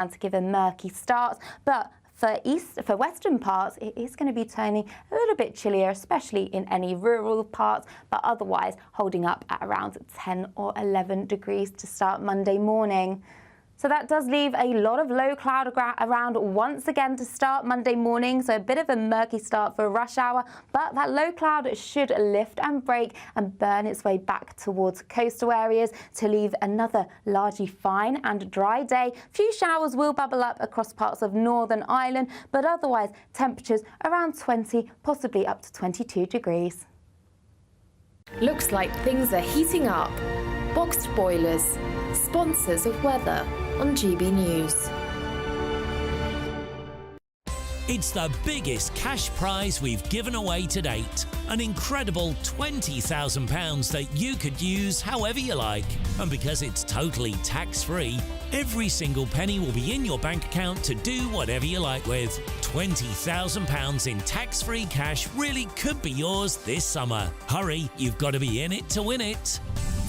and to give a murky start, but for western parts, it is going to be turning a little bit chillier, especially in any rural parts, but otherwise holding up at around 10 or 11 degrees to start Monday morning. So that does leave a lot of low cloud around once again to start Monday morning. So a bit of a murky start for rush hour, but that low cloud should lift and break and burn its way back towards coastal areas to leave another largely fine and dry day. Few showers will bubble up across parts of Northern Ireland, but otherwise temperatures around 20, possibly up to 22 degrees. Looks like things are heating up. Boxed boilers, sponsors of weather on GB News. It's the biggest cash prize we've given away to date. An incredible £20,000 that you could use however you like. And because it's totally tax-free, every single penny will be in your bank account to do whatever you like with. £20,000 in tax-free cash really could be yours this summer. Hurry, you've got to be in it to win it.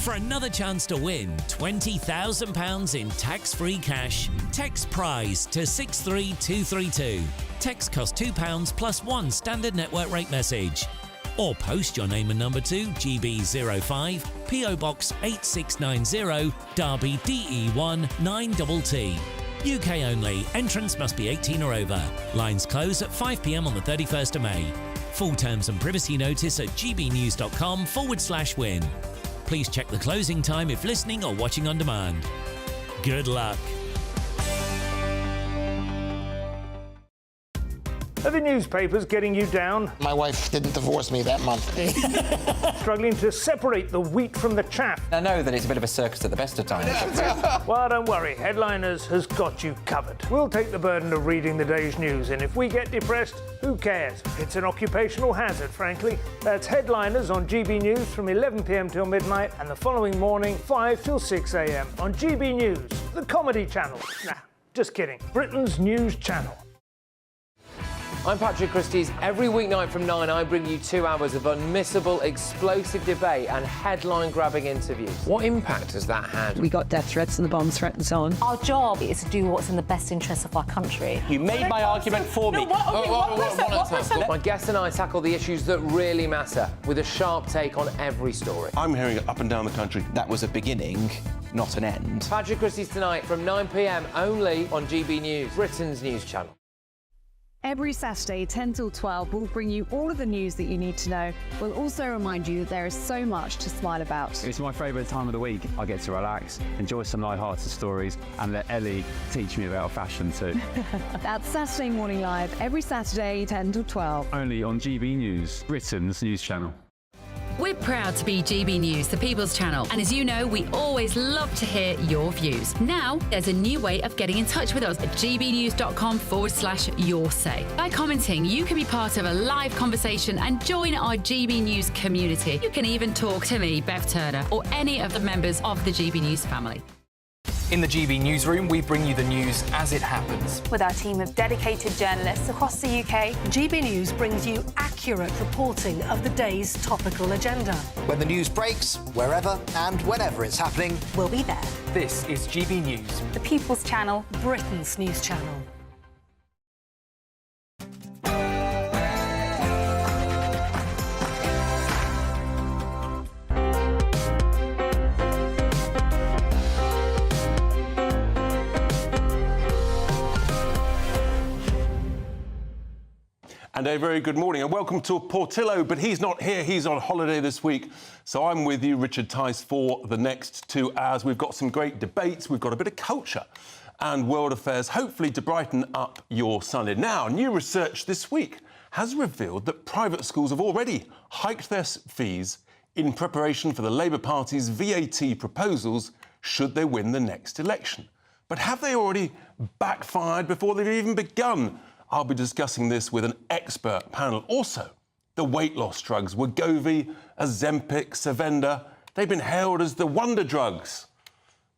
For another chance to win £20,000 in tax-free cash, text PRIZE to 63232. Text costs £2 plus one standard network rate message. Or post your name and number to GB05 PO Box 8690 Derby DE1 9TT. UK only. Entrance must be 18 or over. Lines close at 5 p.m. on the 31st of May. Full terms and privacy notice at gbnews.com/win. Please check the closing time if listening or watching on demand. Good luck. Are the newspapers getting you down? My wife didn't divorce me that month. Struggling to separate the wheat from the chaff? I know that it's a bit of a circus at the best of times. Well, don't worry. Headliners has got you covered. We'll take the burden of reading the day's news, and if we get depressed, who cares? It's an occupational hazard, frankly. That's Headliners on GB News from 11 p.m. till midnight, and the following morning, 5 till 6 a.m. on GB News, the comedy channel. Nah, just kidding. Britain's news channel. I'm Patrick Christie's. Every weeknight from 9, I bring you 2 hours of unmissable, explosive debate and headline-grabbing interviews. What impact has that had? We got death threats and the bomb threat and so on. Our job is to do what's in the best interest of our country. You made my argument for me. My guest and I tackle the issues that really matter, with a sharp take on every story. I'm hearing it up and down the country. That was a beginning, not an end. Patrick Christie's tonight from 9 p.m. only on GB News, Britain's news channel. Every Saturday, 10 till 12, we'll bring you all of the news that you need to know. We'll also remind you that there is so much to smile about. It's my favourite time of the week. I get to relax, enjoy some light-hearted stories, and let Ellie teach me about fashion too. That's Saturday Morning Live, every Saturday, 10 till 12. Only on GB News, Britain's news channel. We're proud to be GB News, the People's Channel, and as you know, we always love to hear your views. Now, there's a new way of getting in touch with us at gbnews.com/yoursay. By commenting, you can be part of a live conversation and join our GB News community. You can even talk to me, Bev Turner, or any of the members of the GB News family. In the GB Newsroom, we bring you the news as it happens. With our team of dedicated journalists across the UK, GB News brings you accurate reporting of the day's topical agenda. When the news breaks, wherever and whenever it's happening, we'll be there. This is GB News, the People's Channel, Britain's news channel. And a very good morning and welcome to Portillo, but he's not here, he's on holiday this week. So I'm with you, Richard Tice, for the next 2 hours. We've got some great debates, we've got a bit of culture and world affairs, hopefully to brighten up your Sunday. Now, new research this week has revealed that private schools have already hiked their fees in preparation for the Labour Party's VAT proposals should they win the next election. But have they already backfired before they've even begun? I'll be discussing this with an expert panel. Also, the weight loss drugs, Wegovy, Ozempic, Savenda, they've been hailed as the wonder drugs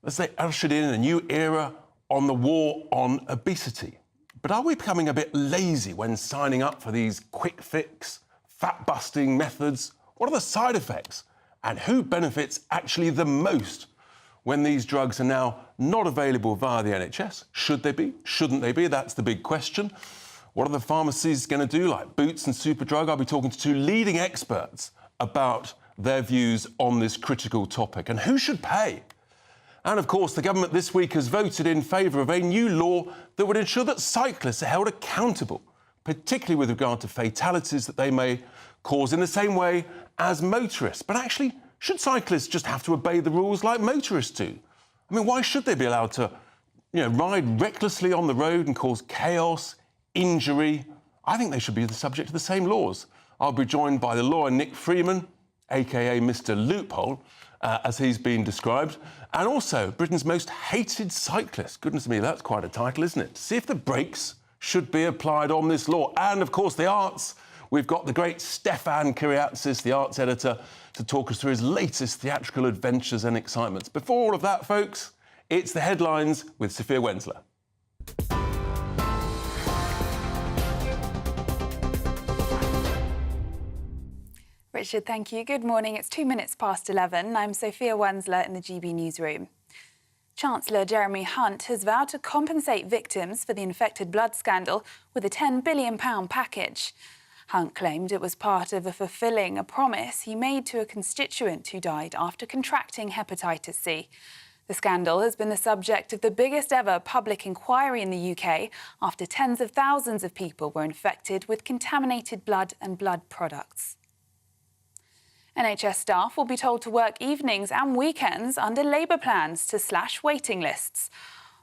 as they ushered in a new era on the war on obesity. But are we becoming a bit lazy when signing up for these quick fix, fat-busting methods? What are the side effects? And who benefits actually the most when these drugs are now not available via the NHS? Should they be? Shouldn't they be? That's the big question. What are the pharmacies going to do, like Boots and Superdrug? I'll be talking to two leading experts about their views on this critical topic. And who should pay? And, of course, the government this week has voted in favour of a new law that would ensure that cyclists are held accountable, particularly with regard to fatalities that they may cause in the same way as motorists. But actually, should cyclists just have to obey the rules like motorists do? I mean, why should they be allowed to, ride recklessly on the road and cause chaos, injury? I think they should be the subject of the same laws. I'll be joined by the lawyer Nick Freeman, a.k.a. Mr. Loophole, as he's been described, and also Britain's most hated cyclist. Goodness me, that's quite a title, isn't it? To see if the brakes should be applied on this law. And, of course, the arts. We've got the great Stefan Kyriatsis, the arts editor, to talk us through his latest theatrical adventures and excitements. Before all of that, folks, it's the headlines with Sophia Wensler. Richard, thank you. Good morning. It's 2 minutes past 11. I'm Sophia Wensler in the GB Newsroom. Chancellor Jeremy Hunt has vowed to compensate victims for the infected blood scandal with a £10 billion package. Hunt claimed it was part of fulfilling a promise he made to a constituent who died after contracting hepatitis C. The scandal has been the subject of the biggest ever public inquiry in the UK after tens of thousands of people were infected with contaminated blood and blood products. NHS staff will be told to work evenings and weekends under Labour plans to slash waiting lists.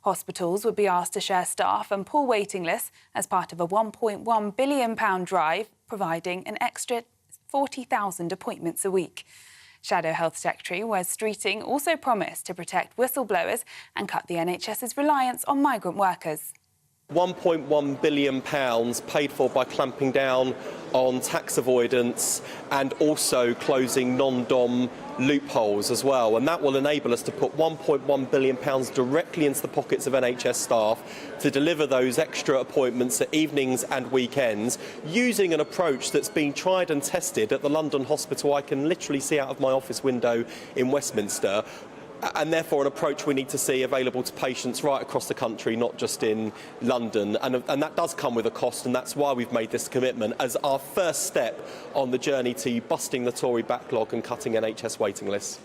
Hospitals would be asked to share staff and pull waiting lists as part of a £1.1 billion drive, providing an extra 40,000 appointments a week. Shadow Health Secretary Wes Streeting also promised to protect whistleblowers and cut the NHS's reliance on migrant workers. £1.1 billion paid for by clamping down on tax avoidance and also closing non-dom loopholes as well. And that will enable us to put £1.1 billion directly into the pockets of NHS staff to deliver those extra appointments at evenings and weekends, using an approach that's been tried and tested at the London hospital I can literally see out of my office window in Westminster. And therefore an approach we need to see available to patients right across the country, not just in London. And that does come with a cost, and that's why we've made this commitment as our first step on the journey to busting the Tory backlog and cutting NHS waiting lists.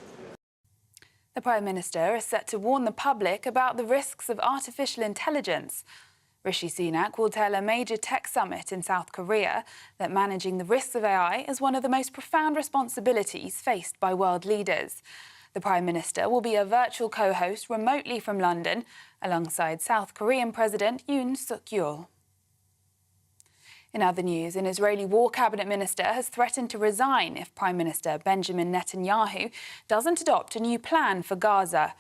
The Prime Minister is set to warn the public about the risks of artificial intelligence. Rishi Sunak will tell a major tech summit in South Korea that managing the risks of AI is one of the most profound responsibilities faced by world leaders. The Prime Minister will be a virtual co-host remotely from London, alongside South Korean President Yoon Suk-yeol. In other news, an Israeli war cabinet minister has threatened to resign if Prime Minister Benjamin Netanyahu doesn't adopt a new plan for Gaza.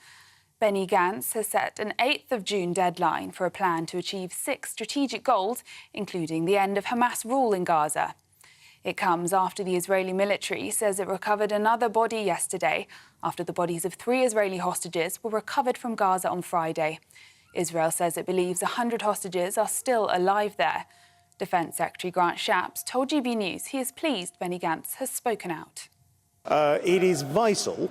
Benny Gantz has set an 8th of June deadline for a plan to achieve 6 strategic goals, including the end of Hamas rule in Gaza. It comes after the Israeli military says it recovered another body yesterday, after the bodies of 3 Israeli hostages were recovered from Gaza on Friday. Israel says it believes 100 hostages are still alive there. Defence Secretary Grant Shapps told GB News he is pleased Benny Gantz has spoken out. It is vital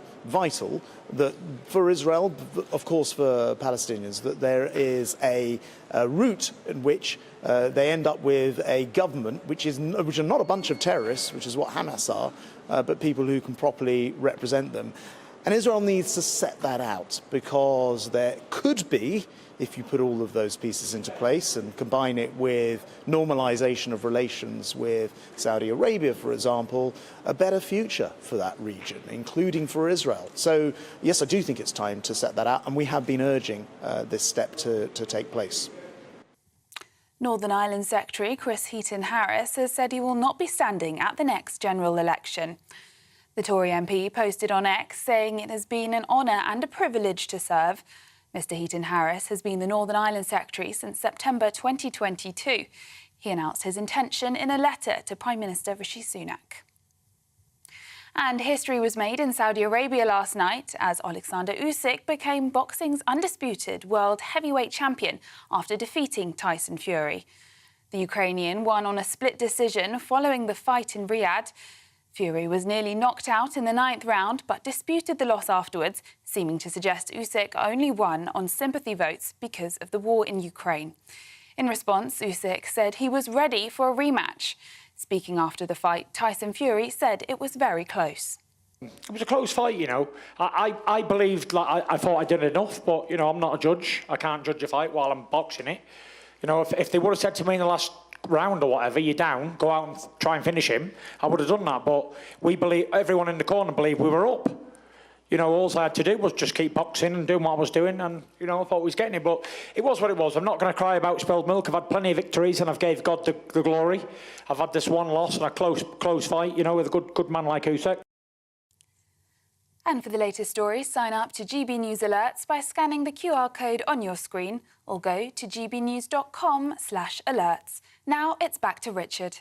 that for Israel, of course for Palestinians, that there is a route in which they end up with a government which are not a bunch of terrorists, which is what Hamas are, but people who can properly represent them. And Israel needs to set that out, because there could be, if you put all of those pieces into place and combine it with normalization of relations with Saudi Arabia, for example, a better future for that region, including for Israel. So, yes, I do think it's time to set that out, and we have been urging this step to take place. Northern Ireland Secretary Chris Heaton-Harris has said he will not be standing at the next general election. The Tory MP posted on X saying it has been an honour and a privilege to serve. Mr Heaton-Harris has been the Northern Ireland Secretary since September 2022. He announced his intention in a letter to Prime Minister Rishi Sunak. And history was made in Saudi Arabia last night as Alexander Usyk became boxing's undisputed world heavyweight champion after defeating Tyson Fury. The Ukrainian won on a split decision following the fight in Riyadh. Fury was nearly knocked out in the 9th round, but disputed the loss afterwards, seeming to suggest Usyk only won on sympathy votes because of the war in Ukraine. In response, Usyk said he was ready for a rematch. Speaking after the fight, Tyson Fury said it was very close. It was a close fight, you know. I believed, like, I thought I did enough, but, you know, I'm not a judge. I can't judge a fight while I'm boxing it. You know, if they would have said to me in the last round or whatever, you're down, go out and try and finish him, I would have done that. But we believe, everyone in the corner believed we were up. You know, all I had to do was just keep boxing and doing what I was doing, and, you know, I thought we was getting it. But it was what it was. I'm not going to cry about spilled milk. I've had plenty of victories, and I've gave God the glory. I've had this one loss and a close fight, you know, with a good man like Usyk. And for the latest stories, sign up to GB News Alerts by scanning the QR code on your screen or go to gbnews.com/alerts. Now it's back to Richard.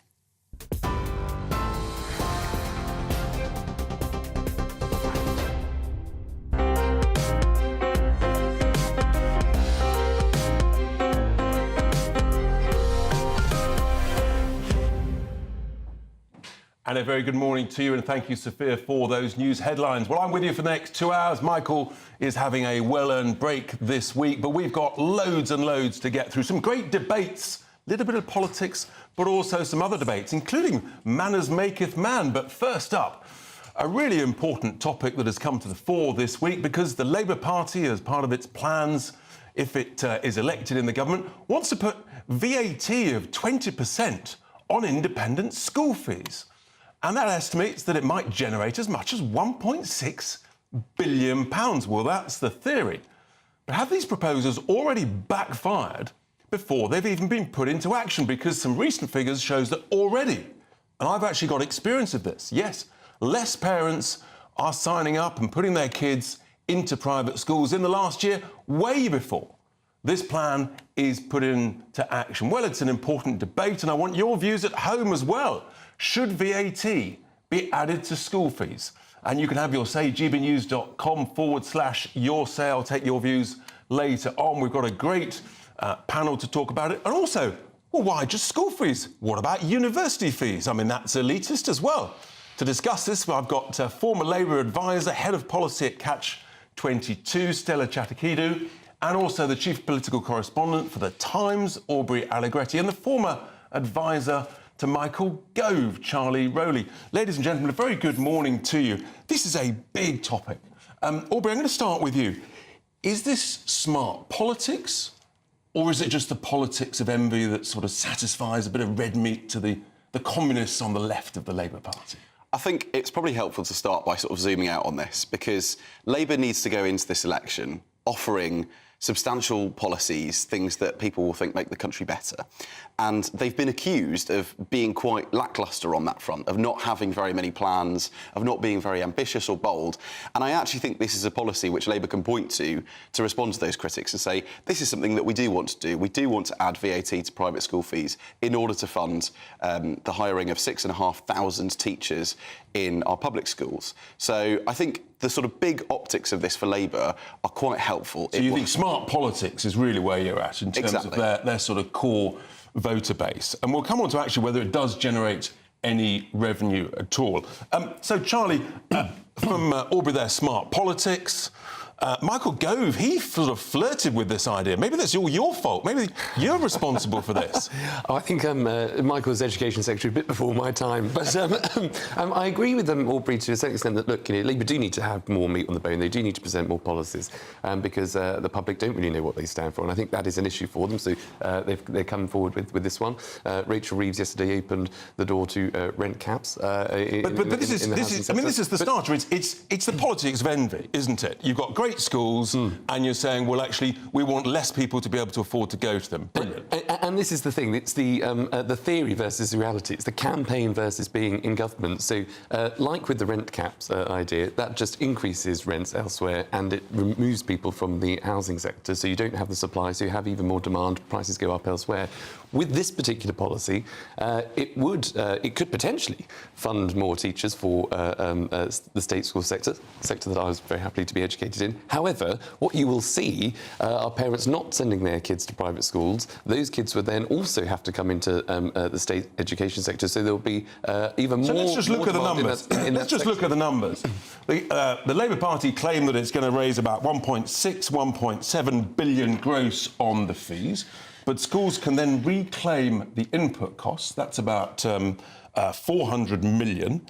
And a very good morning to you, and thank you, Sophia, for those news headlines. Well, I'm with you for the next 2 hours. Michael is having a well-earned break this week, but we've got loads and loads to get through. Some great debates, a little bit of politics, but also some other debates, including manners maketh man. But first up, a really important topic that has come to the fore this week because the Labour Party, as part of its plans, if it is elected in the government, wants to put VAT of 20% on independent school fees. And that estimates that it might generate as much as £1.6 billion. Well, that's the theory. But have these proposals already backfired before they've even been put into action? Because some recent figures shows that already, and I've actually got experience of this, yes, less parents are signing up and putting their kids into private schools in the last year, way before this plan is put into action. Well, it's an important debate, and I want your views at home as well. Should VAT be added to school fees? And you can have your say, gbnews.com/your say. I'll take your views later on. We've got a great panel to talk about it. And also, well, why just school fees? What about university fees? I mean, that's elitist as well. To discuss this, I've got former Labour advisor, head of policy at Catch 22, Stella Chattakidou, and also the chief political correspondent for The Times, Aubrey Allegretti, and the former advisor to Michael Gove, Charlie Rowley. Ladies and gentlemen, a very good morning to you. This is a big topic. Aubrey, I'm going to start with you. Is this smart politics, or is it just the politics of envy that sort of satisfies a bit of red meat to the communists on the left of the Labour Party? I think it's probably helpful to start by sort of zooming out on this, because Labour needs to go into this election offering substantial policies, things that people will think make the country better. And they've been accused of being quite lacklustre on that front, of not having very many plans, of not being very ambitious or bold. And I actually think this is a policy which Labour can point to respond to those critics and say, this is something that we do want to do. We do want to add VAT to private school fees in order to fund the hiring of 6,500 teachers in our public schools. So I think the sort of big optics of this for Labour are quite helpful. So you think smart politics is really where you're at in terms of their sort of core voter base. And we'll come on to actually whether it does generate any revenue at all. So, Charlie, from Aubrey there, smart politics. Michael Gove, he sort of flirted with this idea. Maybe that's all your fault. Maybe you're responsible for this. I think Michael's education secretary a bit before my time. But I agree with Aubrey to a certain extent that, look, Labour do need to have more meat on the bone. They do need to present more policies because the public don't really know what they stand for. And I think that is an issue for them. So they've come forward with this one. Rachel Reeves yesterday opened the door to rent caps. But this is the starter. It's the politics of envy, isn't it? You've got great schools and you're saying, well, actually, we want less people to be able to afford to go to them. Brilliant. And this is the thing. It's the theory versus the reality. It's the campaign versus being in government. So, like with the rent caps idea, that just increases rents elsewhere and it removes people from the housing sector. So you don't have the supply, so you have even more demand, prices go up elsewhere. With this particular policy, it could potentially fund more teachers for the state school sector that I was very happy to be educated in. in. However, what you will see are parents not sending their kids to private schools. Those kids would then also have to come into the state education sector, so there'll be even more... So let's just look at the numbers. Let's just look at the numbers. The Labour Party claim that it's going to raise about 1.6, 1.7 billion gross on the fees, but schools can then reclaim the input costs. That's about 400 million.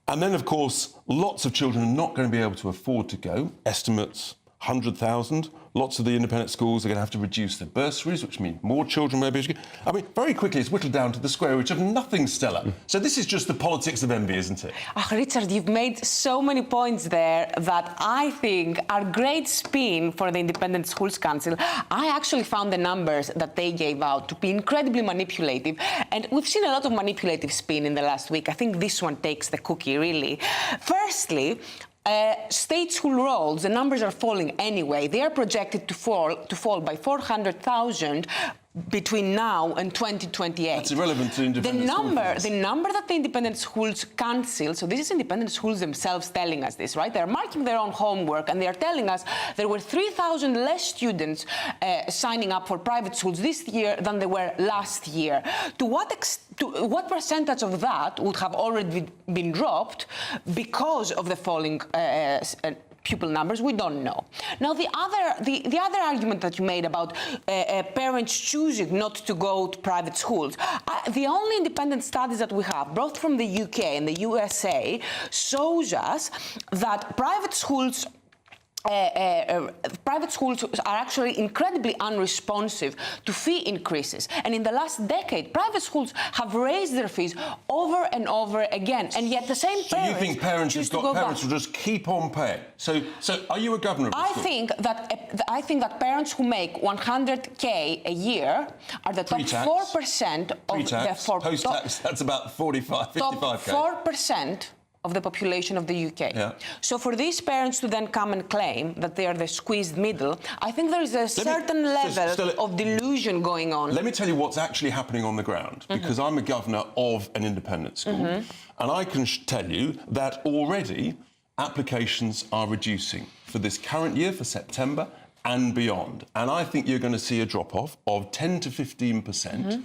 And then, of course, lots of children are not going to be able to afford to go. Estimates, 100,000. Lots of the independent schools are going to have to reduce their bursaries, which means more children may be able to go. I mean, very quickly, it's whittled down to the square root of nothing, Stella. So this is just the politics of envy, isn't it? Oh, Richard, you've made so many points there that I think are great spin for the Independent Schools Council. I actually found the numbers that they gave out to be incredibly manipulative, and we've seen a lot of manipulative spin in the last week. I think this one takes the cookie, really. Firstly, state school rolls, the numbers are falling anyway. They are projected to fall by 400,000 between now and 2028. That's irrelevant to independent schools. The number that the Independent Schools Council, so this is independent schools themselves telling us this, right? They're marking their own homework, and they are telling us there were 3,000 less students signing up for private schools this year than there were last year. To what percentage of that would have already been dropped because of the falling pupil numbers? We don't know. Now, the other argument that you made about parents choosing not to go to private schools, the only independent studies that we have, both from the UK and the USA, shows us that private schools are actually incredibly unresponsive to fee increases. And in the last decade, private schools have raised their fees over and over again. And yet the same parents... So you think parents will just keep on paying? So are you a governor of the school? I think that parents who make 100K a year are the top 4% of pre-tax, the... Post-tax, that's about 55K. Top 4% of the population of the UK. Yeah. So for these parents to then come and claim that they are the squeezed middle, I think there is a certain level of delusion going on. Let me tell you what's actually happening on the ground, because I'm a governor of an independent school, and I can tell you that already applications are reducing for this current year, for September and beyond. And I think you're going to see a drop-off of 10 to 15%.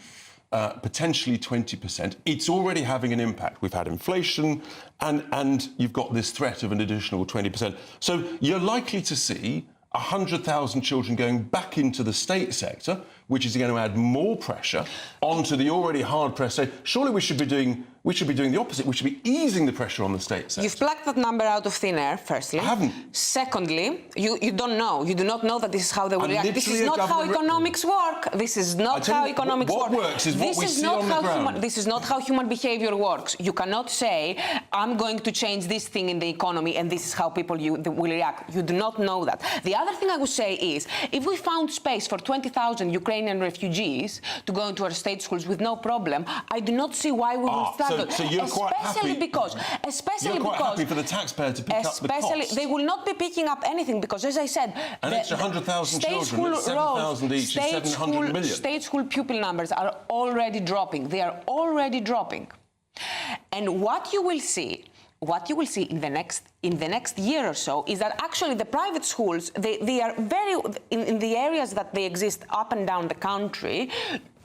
Potentially 20%. It's already having an impact. We've had inflation, and you've got this threat of an additional 20%. So you're likely to see 100,000 children going back into the state sector, which is going to add more pressure onto the already hard-pressed state. Surely we should be doing the opposite. We should be easing the pressure on the state sector. You've plucked that number out of thin air, firstly. I haven't. Secondly, you don't know. You do not know that this is how they will react. This is not how economics work. This is not how economics work. What works is what we see on the ground. This is not how human behavior works. You cannot say, I'm going to change this thing in the economy and this is how people will react. You do not know that. The other thing I would say is, if we found space for 20,000 Ukrainian refugees to go into our state schools with no problem, I do not see why we will struggle. So you're quite happy. You're quite happy for the taxpayer to pick up the cost. They will not be picking up anything because, as I said, an extra 100,000 children, 7,000 each, is 700 million. State school pupil numbers are already dropping. They are already dropping. And what you will see in the next year or so is that actually the private schools, they are very, in the areas that they exist up and down the country,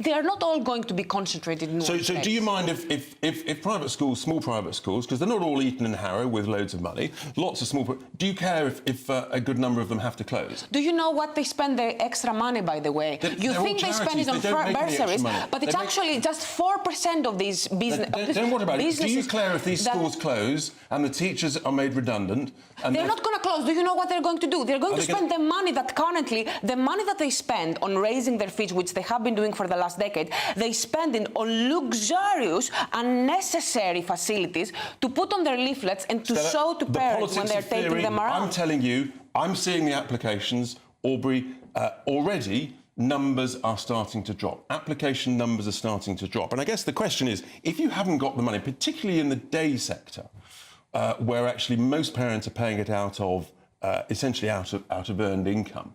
they are not all going to be concentrated in one place. So do you mind if private schools, small private schools, because they're not all Eton and Harrow with loads of money, lots of small... Do you care if a good number of them have to close? Do you know what they spend their extra money, by the way? You think they spend it on bursaries, but it's actually just 4% of these businesses. Don't worry about it. Do you care if these schools close and the teachers are made redundant? And they're not going to close. Do you know what they're going to do? They're going to spend the money that they spend on raising their fees, which they have been doing for the last decade, they spend it on luxurious, unnecessary facilities to put on their leaflets and to show to parents when they're taking them around. I'm telling you, I'm seeing the applications, Aubrey, already numbers are starting to drop. Application numbers are starting to drop. And I guess the question is, if you haven't got the money, particularly in the day sector, where actually most parents are paying it out of, essentially out of earned income,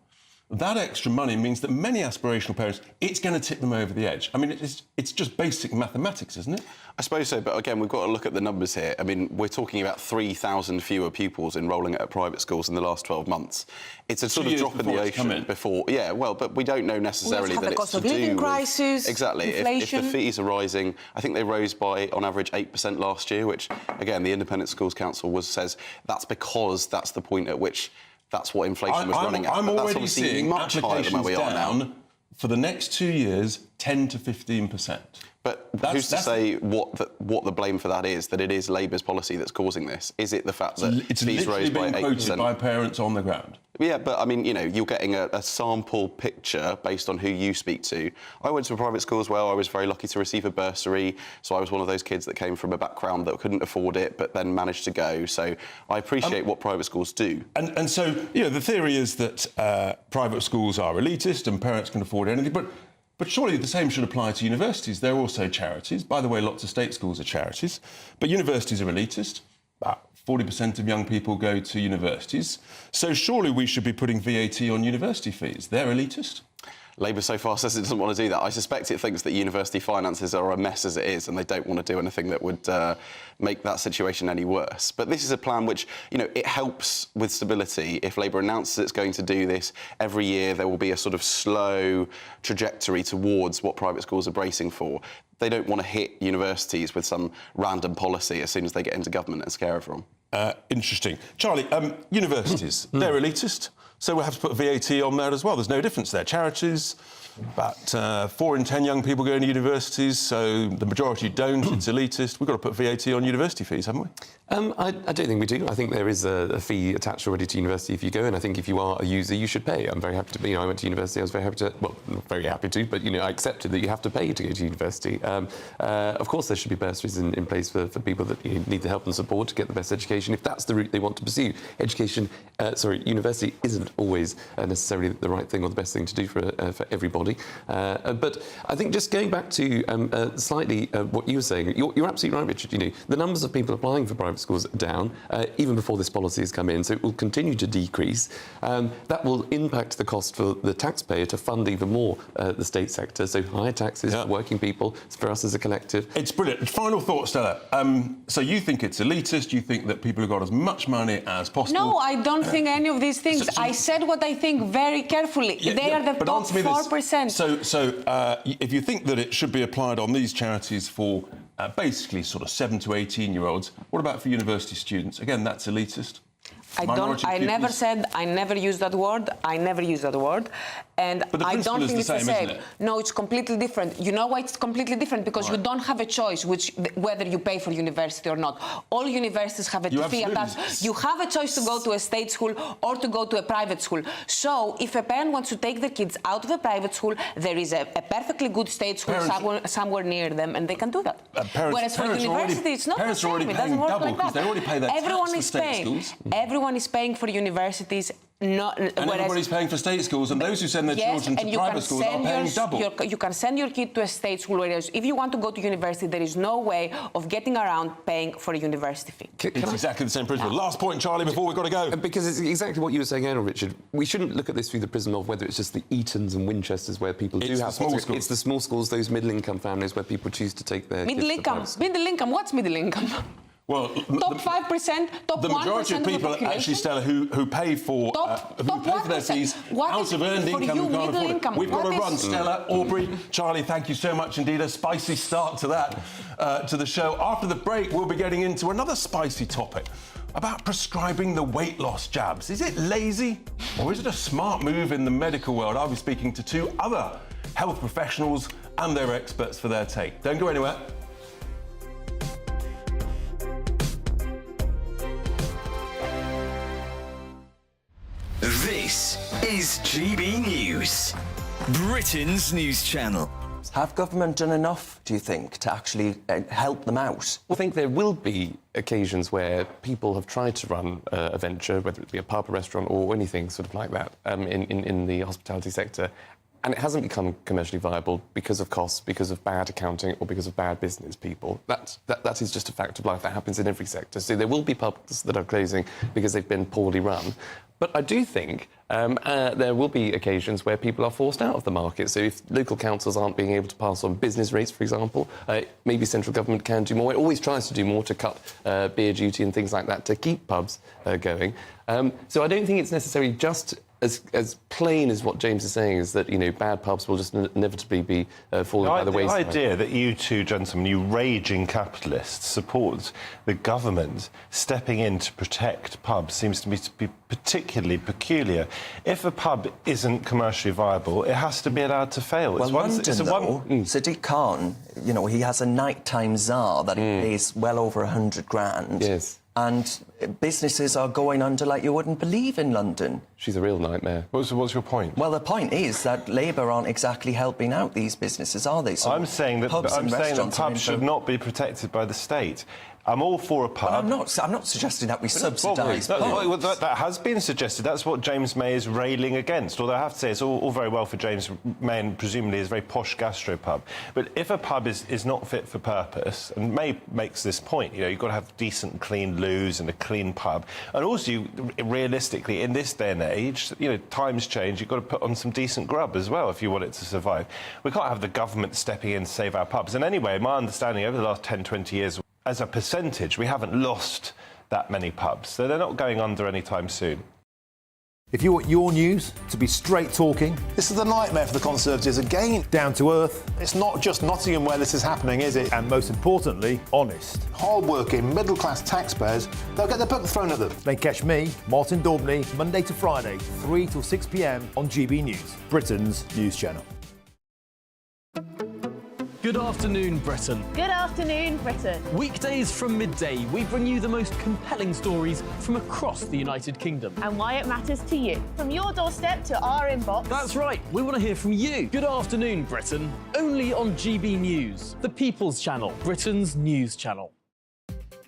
that extra money means that many aspirational parents, it's going to tip them over the edge. I mean, it's just basic mathematics, isn't it? I suppose so, but again, we've got to look at the numbers here. I mean, we're talking about 3,000 fewer pupils enrolling at private schools in the last 12 months. It's a sort of drop in the ocean before. Yeah, well, but we don't know necessarily that it's to do with... cost of living crisis, exactly. If the fees are rising, I think they rose by, on average, 8% last year, which, again, the Independent Schools Council says that's because that's the point at which that's what inflation was running at. I'm but already seeing much higher than where we are now. For the next 2 years, 10 to 15%. But who's to say what the blame for that is? That it is Labour's policy that's causing this? Is it the fact that it's fees rose by 8%? It's literally being quoted by parents on the ground. Yeah, but I mean, you know, you're getting a sample picture based on who you speak to. I went to a private school as well. I was very lucky to receive a bursary, so I was one of those kids that came from a background that couldn't afford it, but then managed to go. So I appreciate what private schools do. And so, you know, the theory is that private schools are elitist and parents can afford anything, but surely the same should apply to universities. They're also charities. By the way, lots of state schools are charities, but universities are elitist. About 40% of young people go to universities. So surely we should be putting VAT on university fees. They're elitist. Labour so far says it doesn't want to do that. I suspect it thinks that university finances are a mess as it is and they don't want to do anything that would make that situation any worse. But this is a plan which, you know, it helps with stability. If Labour announces it's going to do this every year, there will be a sort of slow trajectory towards what private schools are bracing for. They don't want to hit universities with some random policy as soon as they get into government and scare everyone. Interesting. Charlie, universities, they're elitist, so we'll have to put VAT on there as well. There's no difference there. Charities, about 4 in 10 young people go into universities, so the majority don't. It's elitist. We've got to put VAT on university fees, haven't we? I don't think we do. I think there is a fee attached already to university if you go, and I think if you are a user, you should pay. I'm very happy to be. You know, I went to university. I was very happy to. Well, not very happy to, but you know, I accepted that you have to pay to go to university. Of course, there should be bursaries in place for people that need the help and support to get the best education. If that's the route they want to pursue, university isn't always necessarily the right thing or the best thing to do for everybody. But I think just going back to slightly what you were saying, you're absolutely right, Richard. You know, the numbers of people applying for private schools are down even before this policy has come in, so it will continue to decrease. That will impact the cost for the taxpayer to fund even more the state sector, so higher taxes for working people, for us as a collective. It's brilliant. Final thought, Stella. So you think it's elitist, you think that people have got as much money as possible? No, I don't think any of these things. I said what I think very carefully. They are the top 4%. So if you think that it should be applied on these charities for basically sort of 7 to 18-year-olds, what about for university students? Again, that's elitist. I never used that word. I never used that word. And I don't think it's the same. No, it's completely different. You know why it's completely different? Because you don't have a choice whether you pay for university or not. All universities have a fee attached. You have a choice to go to a state school or to go to a private school. So if a parent wants to take their kids out of a private school, there is a perfectly good state school somewhere near them, and they can do that. Whereas for university, it's not the same. It doesn't work like that. They already pay their tax for state schools. Everyone is paying for universities. And everybody's paying for state schools, and those who send their children to private schools are paying double. You can send your kid to a state school, whereas if you want to go to university, there is no way of getting around paying for a university fee. It's exactly the same principle. Last point, Charlie, before we've got to go. Because it's exactly what you were saying earlier, Richard. We shouldn't look at this through the prism of whether it's just the Etons and Winchesters where people do have... small schools. It's the small schools, those middle-income families where people choose to take their middle income. Middle income. What's middle income? Well, top 5%, top 1% the majority of people, actually, Stella, who pay for their fees out of earned income who can't afford it. We've got to run, Stella, Aubrey, Charlie, thank you so much indeed. A spicy start to that, to the show. After the break, we'll be getting into another spicy topic about prescribing the weight loss jabs. Is it lazy or is it a smart move in the medical world? I'll be speaking to 2 other health professionals and their experts for their take. Don't go anywhere. This is GB News, Britain's news channel. Have government done enough, do you think, to actually help them out? I think there will be occasions where people have tried to run a venture, whether it be a pub, a restaurant or anything sort of like that, in the hospitality sector, and it hasn't become commercially viable because of costs, because of bad accounting or because of bad business people. That is just a fact of life. That happens in every sector. So there will be pubs that are closing because they've been poorly run. But I do think there will be occasions where people are forced out of the market. So if local councils aren't being able to pass on business rates, for example, maybe central government can do more. It always tries to do more to cut beer duty and things like that to keep pubs going. So I don't think it's necessarily just as plain as what James is saying, is that, bad pubs will just inevitably be falling by the wayside. The idea that you two gentlemen, you raging capitalists, support the government stepping in to protect pubs seems to be particularly peculiar. If a pub isn't commercially viable, it has to be allowed to fail. Well, Sadiq Khan, he has a nighttime czar that he pays well over 100 grand. Yes. And businesses are going under like you wouldn't believe in London. She's a real nightmare. What's your point? Well, the point is that Labour aren't exactly helping out these businesses, are they? So I'm saying that pubs should not be protected by the state. I'm all for a pub. Well, I'm not suggesting that we subsidise pubs. That has been suggested. That's what James May is railing against. Although I have to say, it's all very well for James May and presumably his very posh gastropub. But if a pub is not fit for purpose, and May makes this point, you've got to have decent, clean loos and a clean pub. And also, realistically, in this day and age, times change, you've got to put on some decent grub as well if you want it to survive. We can't have the government stepping in to save our pubs. And anyway, my understanding over the last 10, 20 years, as a percentage, we haven't lost that many pubs, so they're not going under anytime soon. If you want your news to be straight talking... This is a nightmare for the Conservatives again. Down to earth. It's not just Nottingham where this is happening, is it? And most importantly, honest. Hard-working, middle-class taxpayers, they'll get their book thrown at them. Then catch me, Martin Daubney, Monday to Friday, 3 till 6 p.m. on GB News, Britain's news channel. Good afternoon, Britain. Good afternoon, Britain. Weekdays from midday, we bring you the most compelling stories from across the United Kingdom. And why it matters to you. From your doorstep to our inbox. That's right, we want to hear from you. Good afternoon, Britain. Only on GB News, the People's Channel, Britain's news channel.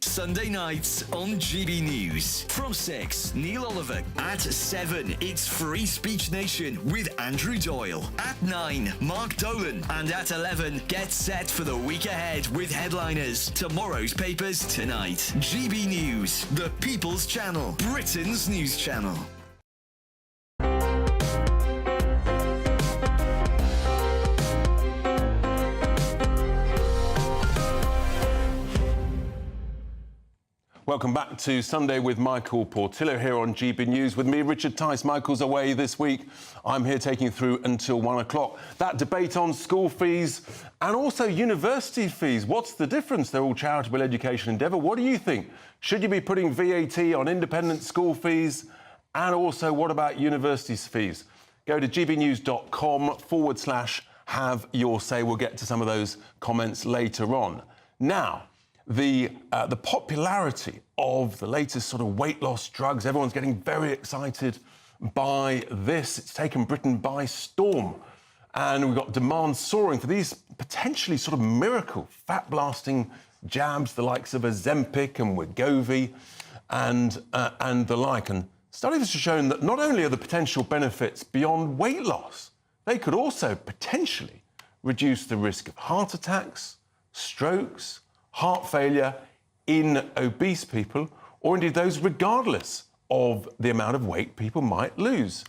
Sunday nights on GB News. From 6, Neil Oliver. At 7, it's Free Speech Nation with Andrew Doyle. At 9, Mark Dolan. And at 11, get set for the week ahead with headliners. Tomorrow's papers tonight. GB News, the People's Channel, Britain's news channel. Welcome back to Sunday with Michael Portillo here on GB News. With me, Richard Tice. Michael's away this week. I'm here taking you through until 1 o'clock. That debate on school fees and also university fees. What's the difference? They're all charitable education endeavour. What do you think? Should you be putting VAT on independent school fees? And also, what about universities fees? Go to gbnews.com/have your say. We'll get to some of those comments later on. Now, the popularity of the latest sort of weight loss drugs, everyone's getting very excited by this. It's taken Britain by storm. And we've got demand soaring for these potentially sort of miracle fat-blasting jabs, the likes of Ozempic and Wegovy and the like. And studies have shown that not only are the potential benefits beyond weight loss, they could also potentially reduce the risk of heart attacks, strokes, heart failure in obese people, or indeed those regardless of the amount of weight people might lose.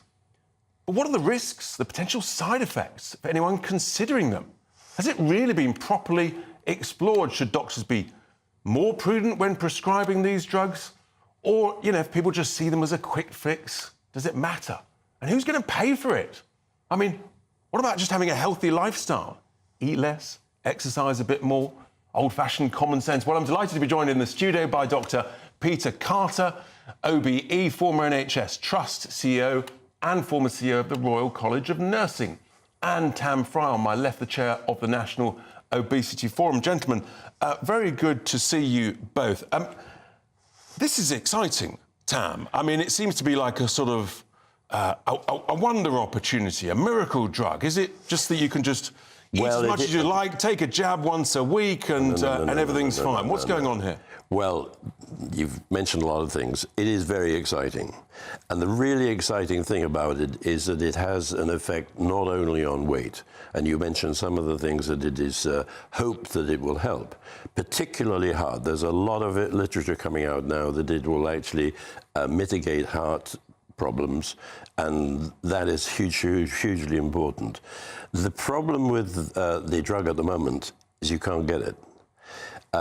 But what are the risks, the potential side effects for anyone considering them? Has it really been properly explored? Should doctors be more prudent when prescribing these drugs? Or, if people just see them as a quick fix, does it matter? And who's going to pay for it? I mean, what about just having a healthy lifestyle? Eat less, exercise a bit more, old-fashioned common sense. Well, I'm delighted to be joined in the studio by Dr. Peter Carter, OBE, former NHS Trust CEO and former CEO of the Royal College of Nursing, and Tam Fry on my left, the chair of the National Obesity Forum. Gentlemen, very good to see you both. This is exciting, Tam. I mean, it seems to be like a sort of a wonder opportunity, a miracle drug. Is it just that you can just eat as much as you like, take a jab once a week, and everything's fine? What's going on here? Well, you've mentioned a lot of things. It is very exciting. And the really exciting thing about it is that it has an effect not only on weight, and you mentioned some of the things that it is hoped that it will help, particularly heart. There's a lot of literature coming out now that it will actually mitigate heart problems, and that is hugely important. The problem with the drug at the moment is you can't get it.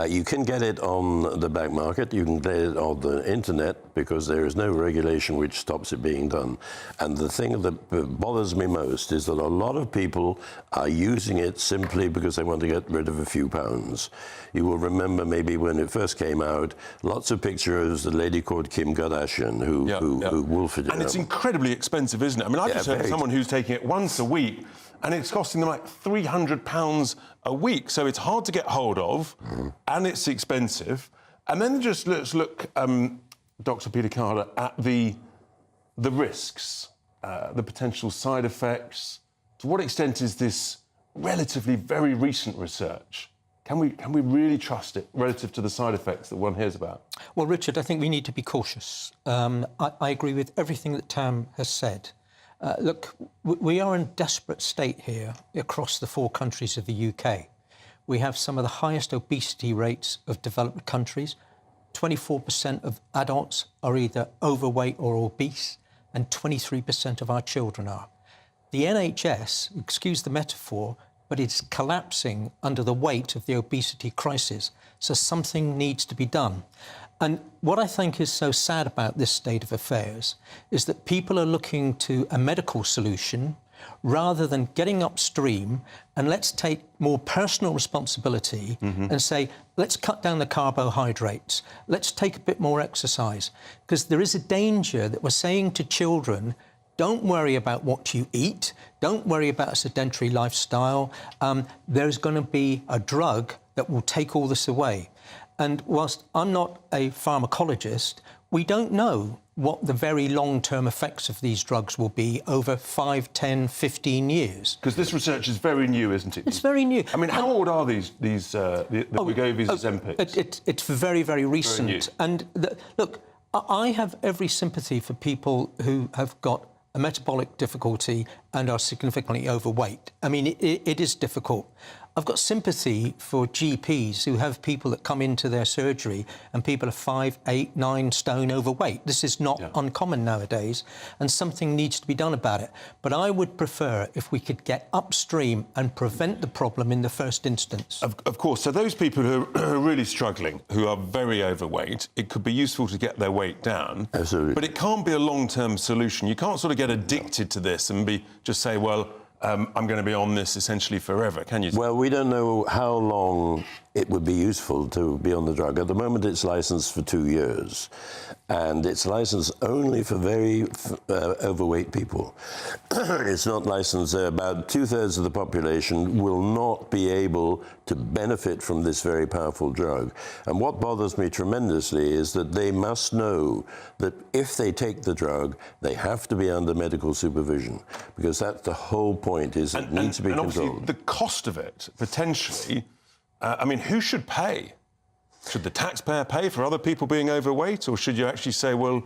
You can get it on the black market, you can get it on the internet, because there is no regulation which stops it being done. And the thing that bothers me most is that a lot of people are using it simply because they want to get rid of a few pounds. You will remember maybe when it first came out, lots of pictures of a lady called Kim Kardashian who wolfed it. And it's incredibly expensive, isn't it? I mean, I've just heard of someone who's taking it once a week, and it's costing them like £300 a week. So it's hard to get hold of, and it's expensive. And then just let's look, Dr. Peter Carter, at the risks, the potential side effects. To what extent is this relatively very recent research? Can we really trust it relative to the side effects that one hears about? Well, Richard, I think we need to be cautious. I agree with everything that Tam has said. Look, we are in a desperate state here across the 4 countries of the UK. We have some of the highest obesity rates of developed countries. 24% of adults are either overweight or obese, and 23% of our children are. The NHS, excuse the metaphor, but it's collapsing under the weight of the obesity crisis. So something needs to be done. And what I think is so sad about this state of affairs is that people are looking to a medical solution rather than getting upstream, and let's take more personal responsibility and say, let's cut down the carbohydrates, let's take a bit more exercise. Because there is a danger that we're saying to children, don't worry about what you eat, don't worry about a sedentary lifestyle. There's going to be a drug that will take all this away. And whilst I'm not a pharmacologist, we don't know what the very long-term effects of these drugs will be over 5, 10, 15 years. Because this research is very new, isn't it? It's very new. I mean, how old are the Wegovy's Ozempics? It's very, very recent. Very new. And look, I have every sympathy for people who have got a metabolic difficulty and are significantly overweight. I mean, it is difficult. I've got sympathy for GPs who have people that come into their surgery and people are 5, 8, 9 stone overweight. This is not uncommon nowadays, and something needs to be done about it. But I would prefer if we could get upstream and prevent the problem in the first instance. Of course. So those people who are really struggling, who are very overweight, it could be useful to get their weight down. Absolutely. But it can't be a long-term solution. You can't sort of get addicted to this and just say, well, I'm going to be on this essentially forever, can you? Well, we don't know how long it would be useful to be on the drug. At the moment, it's licensed for 2 years, and it's licensed only for very overweight people. It's not licensed there. About 2/3 of the population will not be able to benefit from this very powerful drug. And what bothers me tremendously is that they must know that if they take the drug, they have to be under medical supervision, because that's the whole point, is it needs to be controlled. Obviously, the cost of it, potentially, I mean, who should pay? Should the taxpayer pay for other people being overweight, or should you actually say, well,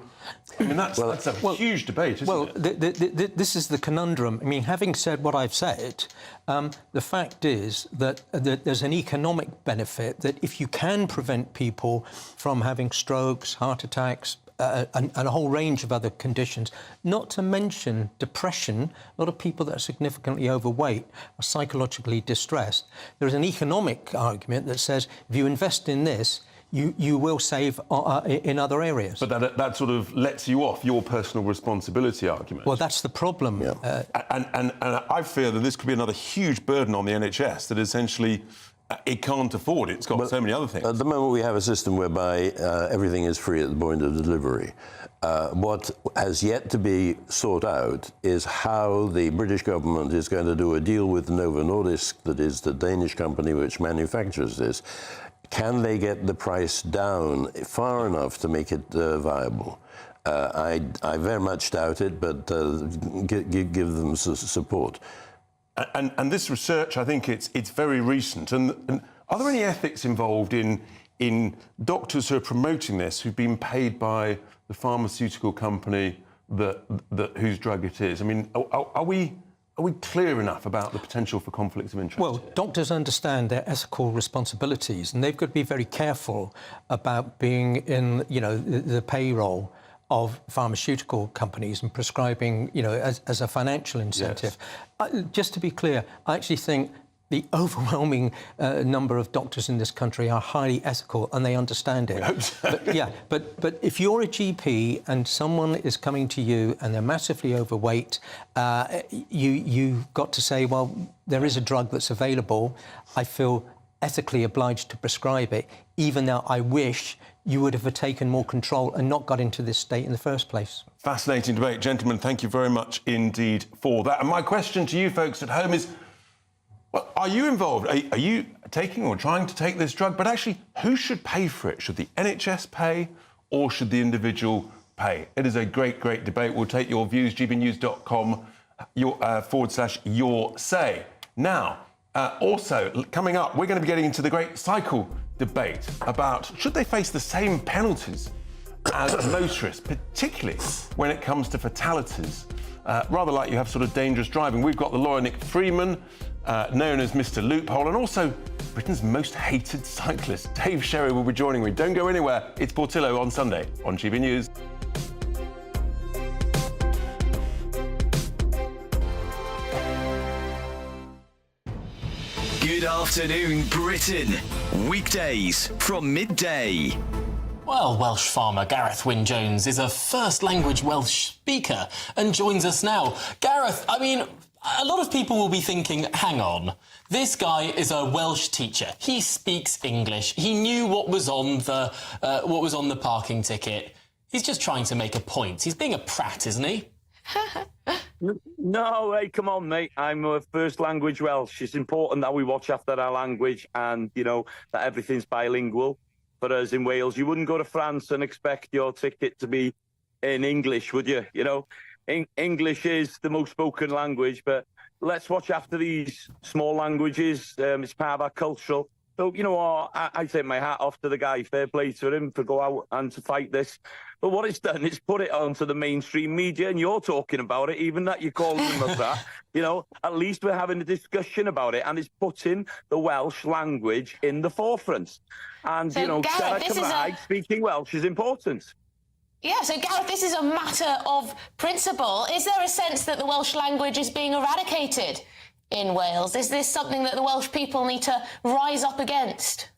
I mean, that's a huge debate, isn't it? This is the conundrum. I mean, having said what I've said, the fact is that there's an economic benefit that if you can prevent people from having strokes, heart attacks, and a whole range of other conditions, not to mention depression. A lot of people that are significantly overweight are psychologically distressed. There's an economic argument that says if you invest in this, you will save in other areas. But that sort of lets you off your personal responsibility argument. Well, that's the problem. And I fear that this could be another huge burden on the NHS that essentially it can't afford. It's got so many other things. At the moment, we have a system whereby everything is free at the point of delivery. What has yet to be sought out is how the British government is going to do a deal with Novo Nordisk, that is the Danish company which manufactures this. Can they get the price down far enough to make it viable? I very much doubt it, but give them support. And this research, I think it's very recent. And are there any ethics involved in doctors who are promoting this, who've been paid by the pharmaceutical company whose drug it is? I mean, are we clear enough about the potential for conflicts of interest? Well, doctors understand their ethical responsibilities, and they've got to be very careful about being in, the payroll of pharmaceutical companies and prescribing, you know, as a financial incentive. Just to be clear, I actually think the overwhelming number of doctors in this country are highly ethical and they understand it. But if you're a GP and someone is coming to you and they're massively overweight, you've got to say, well, there is a drug that's available. I feel ethically obliged to prescribe it, even though I wish you would have taken more control and not got into this state in the first place. Fascinating debate. Gentlemen, thank you very much indeed for that. And my question to you folks at home is, well, are you involved? Are you taking or trying to take this drug? But actually, who should pay for it? Should the NHS pay or should the individual pay? It is a great, great debate. We'll take your views, gbnews.com /your say. Now, also, coming up, we're going to be getting into the great cycle debate about should they face the same penalties as motorists, particularly when it comes to fatalities, rather like you have sort of dangerous driving. We've got the lawyer Nick Freeman, known as Mr. Loophole, and also Britain's most hated cyclist, Dave Sherry, will be joining me. Don't go anywhere. It's Portillo on Sunday on GB News. Good afternoon, Britain. Weekdays from midday. Well, Welsh farmer Gareth Wyn-Jones is a first-language Welsh speaker and joins us now. Gareth, I mean, a lot of people will be thinking, hang on, this guy is a Welsh teacher. He speaks English. He knew what was on the parking ticket. He's just trying to make a point. He's being a prat, isn't he? No, hey, come on, mate. I'm a first language Welsh. It's important that we watch after our language and, you know, that everything's bilingual. For us in Wales, you wouldn't go to France and expect your ticket to be in English, would you? You know, English is the most spoken language, but let's watch after these small languages. It's part of our cultural. So, you know, I take my hat off to the guy. Fair play to him for go out and to fight this. But what it's done is put it onto the mainstream media, and you're talking about it, even that you're calling him that. You know, at least we're having a discussion about it, and it's putting the Welsh language in the forefront. And, so, you know, Gareth, speaking Welsh is important. Yeah, so Gareth, this is a matter of principle. Is there a sense that the Welsh language is being eradicated in Wales? Is this something that the Welsh people need to rise up against?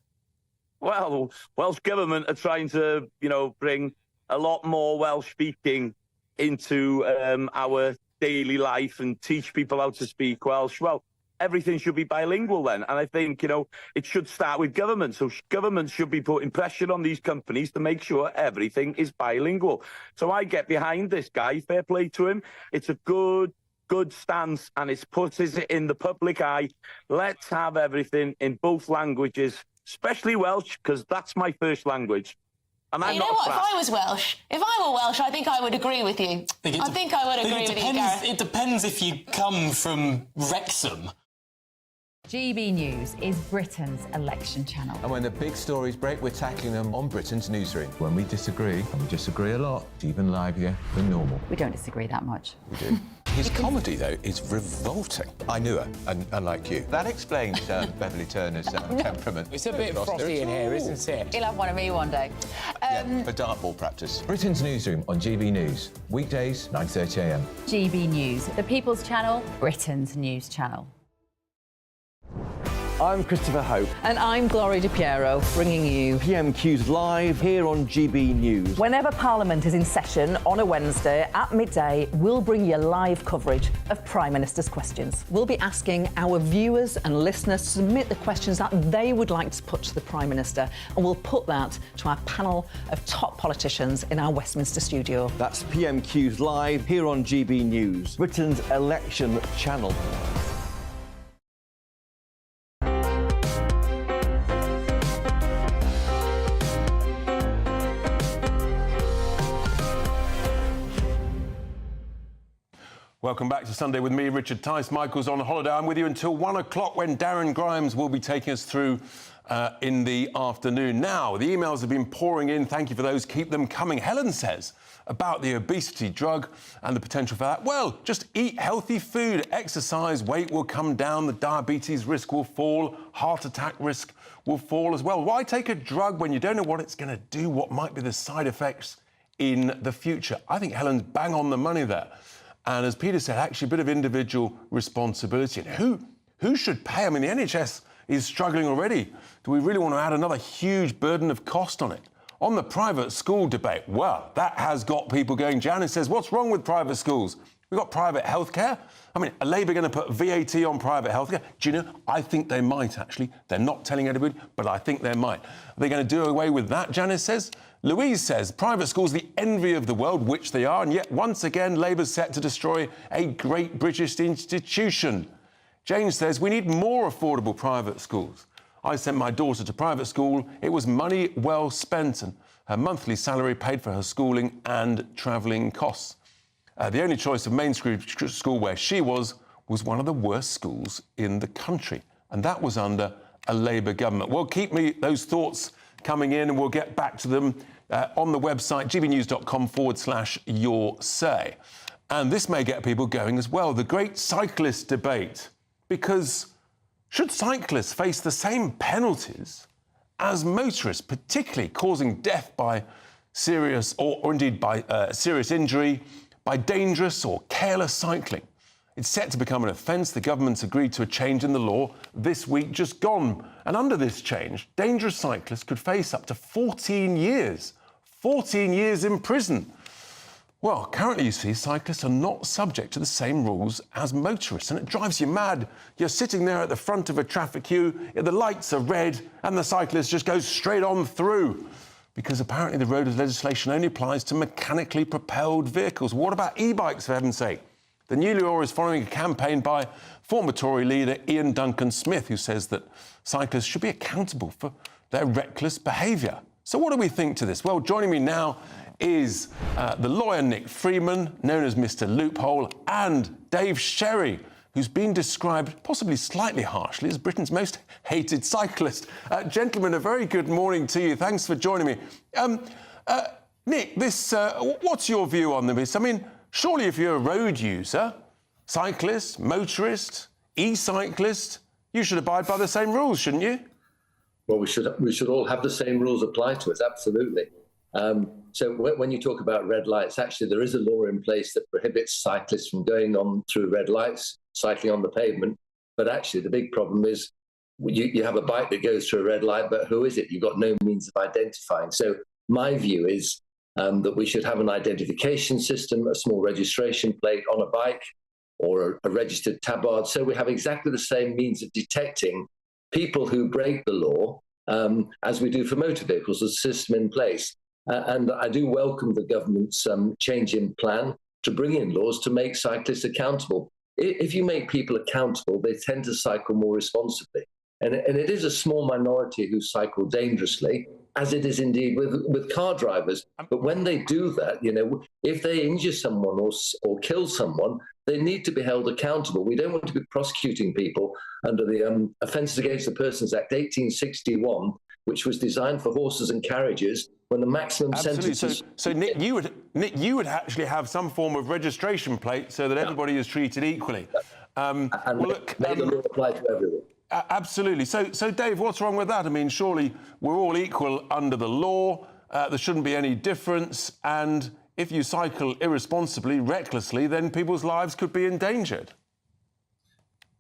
Well, Welsh government are trying to, you know, bring a lot more Welsh speaking into our daily life and teach people how to speak Welsh. Well, everything should be bilingual then. And I think, you know, it should start with government. So government should be putting pressure on these companies to make sure everything is bilingual. So I get behind this guy. Fair play to him. It's a good stance, and it puts it in the public eye. Let's have everything in both languages, especially Welsh, because that's my first language. And I'm you know what? If I was Welsh, if I were Welsh, I think I would agree with you. I think I would agree with you, Gareth. It depends if you come from Wrexham. GB News is Britain's election channel. And when the big stories break, we're tackling them on Britain's newsroom. When we disagree, and we disagree a lot, it's even livelier than normal. We don't disagree that much. We do. His comedy, though, is revolting. I knew her, unlike you. That explains Beverly Turner's temperament. It's a bit frosty in here, isn't it? You'll have one of me one day. For dartball practice. Britain's newsroom on GB News. Weekdays, 9:30 a.m. GB News, the People's Channel, Britain's news channel. I'm Christopher Hope. And I'm Gloria Di Piero, bringing you PMQs live here on GB News. Whenever Parliament is in session on a Wednesday at midday, we'll bring you live coverage of Prime Minister's questions. We'll be asking our viewers and listeners to submit the questions that they would like to put to the Prime Minister, and we'll put that to our panel of top politicians in our Westminster studio. That's PMQs live here on GB News, Britain's election channel. Welcome back to Sunday with me, Richard Tice. Michael's on holiday. I'm with you until 1 o'clock when Darren Grimes will be taking us through in the afternoon. Now, the emails have been pouring in. Thank you for those. Keep them coming. Helen says about the obesity drug and the potential for that. Well, just eat healthy food, exercise, weight will come down, the diabetes risk will fall, heart attack risk will fall as well. Why take a drug when you don't know what it's going to do, what might be the side effects in the future. I think Helen's bang on the money there. And as Peter said, actually a bit of individual responsibility. And who should pay? I mean, the NHS is struggling already. Do we really want to add another huge burden of cost on it? On the private school debate, well, that has got people going. Janice says, what's wrong with private schools? We've got private healthcare. I mean, are Labour going to put VAT on private healthcare? Do you know, I think they might, actually. They're not telling anybody, but I think they might. Are they going to do away with that, Janice says? Louise says, private schools are the envy of the world, which they are, and yet once again, Labour's set to destroy a great British institution. James says, we need more affordable private schools. I sent my daughter to private school. It was money well spent, and her monthly salary paid for her schooling and travelling costs. The only choice of mainstream school where she was one of the worst schools in the country, and that was under a Labour government. Well, keep me those thoughts coming in, and we'll get back to them on the website, gbnews.com/your say. And this may get people going as well, the great cyclist debate, because should cyclists face the same penalties as motorists, particularly causing death by serious or indeed by serious injury, by dangerous or careless cycling? It's set to become an offence. The government's agreed to a change in the law this week just gone. And under this change, dangerous cyclists could face up to 14 years. 14 years in prison. Well, currently, you see, cyclists are not subject to the same rules as motorists, and it drives you mad. You're sitting there at the front of a traffic queue, the lights are red, and the cyclist just goes straight on through. Because apparently the road legislation only applies to mechanically propelled vehicles. What about e-bikes, for heaven's sake? The new law is following a campaign by former Tory leader Ian Duncan Smith, who says that cyclists should be accountable for their reckless behaviour. So what do we think to this? Well, joining me now is the lawyer Nick Freeman, known as Mr. Loophole, and Dave Sherry, who's been described, possibly slightly harshly, as Britain's most hated cyclist. Gentlemen, a very good morning to you. Thanks for joining me. Nick, what's your view on this? I mean, surely if you're a road user, cyclist, motorist, e-cyclist, you should abide by the same rules, shouldn't you? Well, we should all have the same rules apply to us, absolutely. So when you talk about red lights, actually there is a law in place that prohibits cyclists from going on through red lights, cycling on the pavement. But actually the big problem is you have a bike that goes through a red light, but who is it? You've got no means of identifying. So my view is that we should have an identification system, a small registration plate on a bike or a registered tabard. So we have exactly the same means of detecting people who break the law as we do for motor vehicles, a system in place. And I do welcome the government's change in plan to bring in laws to make cyclists accountable. If you make people accountable, they tend to cycle more responsibly. And it is a small minority who cycle dangerously, as it is indeed with car drivers. But when they do that, you know, if they injure someone or kill someone, they need to be held accountable. We don't want to be prosecuting people under the Offences Against the Persons Act 1861, which was designed for horses and carriages, when the maximum sentence. So Nick, you would actually have some form of registration plate so that everybody is treated equally. And may the law apply to everyone. Absolutely. So Dave, what's wrong with that? I mean, surely we're all equal under the law. There shouldn't be any difference. And if you cycle irresponsibly, recklessly, then people's lives could be endangered.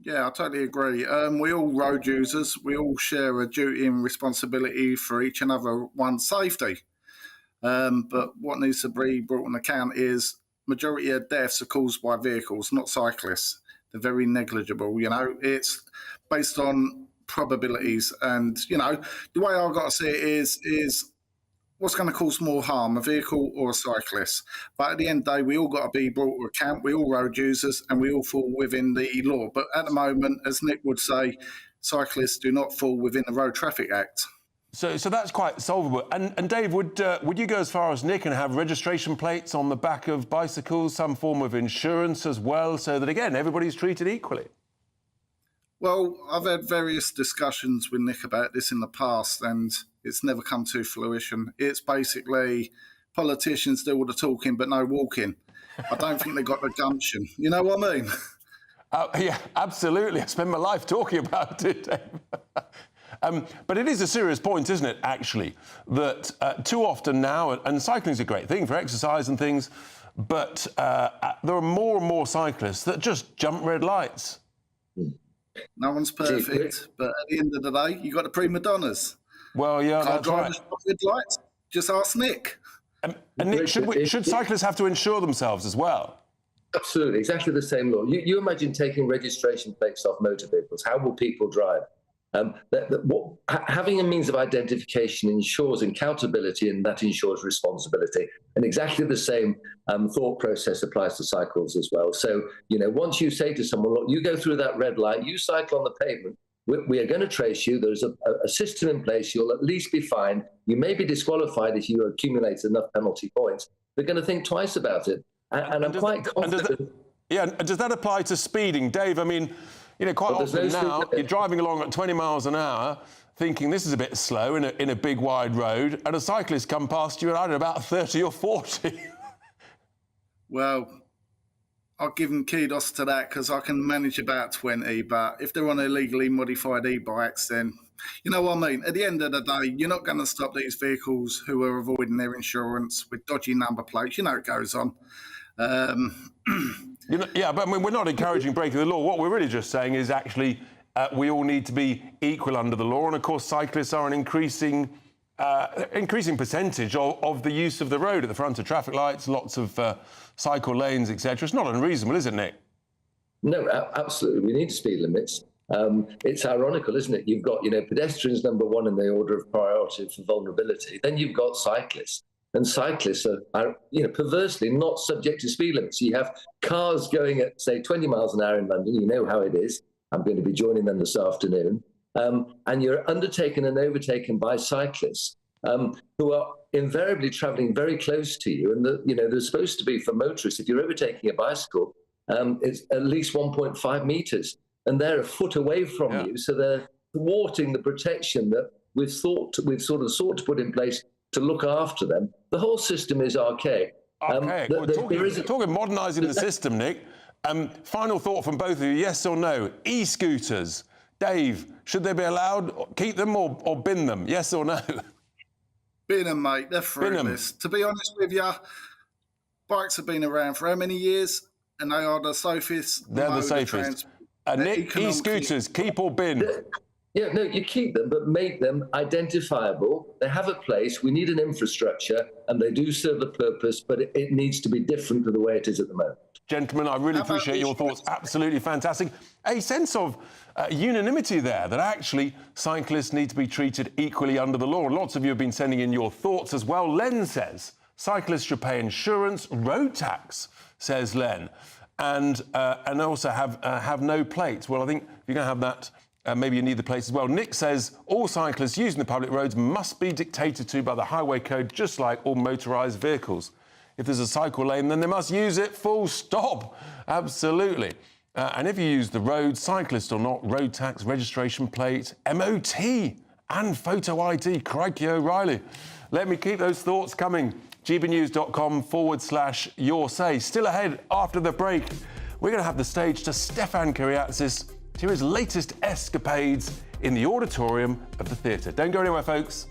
Yeah, I totally agree. We all road users, we all share a duty and responsibility for each and other one's safety. But what needs to be brought into account is majority of deaths are caused by vehicles, not cyclists. They're very negligible, you know. It's based on probabilities. And, you know, the way I've got to see it is what's going to cause more harm, a vehicle or a cyclist? But at the end of the day, we all got to be brought to account. We all road users and we all fall within the law. But at the moment, as Nick would say, cyclists do not fall within the Road Traffic Act. So that's quite solvable. And Dave, would you go as far as Nick and have registration plates on the back of bicycles, some form of insurance as well, so that, again, everybody's treated equally? Well, I've had various discussions with Nick about this in the past, and it's never come to fruition. It's basically politicians do all the talking but no walking. I don't think they got the gumption. You know what I mean? Yeah, absolutely. I spend my life talking about it, Dave. But it is a serious point, isn't it, actually, that too often now, and cycling's a great thing for exercise and things, but there are more and more cyclists that just jump red lights. No one's perfect, but at the end of the day, you got the prima donnas. Well, yeah, Can't that's drive right. stop red lights. Just ask Nick. And Nick, should cyclists have to insure themselves as well? Absolutely, exactly the same law. You imagine taking registration plates off motor vehicles. How will people drive? Having a means of identification ensures accountability, and that ensures responsibility. And exactly the same thought process applies to cycles as well. So, once you say to someone, look, you go through that red light, you cycle on the pavement, we are going to trace you. There's a system in place. You'll at least be fined. You may be disqualified if you accumulate enough penalty points. They're going to think twice about it. And I'm quite confident. Does that apply to speeding? Dave, I mean, quite often now, you're driving along at 20 miles an hour, thinking this is a bit slow in a big, wide road, and a cyclist come past you at, I don't know, about 30 or 40. Well, I'll give them kudos to that because I can manage about 20, but if they're on illegally modified e-bikes, then you know what I mean? At the end of the day, you're not going to stop these vehicles who are avoiding their insurance with dodgy number plates. You know it goes on. Yeah, but I mean, we're not encouraging breaking the law. What we're really just saying is actually we all need to be equal under the law. And of course, cyclists are an increasing percentage of the use of the road at the front of traffic lights, lots of cycle lanes, etc. It's not unreasonable, is it, Nick? No, absolutely. We need speed limits. It's ironical, isn't it? You've got, pedestrians number one in the order of priority for vulnerability. Then you've got cyclists. And cyclists are perversely not subject to speed limits. You have cars going at, say, 20 miles an hour in London. You know how it is. I'm going to be joining them this afternoon. And you're undertaken and overtaken by cyclists who are invariably travelling very close to you. And, they're supposed to be, for motorists, if you're overtaking a bicycle, it's at least 1.5 metres. And they're a foot away from you. So they're thwarting the protection that we've sought to put in place to look after them. The whole system is archaic. We're talking modernising the system, Nick. Final thought from both of you, yes or no? E-scooters. Dave, should they be allowed? Keep them or bin them? Yes or no? Bin them, mate. They're fruitless. To be honest with you, bikes have been around for how many years? And they are the safest. They're the safest. Nick, e-scooters, keep or bin? Yeah, no, you keep them, but make them identifiable. They have a place. We need an infrastructure, and they do serve a purpose, but it needs to be different to the way it is at the moment. Gentlemen, I really appreciate your thoughts. Absolutely fantastic. A sense of unanimity there, that actually cyclists need to be treated equally under the law. Lots of you have been sending in your thoughts as well. Len says cyclists should pay insurance, road tax, says Len, and also have no plates. Well, I think if you're going to have that, maybe you need the plates as well. Nick says all cyclists using the public roads must be dictated to by the highway code, just like all motorised vehicles. If there's a cycle lane, then they must use it, full stop. Absolutely. And if you use the road, cyclist or not, road tax, registration plate, MOT and photo ID. Crikey O'Reilly. Let me keep those thoughts coming. gbnews.com/your say. Still ahead after the break, we're going to have the stage to Stefan Kyriatsis to his latest escapades in the auditorium of the theatre. Don't go anywhere, folks.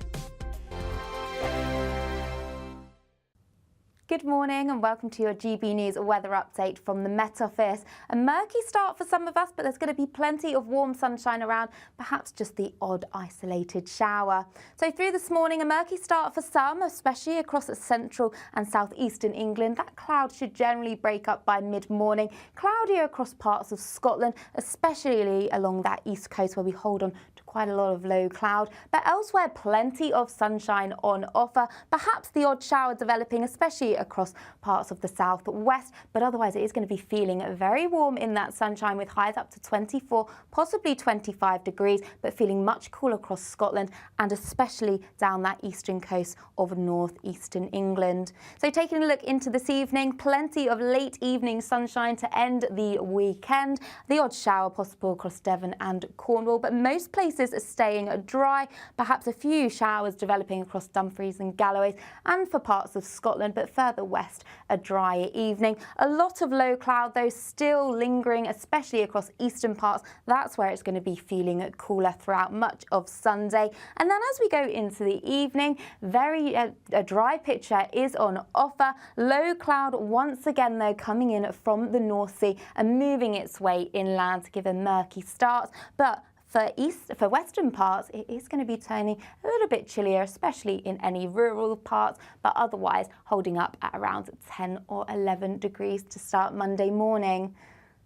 Good morning and welcome to your GB News weather update from the Met Office. A murky start for some of us, but there's going to be plenty of warm sunshine around, perhaps just the odd isolated shower. So through this morning, a murky start for some, especially across central and southeastern England. That cloud should generally break up by mid-morning. Cloudier across parts of Scotland, especially along that east coast where we hold on to quite a lot of low cloud. But elsewhere, plenty of sunshine on offer. Perhaps the odd shower developing, especially across parts of the south but west, but otherwise it is going to be feeling very warm in that sunshine with highs up to 24, possibly 25 degrees, but feeling much cooler across Scotland and especially down that eastern coast of northeastern England. So taking a look into this evening, plenty of late evening sunshine to end the weekend. The odd shower possible across Devon and Cornwall, but most places beaches staying dry, perhaps a few showers developing across Dumfries and Galloway and for parts of Scotland, but further west a dry evening. A lot of low cloud though still lingering, especially across eastern parts. That's where it's going to be feeling cooler throughout much of Sunday. And then as we go into the evening, a dry picture is on offer. Low cloud once again though coming in from the North Sea and moving its way inland to give a murky start. But for western parts, it is going to be turning a little bit chillier, especially in any rural parts, but otherwise holding up at around 10 or 11 degrees to start Monday morning.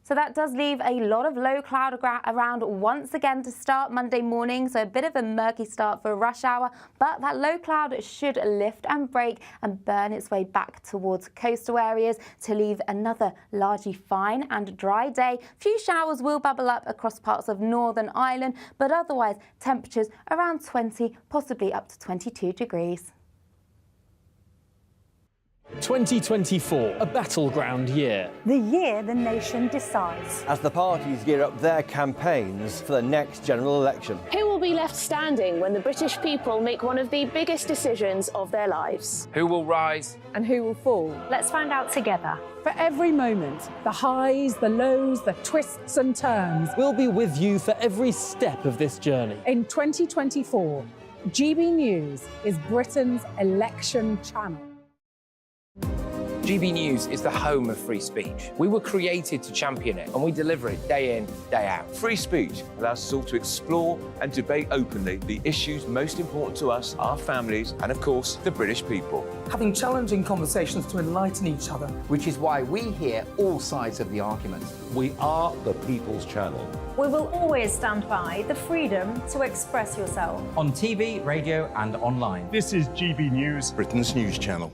So that does leave a lot of low cloud around once again to start Monday morning. So a bit of a murky start for rush hour, but that low cloud should lift and break and burn its way back towards coastal areas to leave another largely fine and dry day. Few showers will bubble up across parts of Northern Ireland, but otherwise temperatures around 20, possibly up to 22 degrees. 2024, a battleground year. The year the nation decides. As the parties gear up their campaigns for the next general election. Who will be left standing when the British people make one of the biggest decisions of their lives? Who will rise? And who will fall? Let's find out together. For every moment, the highs, the lows, the twists and turns. We'll be with you for every step of this journey. In 2024, GB News is Britain's election channel. GB News is the home of free speech. We were created to champion it, and we deliver it day in, day out. Free speech allows us all to explore and debate openly the issues most important to us, our families, and of course, the British people. Having challenging conversations to enlighten each other. Which is why we hear all sides of the argument. We are the People's Channel. We will always stand by the freedom to express yourself. On TV, radio and online. This is GB News, Britain's news channel.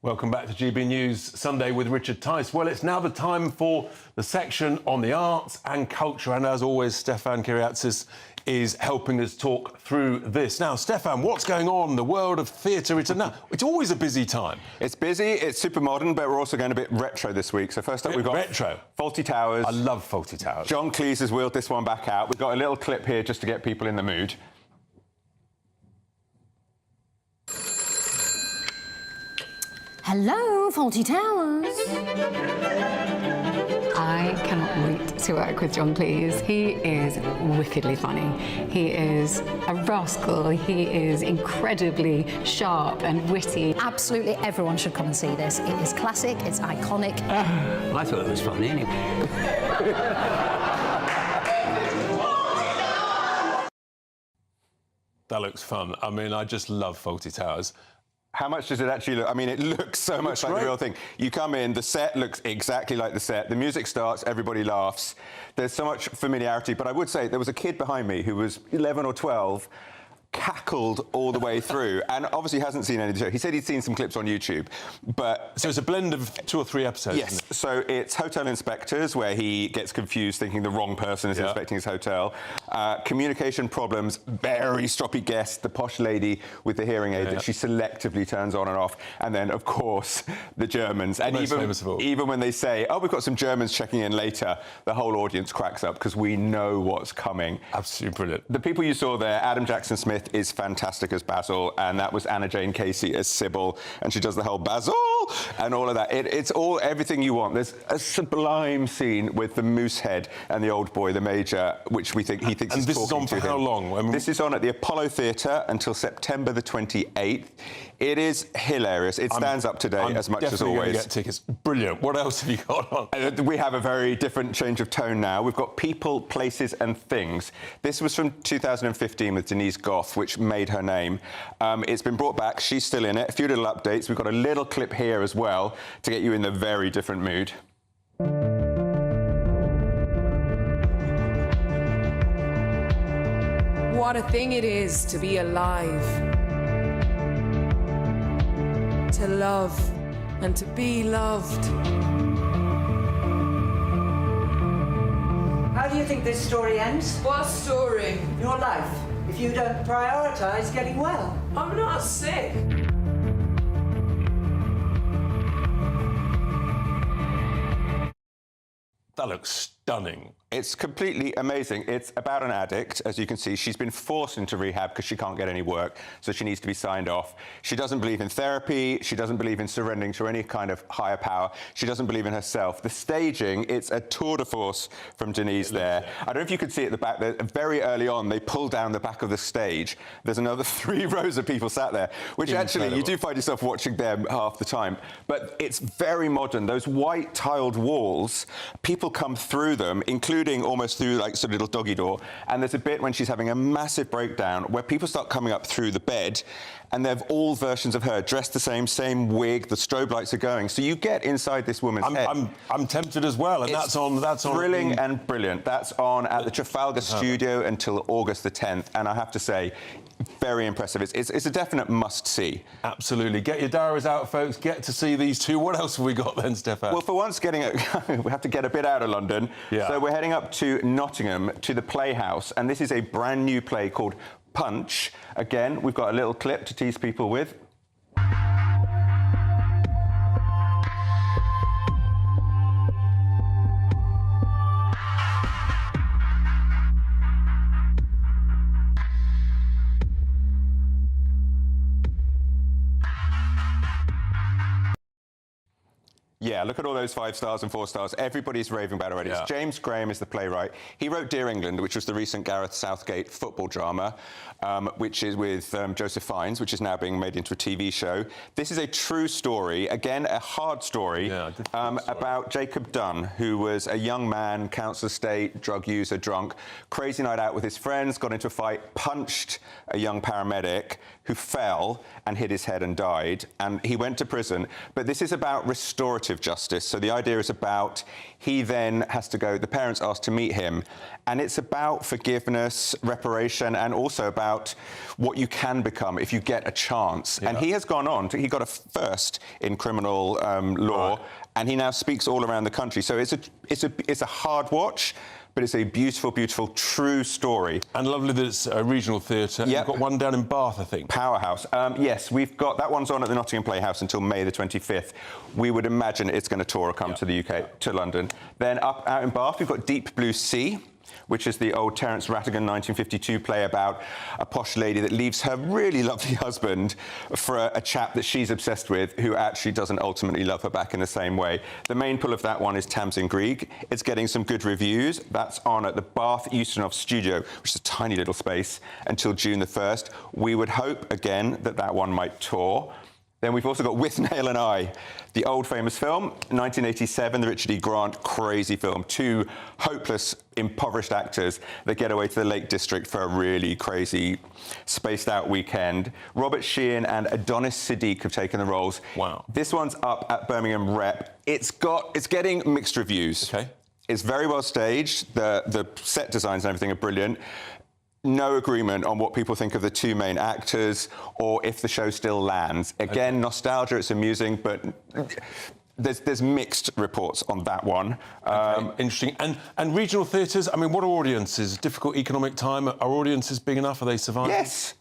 Welcome back to GB News Sunday with Richard Tice. Well, it's now the time for the section on the arts and culture. And as always, Stefan Kyriatsis is helping us talk through this. Now, Stefan, what's going on in the world of theatre? It's always a busy time. It's busy, it's super modern, but we're also going a bit retro this week. So first up, we've got... Retro? Fawlty Towers. I love Fawlty Towers. John Cleese has wheeled this one back out. We've got a little clip here just to get people in the mood. Hello, Fawlty Towers. I cannot wait to work with John Cleese. He is wickedly funny. He is a rascal. He is incredibly sharp and witty. Absolutely everyone should come and see this. It is classic, it's iconic. Well, I thought it was funny anyway. That looks fun. I mean, I just love Fawlty Towers. How much does it actually look? I mean, it looks so much like the real thing. You come in, the set looks exactly like the set. The music starts, everybody laughs. There's so much familiarity. But I would say there was a kid behind me who was 11 or 12, cackled all the way through, and obviously hasn't seen any of the show. He said he'd seen some clips on YouTube, but... So it's a blend of 2 or 3 episodes, Yes, isn't it? So it's Hotel Inspectors, where he gets confused thinking the wrong person is inspecting his hotel. Communication Problems, very stroppy guest, the posh lady with the hearing aid that she selectively turns on and off. And then, of course, the Germans. And even when they say, oh, we've got some Germans checking in later, the whole audience cracks up because we know what's coming. Absolutely brilliant. The people you saw there, Adam Jackson Smith is fantastic as Basil, and that was Anna Jane Casey as Sybil, and she does the whole Basil and all of that. It's all everything you want. There's a sublime scene with the moose head and the old boy, the major, which he thinks is talking to him. And this is on for how long? This is on at the Apollo Theatre until September the 28th. It is hilarious. It stands up today as much as always. Get tickets. Brilliant. What else have you got on? We have a very different change of tone now. We've got People, Places and Things. This was from 2015 with Denise Gough, which made her name. It's been brought back. She's still in it. A few little updates. We've got a little clip here as well to get you in the very different mood. What a thing it is to be alive, to love and to be loved. How do you think this story ends? What story? Your life, if you don't prioritise getting well. I'm not sick. That looks stunning. It's completely amazing. It's about an addict. As you can see, she's been forced into rehab because she can't get any work, so she needs to be signed off. She doesn't believe in therapy. She doesn't believe in surrendering to any kind of higher power. She doesn't believe in herself. The staging, it's a tour de force from Denise there. I don't know if you could see at the back, very early on, they pull down the back of the stage. There's another 3 rows of people sat there, which actually, you do find yourself watching them half the time. But it's very modern. Those white tiled walls, people come through them, including almost through like sort of little doggy door, and there's a bit when she's having a massive breakdown where people start coming up through the bed, and they've all versions of her dressed the same wig, the strobe lights are going, so you get inside this woman's head. I'm tempted as well, and that's on thrilling and brilliant. That's on at the Trafalgar Studio until August the 10th, and I have to say, very impressive. It's a definite must-see. Absolutely. Get your diaries out, folks. Get to see these two. What else have we got then, Stefan? Well, for once, we have to get a bit out of London. Yeah. So we're heading up to Nottingham, to the Playhouse, and this is a brand new play called Punch. Again, we've got a little clip to tease people with. Yeah, look at all those 5 stars and 4 stars. Everybody's raving about it already. Yeah. James Graham is the playwright. He wrote Dear England, which was the recent Gareth Southgate football drama, which is with Joseph Fiennes, which is now being made into a TV show. This is a true story, again, a hard story, about Jacob Dunn, who was a young man, council estate, drug user, drunk, crazy night out with his friends, got into a fight, punched a young paramedic who fell and hit his head and died, and he went to prison. But this is about restorative justice. So the idea is about, he then has to go, the parents asked to meet him, and it's about forgiveness, reparation, and also about what you can become if you get a chance. Yeah. And he has gone on he got a first in criminal law, and he now speaks all around the country. So it's a hard watch, but it's a beautiful, beautiful, true story. And lovely that it's a regional theatre. Yep. You've got one down in Bath, I think. Powerhouse. Yes, we've got... That one's on at the Nottingham Playhouse until May the 25th. We would imagine it's going to tour or come to the UK, to London. Then out in Bath, we've got Deep Blue Sea, which is the old Terence Rattigan 1952 play about a posh lady that leaves her really lovely husband for a chap that she's obsessed with, who actually doesn't ultimately love her back in the same way. The main pull of that one is Tamsin Greig. It's getting some good reviews. That's on at the Bath Eustonhof Studio, which is a tiny little space, until June the 1st. We would hope, again, that one might tour. Then we've also got With Nail and I, the old famous film, 1987, the Richard E. Grant crazy film. 2 hopeless, impoverished actors that get away to the Lake District for a really crazy, spaced-out weekend. Robert Sheehan and Adonis Siddique have taken the roles. Wow. This one's up at Birmingham Rep. It's getting mixed reviews. Okay. It's very well staged. The set designs and everything are brilliant. No agreement on what people think of the 2 main actors or if the show still lands. Again, nostalgia, it's amusing, but there's mixed reports on that one. Interesting. And regional theatres, I mean, what are audiences? Difficult economic time. Are audiences big enough? Are they surviving? Yes.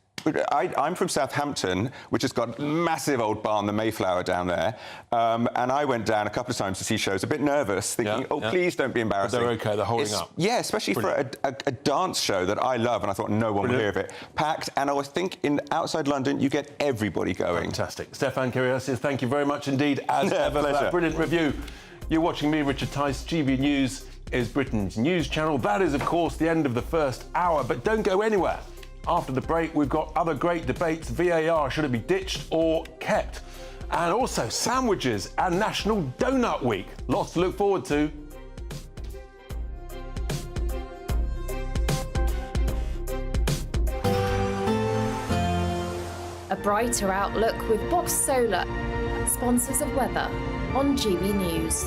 I'm from Southampton, which has got a massive old barn, the Mayflower, down there. And I went down a couple of times to see shows, a bit nervous, thinking, please don't be embarrassing. But they're OK, they're holding up. Yeah, especially for a dance show that I love, and I thought no one would hear of it. Packed, and I think outside London, you get everybody going. Fantastic. Stefan Kyriasis, thank you very much indeed, as ever, for that brilliant review. You're watching me, Richard Tice. GB News is Britain's news channel. That is, of course, the end of the first hour, but don't go anywhere. After the break, we've got other great debates. VAR, should it be ditched or kept? And also sandwiches and National Donut Week. Lots to look forward to. A brighter outlook with Box Solar, sponsors of weather on GB News.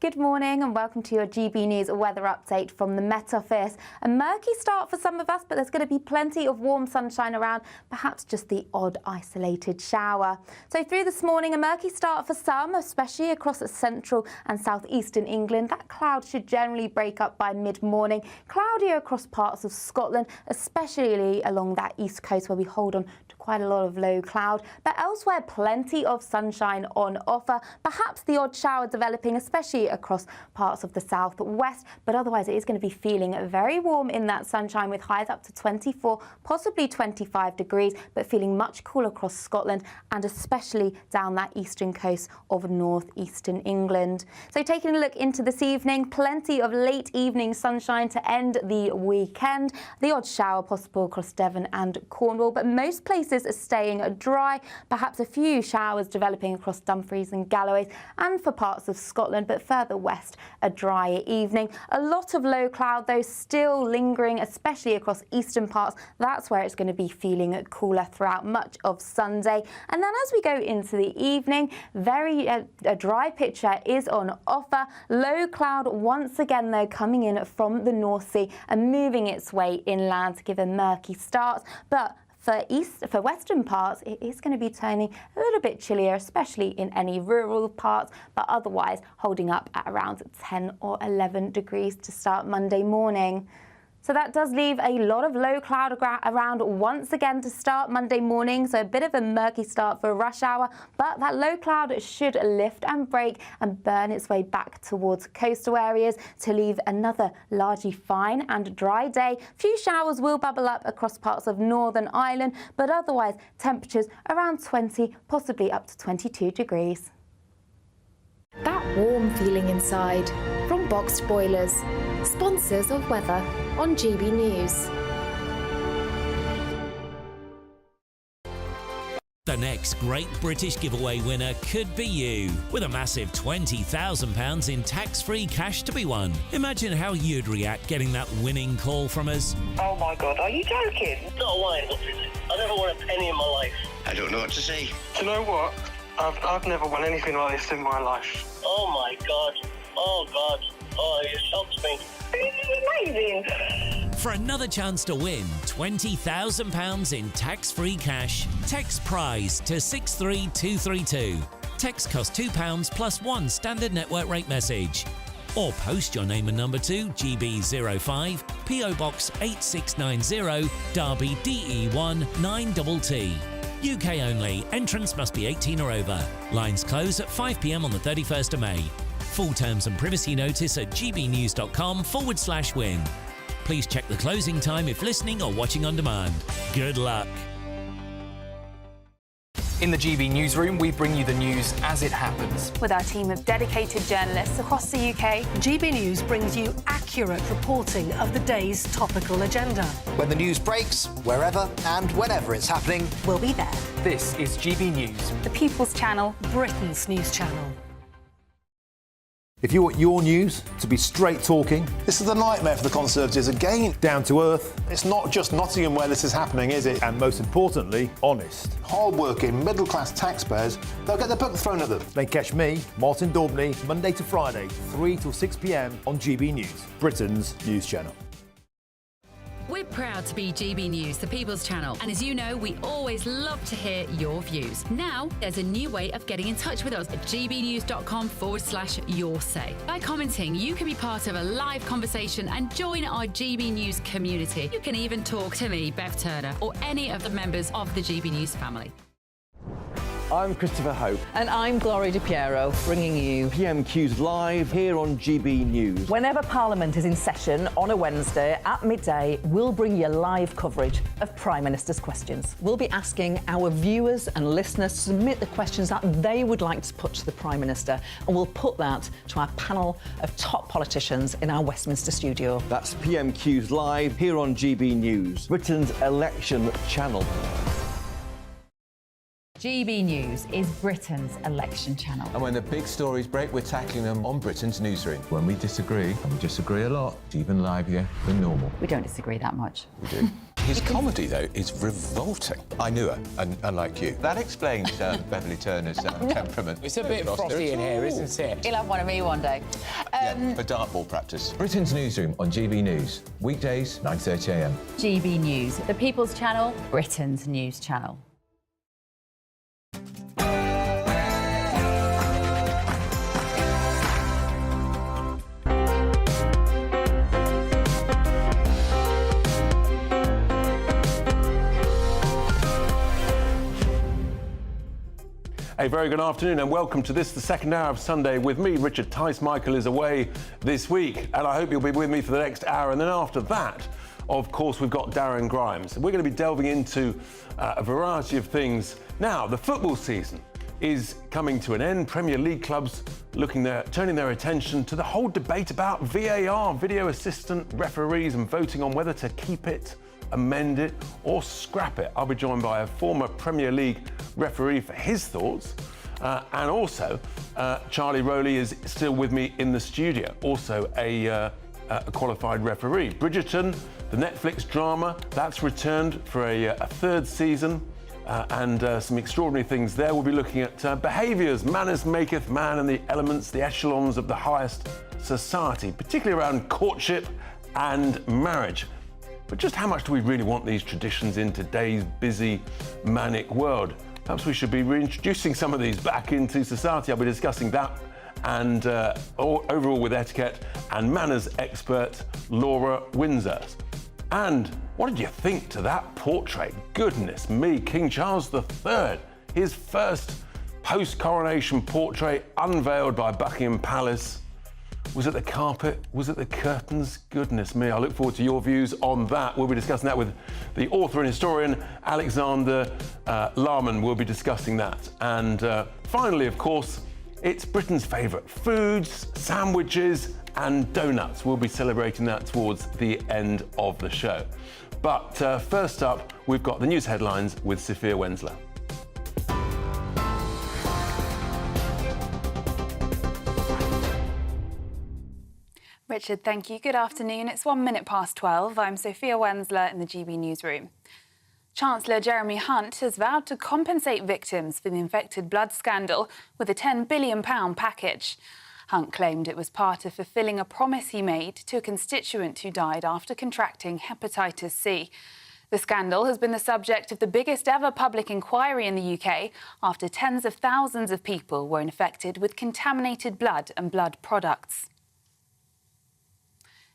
Good morning and welcome to your GB News weather update from the Met Office. A murky start for some of us, but there's going to be plenty of warm sunshine around, perhaps just the odd isolated shower. So through this morning, a murky start for some, especially across central and southeastern England. That cloud should generally break up by mid-morning. Cloudier across parts of Scotland, especially along that east coast where we hold on to quite a lot of low cloud. But elsewhere, plenty of sunshine on offer. Perhaps the odd shower developing, especially across parts of the southwest, but otherwise it is going to be feeling very warm in that sunshine with highs up to 24, possibly 25 degrees, but feeling much cooler across Scotland and especially down that eastern coast of northeastern England. So taking a look into this evening, plenty of late evening sunshine to end the weekend. The odd shower possible across Devon and Cornwall, but most places are staying dry. Perhaps a few showers developing across Dumfries and Galloway and for parts of Scotland, but further west, a drier evening. A lot of low cloud, though, still lingering, especially across eastern parts. That's where it's going to be feeling cooler throughout much of Sunday. And then as we go into the evening, a dry picture is on offer. Low cloud once again, though, coming in from the North Sea and moving its way inland to give a murky start. But for western parts, it is going to be turning a little bit chillier, especially in any rural parts, but otherwise holding up at around 10 or 11 degrees to start Monday morning. So that does leave a lot of low cloud around once again to start Monday morning. So a bit of a murky start for rush hour, but that low cloud should lift and break and burn its way back towards coastal areas to leave another largely fine and dry day. Few showers will bubble up across parts of Northern Ireland, but otherwise temperatures around 20, possibly up to 22 degrees. That warm feeling inside from Boxed Boilers, sponsors of weather on GB News. The next Great British Giveaway winner could be you, with a massive £20,000 in tax-free cash to be won. Imagine how you'd react getting that winning call from us. Oh my God, are you joking? Not a line, I never won a penny in my life. I don't know what to say. Do you know what? I've never won anything like this in my life. Oh my God. Oh God. Oh, it shocks me. This is amazing. For another chance to win £20,000 in tax-free cash, text PRIZE to 63232. Text costs £2 plus one standard network rate message. Or post your name and number to GB05, PO Box 8690, Derby DE1 9TT. UK only. Entrance must be 18 or over. Lines close at 5 p.m. on the 31st of May. Full terms and privacy notice at gbnews.com/win. Please check the closing time if listening or watching on demand. Good luck. In the GB newsroom, we bring you the news as it happens. With our team of dedicated journalists across the UK, GB News brings you accurate reporting of the day's topical agenda. When the news breaks, wherever and whenever it's happening, we'll be there. This is GB News, the People's Channel, Britain's news channel. If you want your news to be straight talking... This is a nightmare for the Conservatives again. Down to earth. It's not just Nottingham where this is happening, is it? And most importantly, honest. Hard-working, middle-class taxpayers, they'll get the book thrown at them. Then catch me, Martin Daubney, Monday to Friday, 3 till 6 p.m. on GB News, Britain's news channel. We're proud to be GB News, the People's Channel. And as you know, we always love to hear your views. Now, there's a new way of getting in touch with us at gbnews.com/yoursay. By commenting, you can be part of a live conversation and join our GB News community. You can even talk to me, Bev Turner, or any of the members of the GB News family. I'm Christopher Hope. And I'm Gloria Di Piero, bringing you PMQs live here on GB News. Whenever Parliament is in session on a Wednesday at midday, we'll bring you live coverage of Prime Minister's questions. We'll be asking our viewers and listeners to submit the questions that they would like to put to the Prime Minister, and we'll put that to our panel of top politicians in our Westminster studio. That's PMQs live here on GB News, Britain's election channel. GB News is Britain's election channel. And when the big stories break, we're tackling them on Britain's newsroom. When we disagree, and we disagree a lot, it's even livelier than normal. We don't disagree that much. We do. His comedy, though, is revolting. I knew her, unlike you. That explains Beverly Turner's temperament. It's a bit frothy in here, isn't it? He'll have one of me one day. For dartball practice. Britain's Newsroom on GB News. Weekdays, 9:30 a.m. GB News, the People's Channel, Britain's news channel. A very good afternoon and welcome to this, the second hour of Sunday with me, Richard Tice. Michael is away this week and I hope you'll be with me for the next hour. And then after that, of course, we've got Darren Grimes. We're going to be delving into a variety of things. Now, the football season is coming to an end. Premier League clubs turning their attention to the whole debate about VAR, video assistant referees, and voting on whether to keep it, amend it or scrap it. I'll be joined by a former Premier League referee for his thoughts, and also Charlie Rowley is still with me in the studio, also a qualified referee. Bridgerton, the Netflix drama, that's returned for a third season, and some extraordinary things there. We'll be looking at behaviours, manners maketh man, and the elements, the echelons of the highest society, particularly around courtship and marriage. But just how much do we really want these traditions in today's busy, manic world? Perhaps we should be reintroducing some of these back into society. I'll be discussing that and overall with etiquette and manners expert Laura Windsor. And what did you think to that portrait? Goodness me, King Charles III, his first post-coronation portrait unveiled by Buckingham Palace. Was it the carpet? Was it the curtains? Goodness me, I look forward to your views on that. We'll be discussing that with the author and historian, Alexander Larman. We'll be discussing that. And finally, of course, it's Britain's favourite foods, sandwiches and donuts. We'll be celebrating that towards the end of the show. But first up, we've got the news headlines with Sophia Wensler. Richard, thank you. Good afternoon. It's 1 minute past 12. I'm Sophia Wensler in the GB Newsroom. Chancellor Jeremy Hunt has vowed to compensate victims for the infected blood scandal with a £10 billion package. Hunt claimed it was part of fulfilling a promise he made to a constituent who died after contracting hepatitis C. The scandal has been the subject of the biggest ever public inquiry in the UK after tens of thousands of people were infected with contaminated blood and blood products.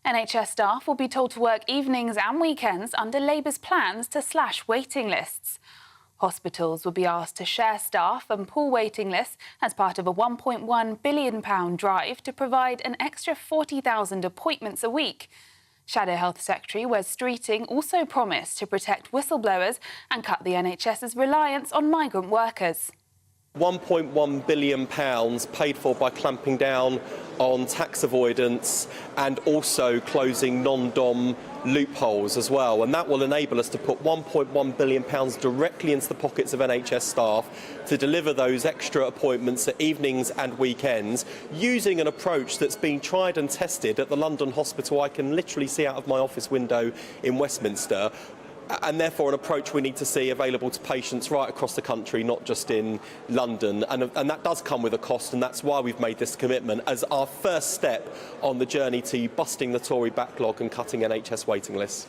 NHS staff will be told to work evenings and weekends under Labour's plans to slash waiting lists. Hospitals will be asked to share staff and pool waiting lists as part of a £1.1 billion drive to provide an extra 40,000 appointments a week. Shadow Health Secretary Wes Streeting also promised to protect whistleblowers and cut the NHS's reliance on migrant workers. £1.1 billion paid for by clamping down on tax avoidance and also closing non-dom loopholes as well. And that will enable us to put £1.1 billion directly into the pockets of NHS staff to deliver those extra appointments at evenings and weekends using an approach that's been tried and tested at the London hospital I can literally see out of my office window in Westminster. And therefore an approach we need to see available to patients right across the country, not just in London. And that does come with a cost, and that's why we've made this commitment as our first step on the journey to busting the Tory backlog and cutting NHS waiting lists.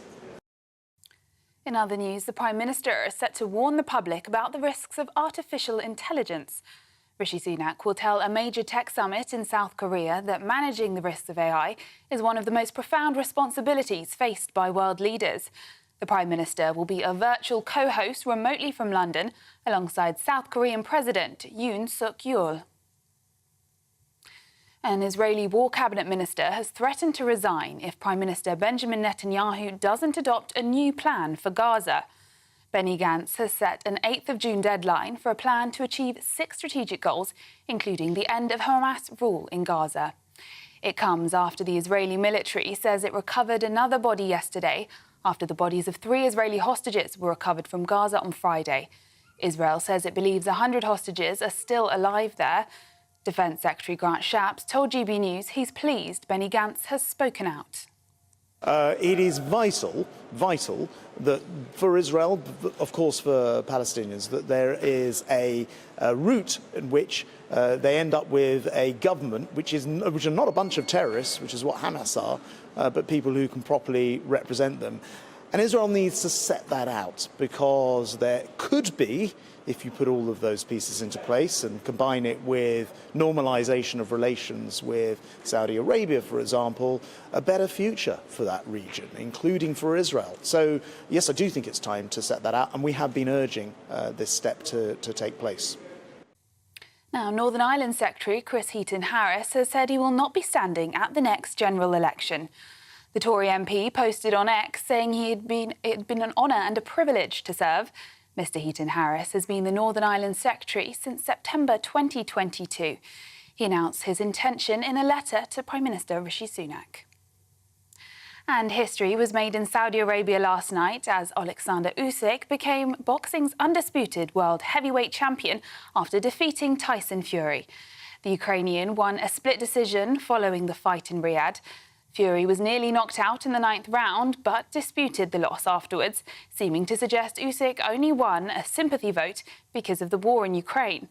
In other news, the Prime Minister is set to warn the public about the risks of artificial intelligence. Rishi Sunak will tell a major tech summit in South Korea that managing the risks of AI is one of the most profound responsibilities faced by world leaders. The Prime Minister will be a virtual co-host remotely from London alongside South Korean President Yoon Suk-yeol. An Israeli War Cabinet Minister has threatened to resign if Prime Minister Benjamin Netanyahu doesn't adopt a new plan for Gaza. Benny Gantz has set an 8th of June deadline for a plan to achieve 6 strategic goals, including the end of Hamas rule in Gaza. It comes after the Israeli military says it recovered another body yesterday, after the bodies of 3 Israeli hostages were recovered from Gaza on Friday. Israel says it believes 100 hostages are still alive there. Defence Secretary Grant Shapps told GB News he's pleased Benny Gantz has spoken out. It is vital that for Israel, of course for Palestinians, that there is a route in which they end up with a government which are not a bunch of terrorists, which is what Hamas are, but people who can properly represent them. And Israel needs to set that out, because there could be, if you put all of those pieces into place and combine it with normalization of relations with Saudi Arabia, for example, a better future for that region, including for Israel. So, yes, I do think it's time to set that out, and we have been urging this step to take place. Now, Northern Ireland Secretary Chris Heaton-Harris has said he will not be standing at the next general election. The Tory MP posted on X saying it had been an honour and a privilege to serve. Mr Heaton-Harris has been the Northern Ireland Secretary since September 2022. He announced his intention in a letter to Prime Minister Rishi Sunak. And history was made in Saudi Arabia last night as Alexander Usyk became boxing's undisputed world heavyweight champion after defeating Tyson Fury. The Ukrainian won a split decision following the fight in Riyadh. Fury was nearly knocked out in the 9th round, but disputed the loss afterwards, seeming to suggest Usyk only won a sympathy vote because of the war in Ukraine.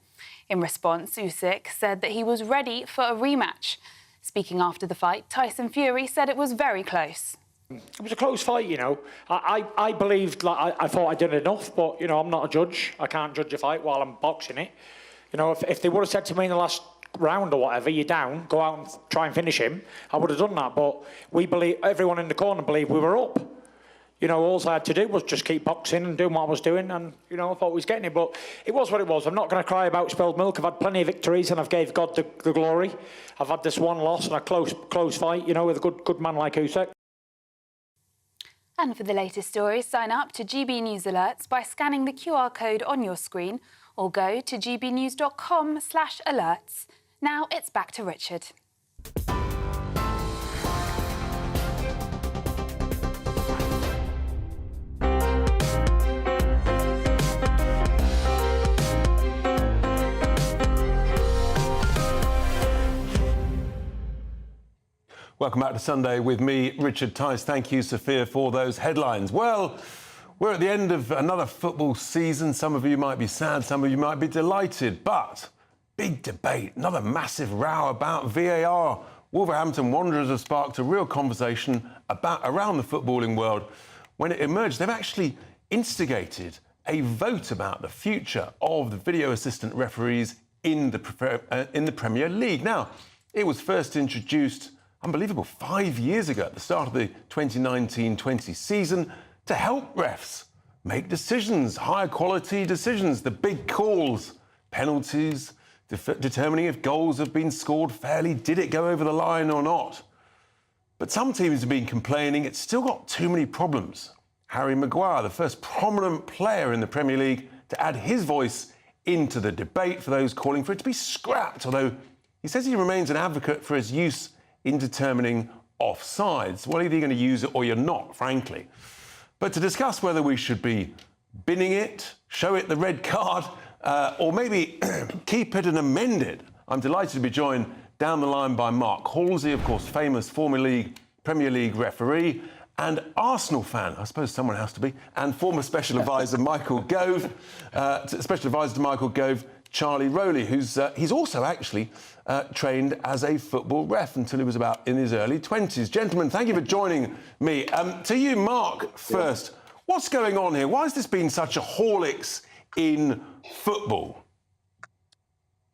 In response, Usyk said that he was ready for a rematch. Speaking after the fight, Tyson Fury said it was very close. It was a close fight, you know. I believed, I thought I did enough, but, you know, I'm not a judge. I can't judge a fight while I'm boxing it. You know, if they would have said to me in the last round or whatever, you're down, go out and try and finish him, I would have done that. But we believe, everyone in the corner believed we were up. You know, all I had to do was just keep boxing and doing what I was doing, and, you know, I thought we was getting it. But it was what it was. I'm not going to cry about spilled milk. I've had plenty of victories and I've gave God the glory. I've had this one loss and a close fight, you know, with a good man like Usyk. And for the latest stories, sign up to GB News Alerts by scanning the QR code on your screen or go to gbnews.com/alerts. Now it's back to Richard. Welcome back to Sunday with me, Richard Tice. Thank you, Sophia, for those headlines. Well, we're at the end of another football season. Some of you might be sad, some of you might be delighted, but big debate, another massive row about VAR. Wolverhampton Wanderers have sparked a real conversation around the footballing world. When it emerged, they've actually instigated a vote about the future of the video assistant referees in the Premier League. Now, it was first introduced, unbelievable, 5 years ago at the start of the 2019-20 season to help refs make decisions, higher quality decisions, the big calls, penalties, determining if goals have been scored fairly, did it go over the line or not. But some teams have been complaining it's still got too many problems. Harry Maguire, the first prominent player in the Premier League to add his voice into the debate for those calling for it to be scrapped, although he says he remains an advocate for its use in determining offsides. Well, either you're going to use it or you're not, frankly. But to discuss whether we should be binning it, show it the red card, or maybe keep it and amend it, I'm delighted to be joined down the line by Mark Halsey, of course, famous former Premier League referee and Arsenal fan, I suppose someone has to be, and former Special Advisor Michael Gove, Special Advisor to Michael Gove, Charlie Rowley, he's also actually trained as a football ref until he was about in his early 20s. Gentlemen, thank you for joining me. To you, Mark, first, what's going on here? Why has this been such a Horlicks in football?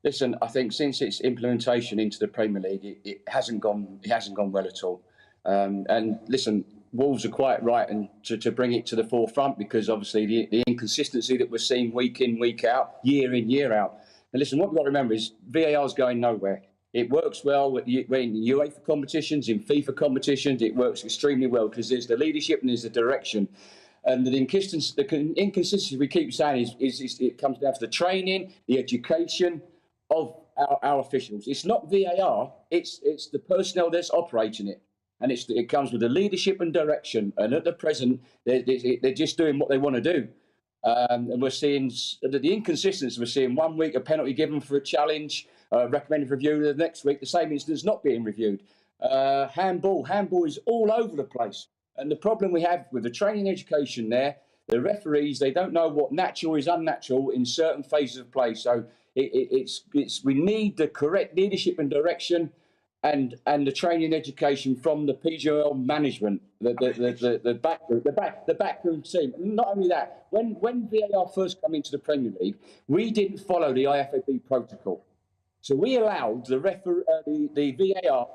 Listen, I think since its implementation into the Premier League, it hasn't gone well at all. And listen, Wolves are quite right and to bring it to the forefront, because obviously the inconsistency that we're seeing week in, week out, year in, year out. And listen, what we've got to remember is VAR is going nowhere. It works well in UEFA competitions, in FIFA competitions. It works extremely well because there's the leadership and there's the direction. And the inconsistency we keep saying is it comes down to the training, the education of our officials. It's not VAR, it's the personnel that's operating it. And it comes with the leadership and direction. And at the present, they're just doing what they want to do. And we're seeing the inconsistency. We're seeing 1 week a penalty given for a challenge, recommended review. The next week, the same instance not being reviewed. Handball is all over the place. And the problem we have with the training education there, the referees, they don't know what natural is unnatural in certain phases of play. So we need the correct leadership and direction and the training education from the PGL management, the backroom team. And not only that, when VAR first came into the Premier League, we didn't follow the IFAB protocol. So we allowed the VAR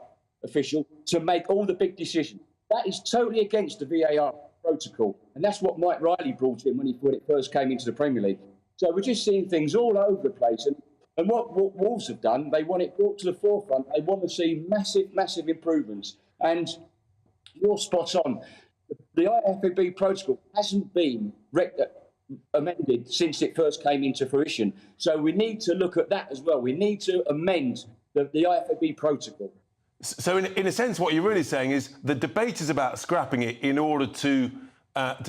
official to make all the big decisions. That is totally against the VAR protocol. And that's what Mike Riley brought in when it first came into the Premier League. So we're just seeing things all over the place. And what Wolves have done, they want it brought to the forefront. They want to see massive improvements. And you're spot on. The IFAB protocol hasn't been amended since it first came into fruition. So we need to look at that as well. We need to amend the IFAB protocol. So in a sense, what you're really saying is the debate is about scrapping it in order to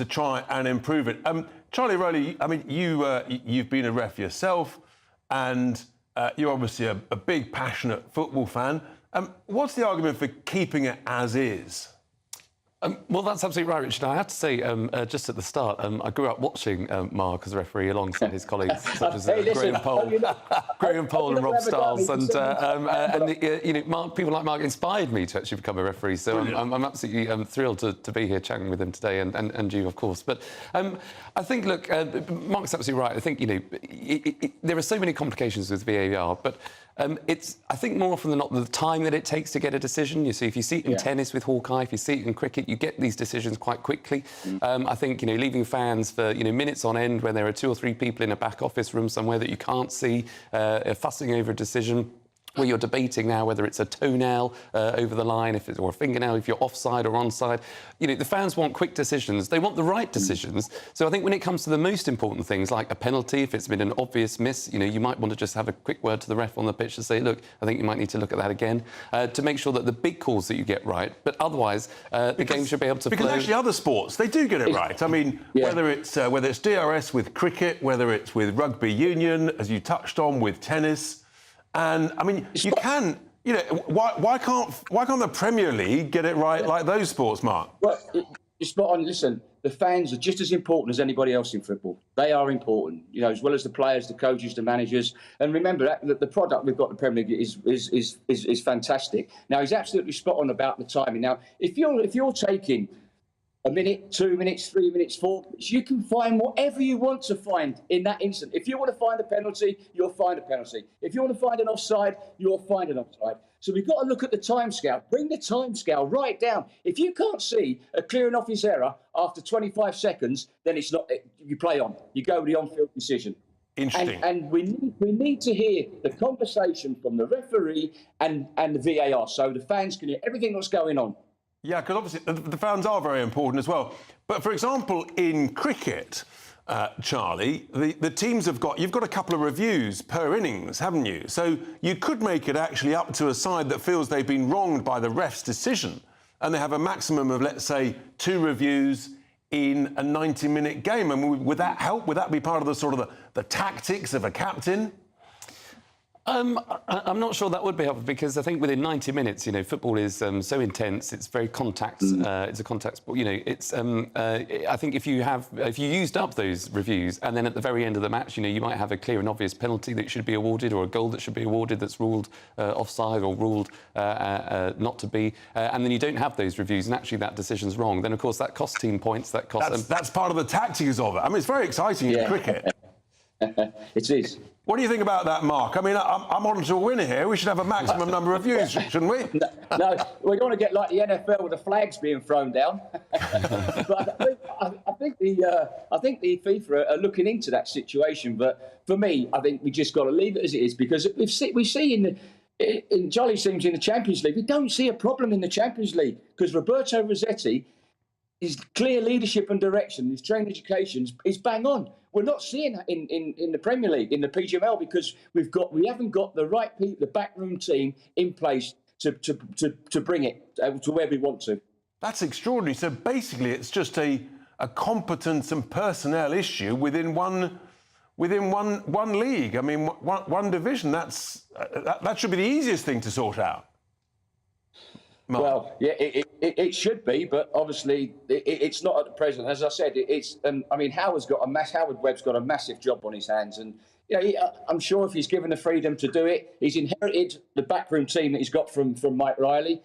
try and improve it. Charlie Rowley, I mean, you've been a ref yourself, and you're obviously a big, passionate football fan. What's the argument for keeping it as is? Well, that's absolutely right, Richard. I have to say, just at the start, I grew up watching Mark as a referee alongside his colleagues, such as Graham Pole and Rob Stiles. And Mark, people like Mark inspired me to actually become a referee. So I'm absolutely thrilled to be here chatting with him today, and you, of course. But I think, look, Mark's absolutely right. I think, there are so many complications with VAR, but it's, I think, more often than not, the time that it takes to get a decision. You see, if you see it in tennis with Hawkeye, if you see it in cricket, you get these decisions quite quickly. I think, leaving fans for, minutes on end when there are 2 or 3 people in a back office room somewhere that you can't see, fussing over a decision, where you're debating now whether it's a toenail over the line, or a fingernail, if you're offside or onside. The fans want quick decisions. They want the right decisions. So I think when it comes to the most important things, like a penalty, if it's been an obvious miss, you might want to just have a quick word to the ref on the pitch to say, look, I think you might need to look at that again, to make sure that the big calls that you get right. But otherwise, the game should be able to flow. Because actually other sports, they do get it right. I mean, whether it's DRS with cricket, whether it's with rugby union, as you touched on, with tennis. And I mean, you can, why can't the Premier League get it right like those sports, Mark? Well, you're spot on. Listen, the fans are just as important as anybody else in football. They are important, as well as the players, the coaches, the managers. And remember that the product we've got in the Premier League is fantastic. Now, he's absolutely spot on about the timing. Now, if you're taking a minute, 2 minutes, 3 minutes, 4 minutes, you can find whatever you want to find in that instant. If you want to find a penalty, you'll find a penalty. If you want to find an offside, you'll find an offside. So we've got to look at the timescale. Bring the timescale right down. If you can't see a clear and obvious error after 25 seconds, then it's not. You play on. You go with the on-field decision. Interesting. And we need to hear the conversation from the referee and the VAR, so the fans can hear everything that's going on. Yeah, because obviously the fans are very important as well. But for example, in cricket, Charlie, the teams you've got a couple of reviews per innings, haven't you? So you could make it actually up to a side that feels they've been wronged by the ref's decision, and they have a maximum of, let's say, 2 reviews in a 90-minute game. And would that help? Would that be part of the sort of the tactics of a captain? I'm not sure that would be helpful, because I think within 90 minutes, football is so intense. It's very contact. It's a contact sport. I think if you used up those reviews, and then at the very end of the match, you might have a clear and obvious penalty that should be awarded, or a goal that should be awarded that's ruled offside or ruled not to be, and then you don't have those reviews, and actually that decision's wrong. Then of course that costs team points. That costs. That's part of the tactics of it. I mean, it's very exciting in cricket. It is. What do you think about that, Mark? I mean, I'm on to a winner here. We should have a maximum number of views, shouldn't we? No, we don't want to get like the NFL with the flags being thrown down. But I think the FIFA are looking into that situation. But for me, I think we just got to leave it as it is, because we see in Jolly's teams in the Champions League, we don't see a problem in the Champions League, because Roberto Rossetti, his clear leadership and direction, his training education is bang on. We're not seeing that in the Premier League, in the PGML, because we haven't got the right people, the backroom team in place to bring it to where we want to. That's extraordinary. So basically, it's just a competence and personnel issue within one league. I mean, one division. That should be the easiest thing to sort out. Mark? Well, yeah, it should be, but obviously it's not at the present. As I said, I mean, Howard Webb's got a massive job on his hands, and I'm sure if he's given the freedom to do it, he's inherited the backroom team that he's got from Mike Riley.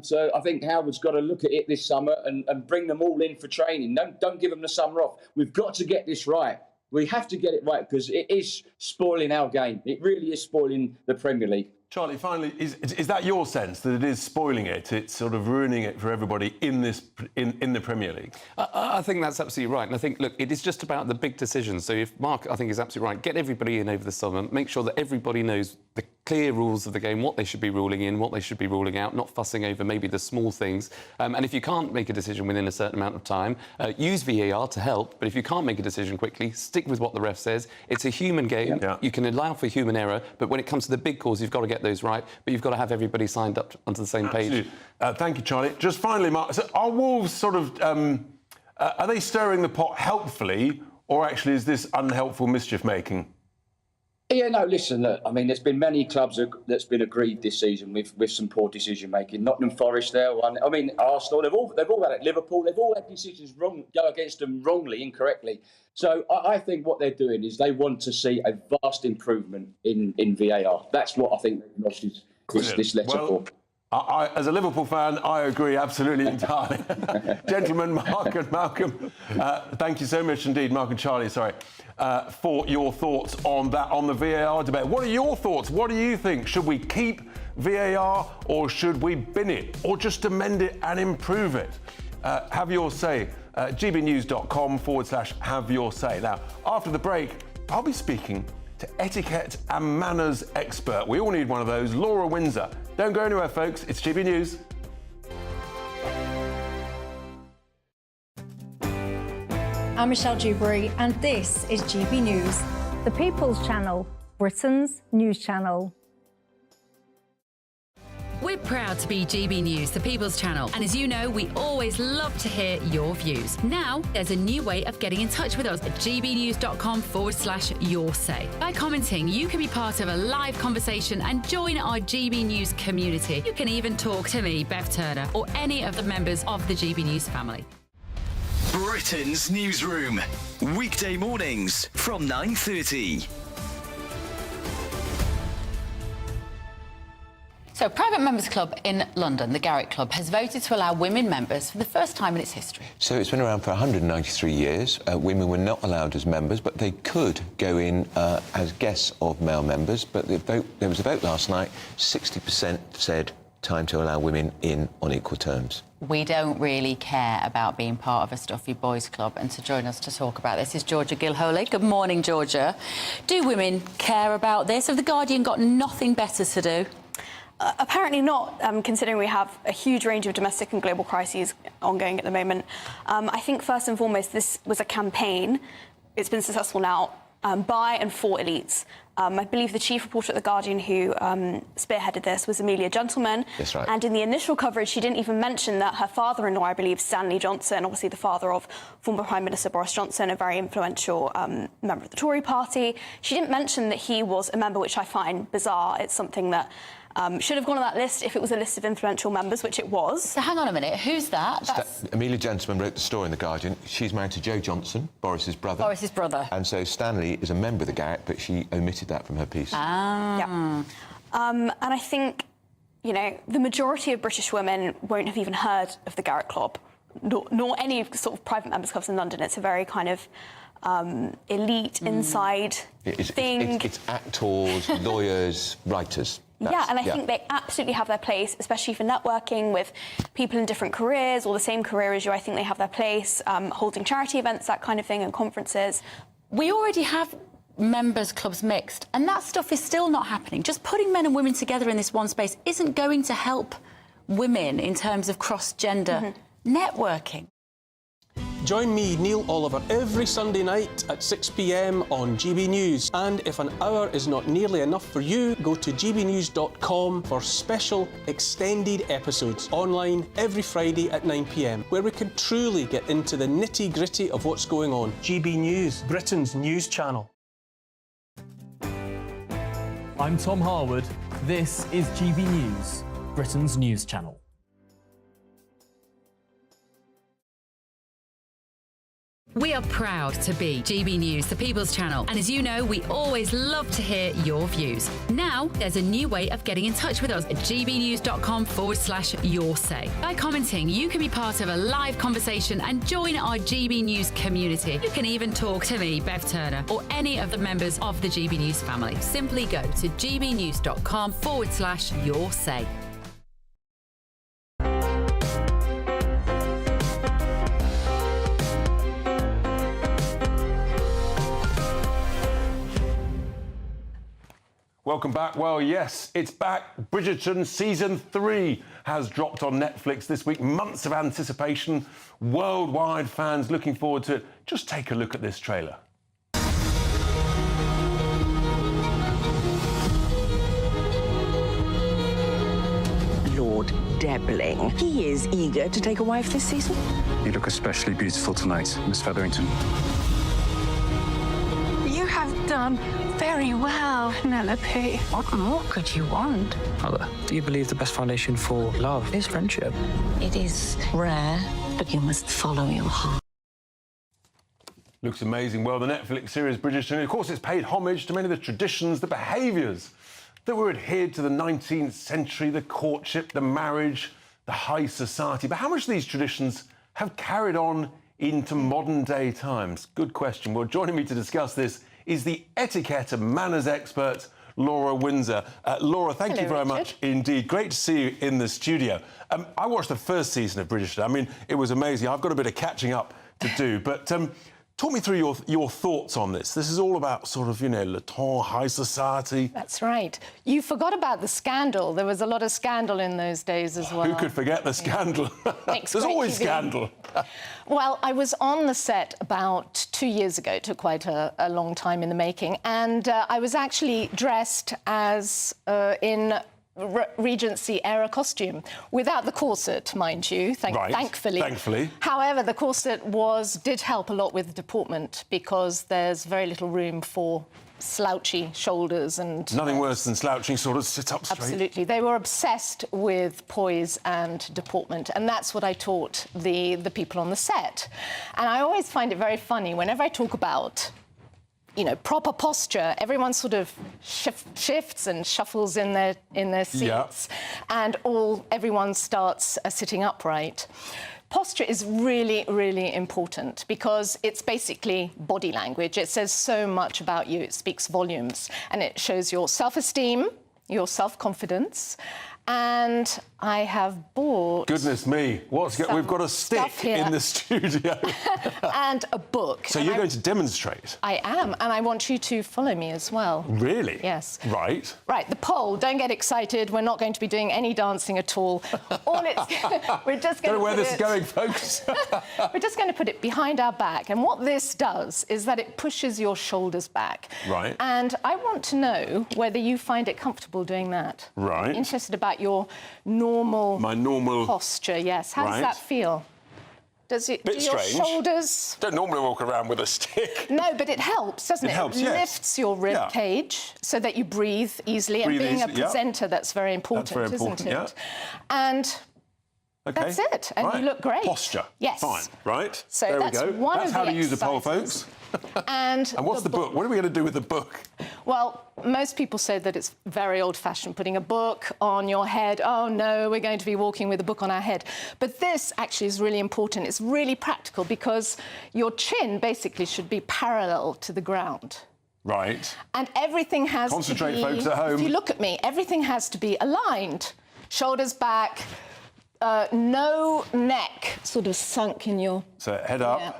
So I think Howard's got to look at it this summer and bring them all in for training. Don't give them the summer off. We've got to get this right. We have to get it right because it is spoiling our game. It really is spoiling the Premier League. Charlie, finally, is that your sense, that it is spoiling it? It's sort of ruining it for everybody in the Premier League? I think that's absolutely right. And I think, look, it is just about the big decisions. So if Mark, I think, is absolutely right, get everybody in over the summer, make sure that everybody knows the clear rules of the game, what they should be ruling in, what they should be ruling out, not fussing over maybe the small things. And if you can't make a decision within a certain amount of time, use VAR to help. But if you can't make a decision quickly, stick with what the ref says. It's a human game. Yeah. You can allow for human error, but when it comes to the big calls, you've got to get those right. But you've got to have everybody signed up onto the same page. Thank you, Charlie. Just finally, Mark, so are Wolves sort of... are they stirring the pot helpfully, or actually is this unhelpful mischief-making? Yeah, no, listen, look, I mean, there's been many clubs that's been agreed this season with some poor decision-making. Nottingham Forest there, I mean, Arsenal, they've all had it. Liverpool, they've all had decisions go against them wrongly, incorrectly. So I think what they're doing is they want to see a vast improvement in VAR. That's what I think this letter for. As a Liverpool fan, I agree absolutely entirely. Gentlemen, Mark and Malcolm, thank you so much indeed, Mark and Charlie, sorry, for your thoughts on the VAR debate. What are your thoughts? What do you think? Should we keep VAR or should we bin it or just amend it and improve it? Have your say. gbnews.com/have your say. Now, after the break, I'll be speaking to etiquette and manners expert. We all need one of those, Laura Windsor. Don't go anywhere, folks. It's GB News. I'm Michelle Dewberry, and this is GB News. The People's Channel, Britain's news channel. We're proud to be GB News, the People's Channel. And as you know, we always love to hear your views. Now, there's a new way of getting in touch with us at gbnews.com/your say. By commenting, you can be part of a live conversation and join our GB News community. You can even talk to me, Bev Turner, or any of the members of the GB News family. Britain's Newsroom, weekday mornings from 9:30. So, Private Members Club in London, the Garrick Club, has voted to allow women members for the first time in its history. So it's been around for 193 years. Women were not allowed as members, but they could go in as guests of male members. But there was a vote last night, 60% said time to allow women in on equal terms. We don't really care about being part of a stuffy boys' club, and to join us to talk about this is Georgia Gilholy. Good morning, Georgia. Do women care about this? Have The Guardian got nothing better to do? Apparently not, considering we have a huge range of domestic and global crises ongoing at the moment. I think, first and foremost, this was a campaign. It's been successful now by and for elites. I believe the chief reporter at The Guardian who spearheaded this was Amelia Gentleman. That's right. And in the initial coverage, she didn't even mention that her father-in-law, I believe, Stanley Johnson, obviously the father of former Prime Minister Boris Johnson, a very influential member of the Tory party. She didn't mention that he was a member, which I find bizarre. It's something that should have gone on that list if it was a list of influential members, which it was. So hang on a minute, who's that? Amelia Gentleman wrote the story in The Guardian. She's married to Joe Johnson, Boris's brother. Boris's brother. And so Stanley is a member of the Garrick, but she omitted that from her piece. Ah. Yeah. And I think, you know, the majority of British women won't have even heard of the Garrick Club, nor any sort of private members' clubs in London. It's a very kind of elite inside thing. It's actors, lawyers, writers. I think they absolutely have their place, especially for networking with people in different careers or the same career as you. I think they have their place, holding charity events, that kind of thing, and conferences. We already have members' clubs mixed, and that stuff is still not happening. Just putting men and women together in this one space isn't going to help women in terms of cross-gender networking. Join me, Neil Oliver, every Sunday night at 6 p.m. on GB News. And if an hour is not nearly enough for you, go to gbnews.com for special extended episodes online every Friday at 9 p.m, where we can truly get into the nitty-gritty of what's going on. GB News, Britain's news channel. I'm Tom Harwood. This is GB News, Britain's news channel. We are proud to be GB News, the People's Channel. And as you know, we always love to hear your views. Now, there's a new way of getting in touch with us at gbnews.com/yoursay. By commenting, you can be part of a live conversation and join our GB News community. You can even talk to me, Bev Turner, or any of the members of the GB News family. Simply go to gbnews.com/yoursay. Welcome back. Well, yes, it's back. Bridgerton Season 3 has dropped on Netflix this week. Months of anticipation. Worldwide fans looking forward to it. Just take a look at this trailer. Lord Debling. He is eager to take a wife this season. You look especially beautiful tonight, Miss Featherington. You have done very well, Penelope. What more could you want? Mother, do you believe the best foundation for love is friendship? It is rare, but you must follow your heart. Looks amazing. Well, the Netflix series Bridgerton, of course, it's paid homage to many of the traditions, the behaviours that were adhered to the 19th century, the courtship, the marriage, the high society. But how much of these traditions have carried on into modern-day times? Good question. Well, joining me to discuss this is the etiquette and manners expert, Laura Windsor. Laura, thank you very much indeed. Great to see you in the studio. I watched the first season of Bridgerton. I mean, it was amazing. I've got a bit of catching up to do, but talk me through your thoughts on this. This is all about sort of, le temps, high society. That's right. You forgot about the scandal. There was a lot of scandal in those days as well. Who could forget the scandal? There's always scandal. Well, I was on the set about 2 years ago. It took quite a long time in the making. And I was actually dressed as in Regency-era costume, without the corset, mind you, thankfully. However, the corset did help a lot with deportment, because there's very little room for slouchy shoulders and... Nothing worse than slouching, sort of sit up straight. Absolutely. They were obsessed with poise and deportment, and that's what I taught the people on the set. And I always find it very funny, whenever I talk about proper posture, everyone sort of shifts and shuffles in their seats, and everyone starts sitting upright. Posture is really, really important, because it's basically body language. It says so much about you. It speaks volumes, and it shows your self-esteem, your self-confidence. And I have bought... Goodness me, we've got a stick in the studio. And a book. So you're going to demonstrate? I am, and I want you to follow me as well. Really? Yes. Right. Right, the pole, don't get excited. We're not going to be doing any dancing at all. We're just going to don't know where this is going, folks. We're just going to put it behind our back. And what this does is that it pushes your shoulders back. Right. And I want to know whether you find it comfortable doing that. Right. I'm interested about your normal posture, yes. How does that feel? Do your shoulders... Don't normally walk around with a stick. No, but it helps, doesn't it? It helps, It lifts your rib cage so that you breathe easily. And being a presenter, that's very important, isn't it? And that's it. And you look great. Posture. Yes. Fine. Right. So there we go. That's how to use the pole, folks. And what's the book? What are we going to do with the book? Well, most people say that it's very old-fashioned, putting a book on your head. Oh, no, we're going to be walking with a book on our head. But this actually is really important. It's really practical, because your chin basically should be parallel to the ground. Right. And everything has to be... Concentrate, folks at home. If you look at me, everything has to be aligned. Shoulders back, no neck sort of sunk in your... So head up. Yeah.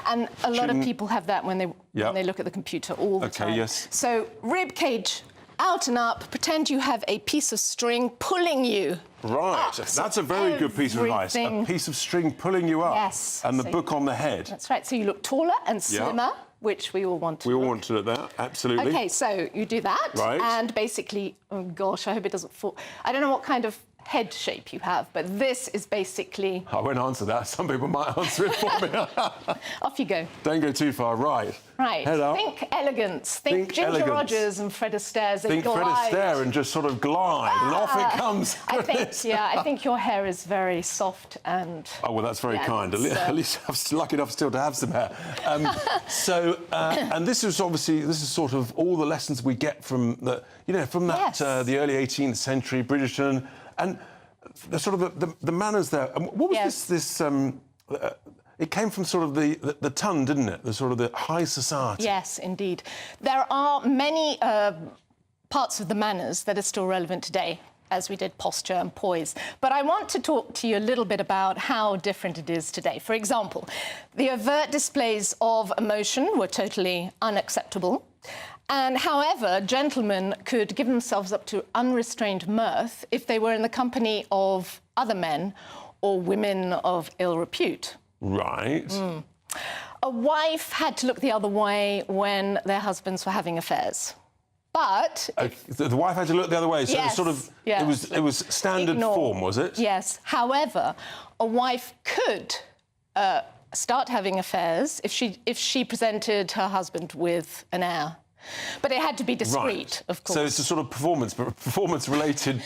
And a lot of people have that when they look at the computer all the time. Yes. So rib cage out and up. Pretend you have a piece of string pulling you. Right. Up. That's a very good piece of advice. A piece of string pulling you up. Yes. And the book on the head. That's right. So you look taller and slimmer, which we all want to We all want to look that, absolutely. OK, so you do that. Right. And basically, oh, gosh, I hope it doesn't fall. I don't know what kind of head shape you have, but this is basically... I won't answer that. Some people might answer it for me. Off you go. Don't go too far. Right. Right. Head up. Think elegance. Think Ginger elegance. Rogers and Fred Astaire. Think Fred Astaire and just sort of glide, and off it comes. I think your hair is very soft and... Oh, well, that's very kind. dense, At least I'm lucky enough still to have some hair. And this is sort of all the lessons we get from the early 18th century, Bridgerton, and the sort of the manners there. What was this? It came from sort of the ton, didn't it? The sort of the high society. Yes, indeed. There are many parts of the manners that are still relevant today, as we did posture and poise. But I want to talk to you a little bit about how different it is today. For example, the overt displays of emotion were totally unacceptable. And however, gentlemen could give themselves up to unrestrained mirth if they were in the company of other men or women of ill repute. Right. A wife had to look the other way when their husbands were having affairs. But... the wife had to look the other way, so yes, it was standard form, was it? Yes. However, a wife could start having affairs if she presented her husband with an heir. But it had to be discreet, of course. So it's a sort of performance-related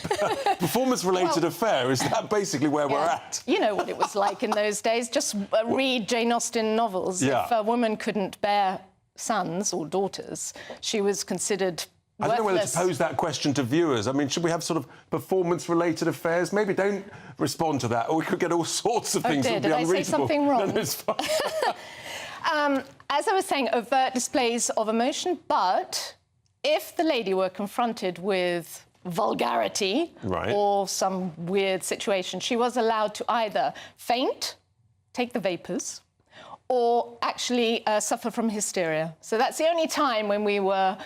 affair. Is that basically where we're at? You know what it was like in those days. Just read Jane Austen novels. Yeah. If a woman couldn't bear sons or daughters, she was considered worthless. I don't know whether to pose that question to viewers. I mean, should we have sort of performance-related affairs? Maybe don't respond to that, or we could get all sorts of things that would be unreasonable. Did I say something wrong? No, it's fine. As I was saying, overt displays of emotion, but if the lady were confronted with vulgarity or some weird situation, she was allowed to either faint, take the vapours, or actually suffer from hysteria. So that's the only time when we were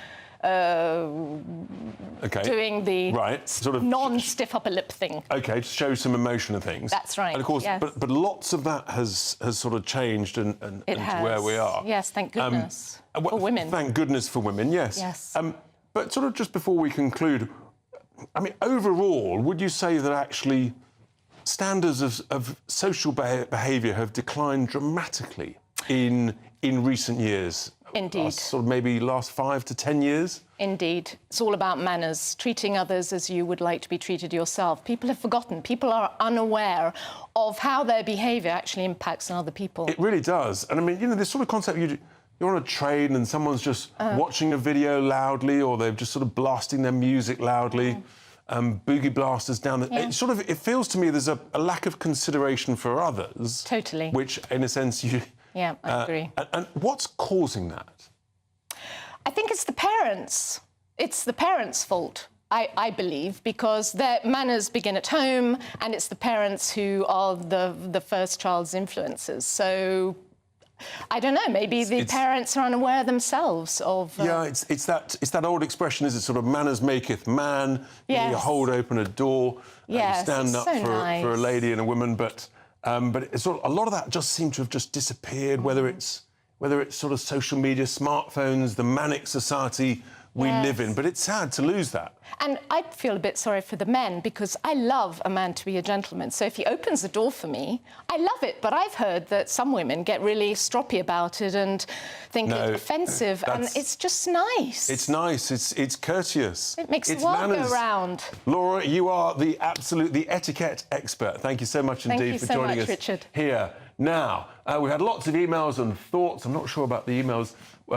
doing the sort of non-stiff upper lip thing. OK, to show some emotion and things. That's right. And of course, yes. but lots of that has sort of changed and to where we are. Yes, thank goodness. For women. Thank goodness for women, yes. Yes. But sort of just before we conclude, I mean, overall, would you say that actually standards of social behaviour have declined dramatically in recent years? Indeed. Sort of maybe last 5 to 10 years? Indeed. It's all about manners, treating others as you would like to be treated yourself. People have forgotten. People are unaware of how their behaviour actually impacts on other people. It really does. And I mean, you know, this sort of concept, you're on a train and someone's just watching a video loudly, or they're just sort of blasting their music loudly, boogie blasters down the... It feels to me there's a lack of consideration for others. Totally. Which, in a sense, you... Yeah, I agree. And what's causing that? I think it's the parents. It's the parents' fault, I believe, because their manners begin at home, and it's the parents who are the first child's influences. So, I don't know, maybe the parents are unaware themselves of... Yeah, it's that old expression, is it, sort of manners maketh man. Yes. You hold open a door, you stand up for a lady and a woman, but it's sort of, a lot of that just seems to have just disappeared, whether it's sort of social media, smartphones, the manic society we live in. But it's sad to lose that. And I feel a bit sorry for the men, because I love a man to be a gentleman. So if he opens the door for me, I love it. But I've heard that some women get really stroppy about it and think it's offensive, and it's just nice. It's nice. It's courteous. It makes the world go round. Laura, you are the etiquette expert. Thank you so much indeed for joining us Richard. here. Now, we've had lots of emails and thoughts. I'm not sure about the emails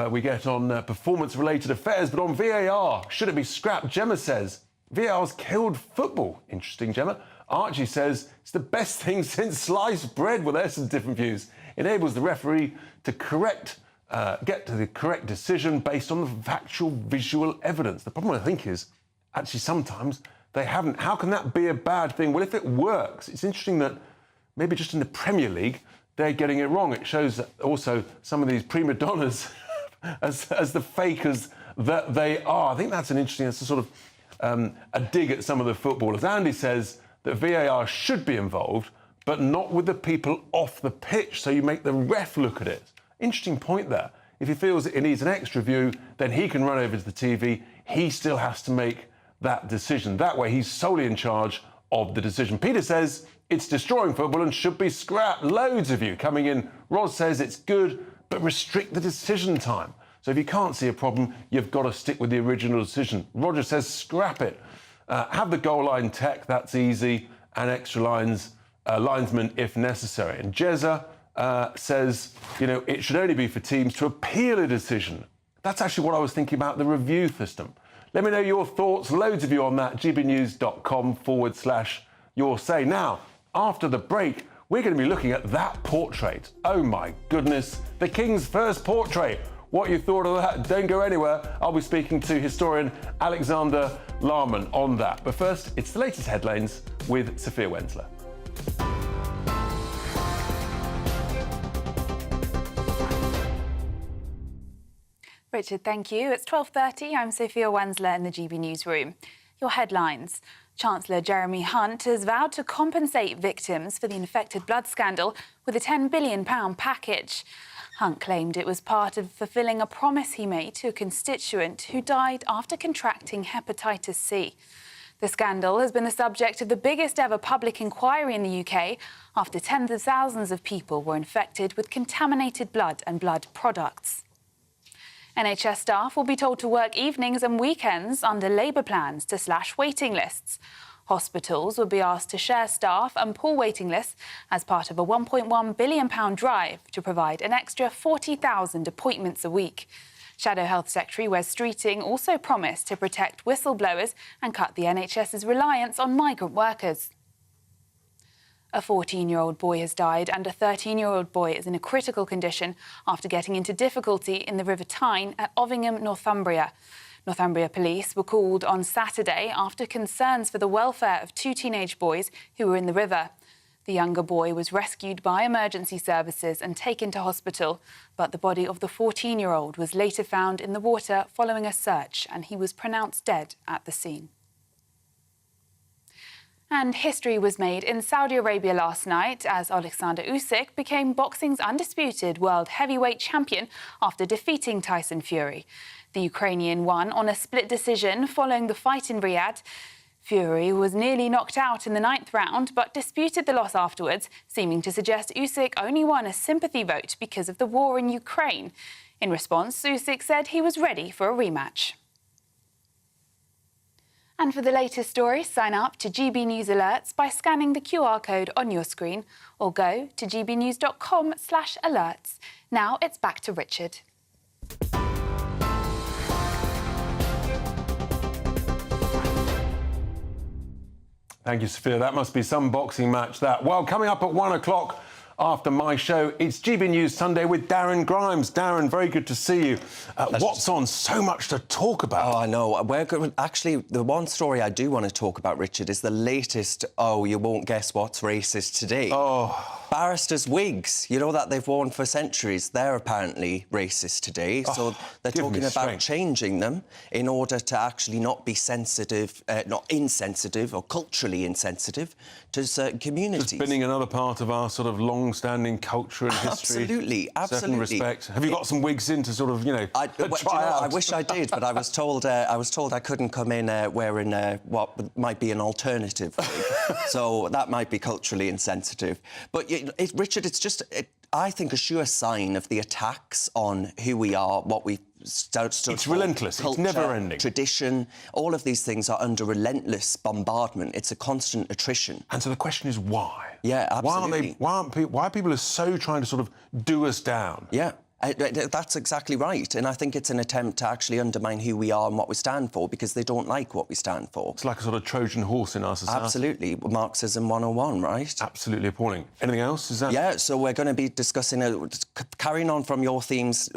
we get on performance-related affairs, but on VAR, should it be scrapped? Gemma says, VAR's killed football. Interesting, Gemma. Archie says, it's the best thing since sliced bread. Well, there's some different views. Enables the referee to get to the correct decision based on the factual visual evidence. The problem, I think, is actually sometimes they haven't. How can that be a bad thing? Well, if it works, it's interesting that maybe just in the Premier League, they're getting it wrong. It shows that also some of these prima donnas, as the fakers that they are. I think that's a sort of a dig at some of the footballers. Andy says that VAR should be involved, but not with the people off the pitch, so you make the ref look at it. Interesting point there. If he feels it needs an extra view, then he can run over to the TV. He still has to make that decision. That way, he's solely in charge of the decision. Peter says it's destroying football and should be scrapped. Loads of you coming in. Ros says it's good, but restrict the decision time. So if you can't see a problem, you've got to stick with the original decision. Roger says scrap it. Have the goal line tech, that's easy, and extra linesmen if necessary. And Jezza says, you know, it should only be for teams to appeal a decision. That's actually what I was thinking about the review system. Let me know your thoughts, loads of you on that, gbnews.com/your say. Now, after the break, we're going to be looking at that portrait. Oh my goodness, the King's first portrait. What you thought of that? Don't go anywhere. I'll be speaking to historian Alexander Larman on that. But first, it's the latest headlines with Sophia Wensler. Richard, thank you. It's 12:30. I'm Sophia Wensler in the GB Newsroom. Your headlines. Chancellor Jeremy Hunt has vowed to compensate victims for the infected blood scandal with a £10 billion package. Hunt claimed it was part of fulfilling a promise he made to a constituent who died after contracting hepatitis C. The scandal has been the subject of the biggest ever public inquiry in the UK after tens of thousands of people were infected with contaminated blood and blood products. NHS staff will be told to work evenings and weekends under Labour plans to slash waiting lists. Hospitals will be asked to share staff and pool waiting lists as part of a £1.1 billion drive to provide an extra 40,000 appointments a week. Shadow Health Secretary Wes Streeting also promised to protect whistleblowers and cut the NHS's reliance on migrant workers. A 14-year-old boy has died and a 13-year-old boy is in a critical condition after getting into difficulty in the River Tyne at Ovingham, Northumbria. Northumbria police were called on Saturday after concerns for the welfare of two teenage boys who were in the river. The younger boy was rescued by emergency services and taken to hospital, but the body of the 14-year-old was later found in the water following a search and he was pronounced dead at the scene. And history was made in Saudi Arabia last night as Alexander Usyk became boxing's undisputed world heavyweight champion after defeating Tyson Fury. The Ukrainian won on a split decision following the fight in Riyadh. Fury was nearly knocked out in the 9th round, but disputed the loss afterwards, seeming to suggest Usyk only won a sympathy vote because of the war in Ukraine. In response, Usyk said he was ready for a rematch. And for the latest stories, sign up to GB News Alerts by scanning the QR code on your screen or go to gbnews.com/alerts. Now it's back to Richard. Thank you, Sophia. That must be some boxing match, that. Well, coming up at 1 o'clock after my show, it's GB News Sunday with Darren Grimes. Darren, very good to see you. What's on? So much to talk about. Oh, I know. Actually, the one story I do want to talk about, Richard, is the latest, you won't guess what's racist today. Oh. Barristers' wigs, you know that they've worn for centuries, they're apparently racist today. So they're talking about changing them in order to actually not be sensitive, not insensitive or culturally insensitive to certain communities. Just binning another part of our sort of long-standing culture and history. Absolutely. Certain respect. Have you got some wigs in to sort of, try out? I wish I did, but I was told I couldn't come in wearing what might be an alternative wig. So that might be culturally insensitive. But Richard, it's just, I think, a sure sign of the attacks on who we are, what we stood for. It's relentless. Culture, it's never-ending. Tradition. All of these things are under relentless bombardment. It's a constant attrition. And so the question is why? Yeah, absolutely. Why are people so trying to sort of do us down? Yeah. That's exactly right. And I think it's an attempt to actually undermine who we are and what we stand for because they don't like what we stand for. It's like a sort of Trojan horse in our society. Absolutely. Marxism 101, right? Absolutely appalling. Anything else? Yeah, so we're going to be discussing, carrying on from your themes,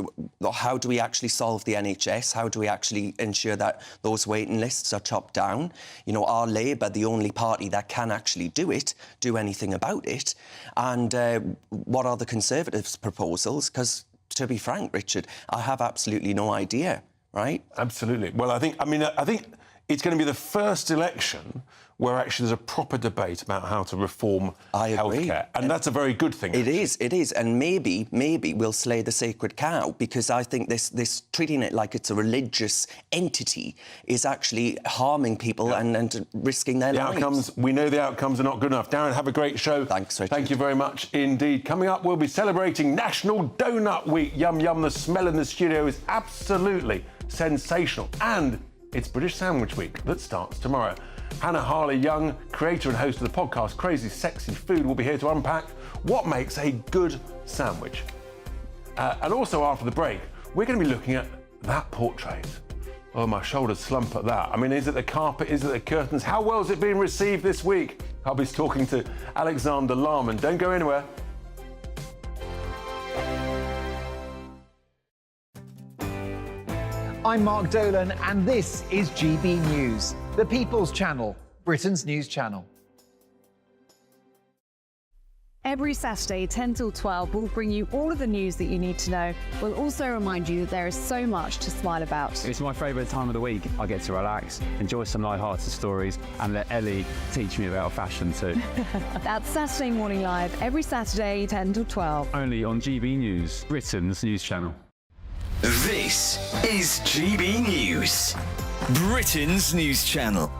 how do we actually solve the NHS? How do we actually ensure that those waiting lists are chopped down? You know, are Labour the only party that can actually do anything about it? And what are the Conservatives' proposals? Because to be frank, Richard, I have absolutely no idea, right? Absolutely. Well, I think it's going to be the first election where actually there's a proper debate about how to reform healthcare. And that's a very good thing. It is. And maybe we'll slay the sacred cow, because I think this treating it like it's a religious entity is actually harming people and risking their lives. Outcomes, we know the outcomes are not good enough. Darren, have a great show. Thanks, Richard. Thank you very much indeed. Coming up, we'll be celebrating National Donut Week. Yum, yum, the smell in the studio is absolutely sensational. And it's British Sandwich Week that starts tomorrow. Hannah Harley-Young, creator and host of the podcast Crazy Sexy Food, will be here to unpack what makes a good sandwich. And also after the break, we're going to be looking at that portrait. Oh, my shoulders slump at that. I mean, is it the carpet? Is it the curtains? How well has it been received this week? I'll be talking to Alexander Larman. Don't go anywhere. I'm Mark Dolan, and this is GB News, the People's Channel, Britain's news channel. Every Saturday, 10 till 12, we'll bring you all of the news that you need to know. We'll also remind you that there is so much to smile about. It's my favourite time of the week. I get to relax, enjoy some light-hearted stories, and let Ellie teach me about fashion too. That's Saturday Morning Live, every Saturday, 10 till 12. Only on GB News, Britain's news channel. This is GB News, Britain's news channel.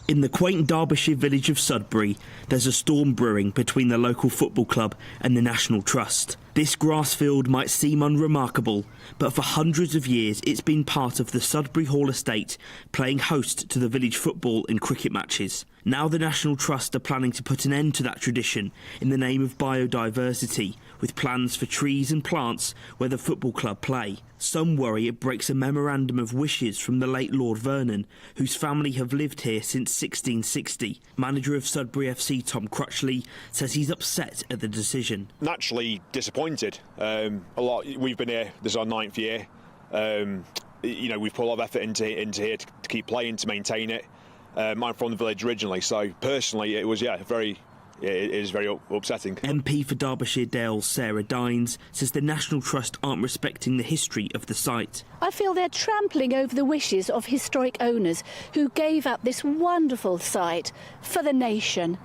In the quaint Derbyshire village of Sudbury, there's a storm brewing between the local football club and the National Trust. This grass field might seem unremarkable, but for hundreds of years it's been part of the Sudbury Hall estate, playing host to the village football and cricket matches. Now the National Trust are planning to put an end to that tradition in the name of biodiversity, with plans for trees and plants where the football club play. Some worry it breaks a memorandum of wishes from the late Lord Vernon, whose family have lived here since 1660. Manager of Sudbury FC Tom Crutchley says he's upset at the decision. Naturally disappointed. We've been here, this is our 9th year. We've put a lot of effort into here to keep playing, to maintain it. I'm from the village originally, so personally it was, it is very upsetting. MP for Derbyshire Dale Sarah Dines says the National Trust aren't respecting the history of the site. I feel they're trampling over the wishes of historic owners who gave up this wonderful site for the nation.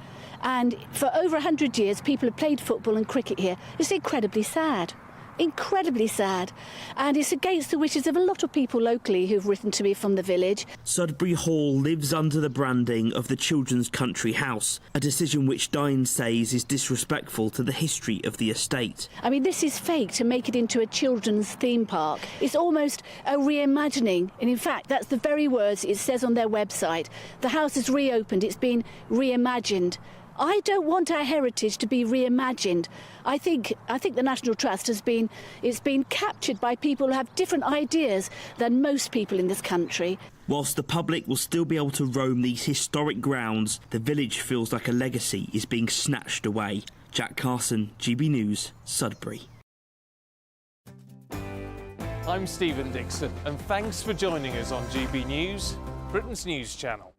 And for over 100 years, people have played football and cricket here. It's incredibly sad. Incredibly sad. And it's against the wishes of a lot of people locally who've written to me from the village. Sudbury Hall lives under the branding of the Children's Country House, a decision which Dines says is disrespectful to the history of the estate. I mean, this is fake to make it into a children's theme park. It's almost a reimagining. And in fact, that's the very words it says on their website. The house is reopened. It's been reimagined. I don't want our heritage to be reimagined. I think the National Trust has been captured by people who have different ideas than most people in this country. Whilst the public will still be able to roam these historic grounds, the village feels like a legacy is being snatched away. Jack Carson, GB News, Sudbury. I'm Stephen Dixon, and thanks for joining us on GB News, Britain's news channel.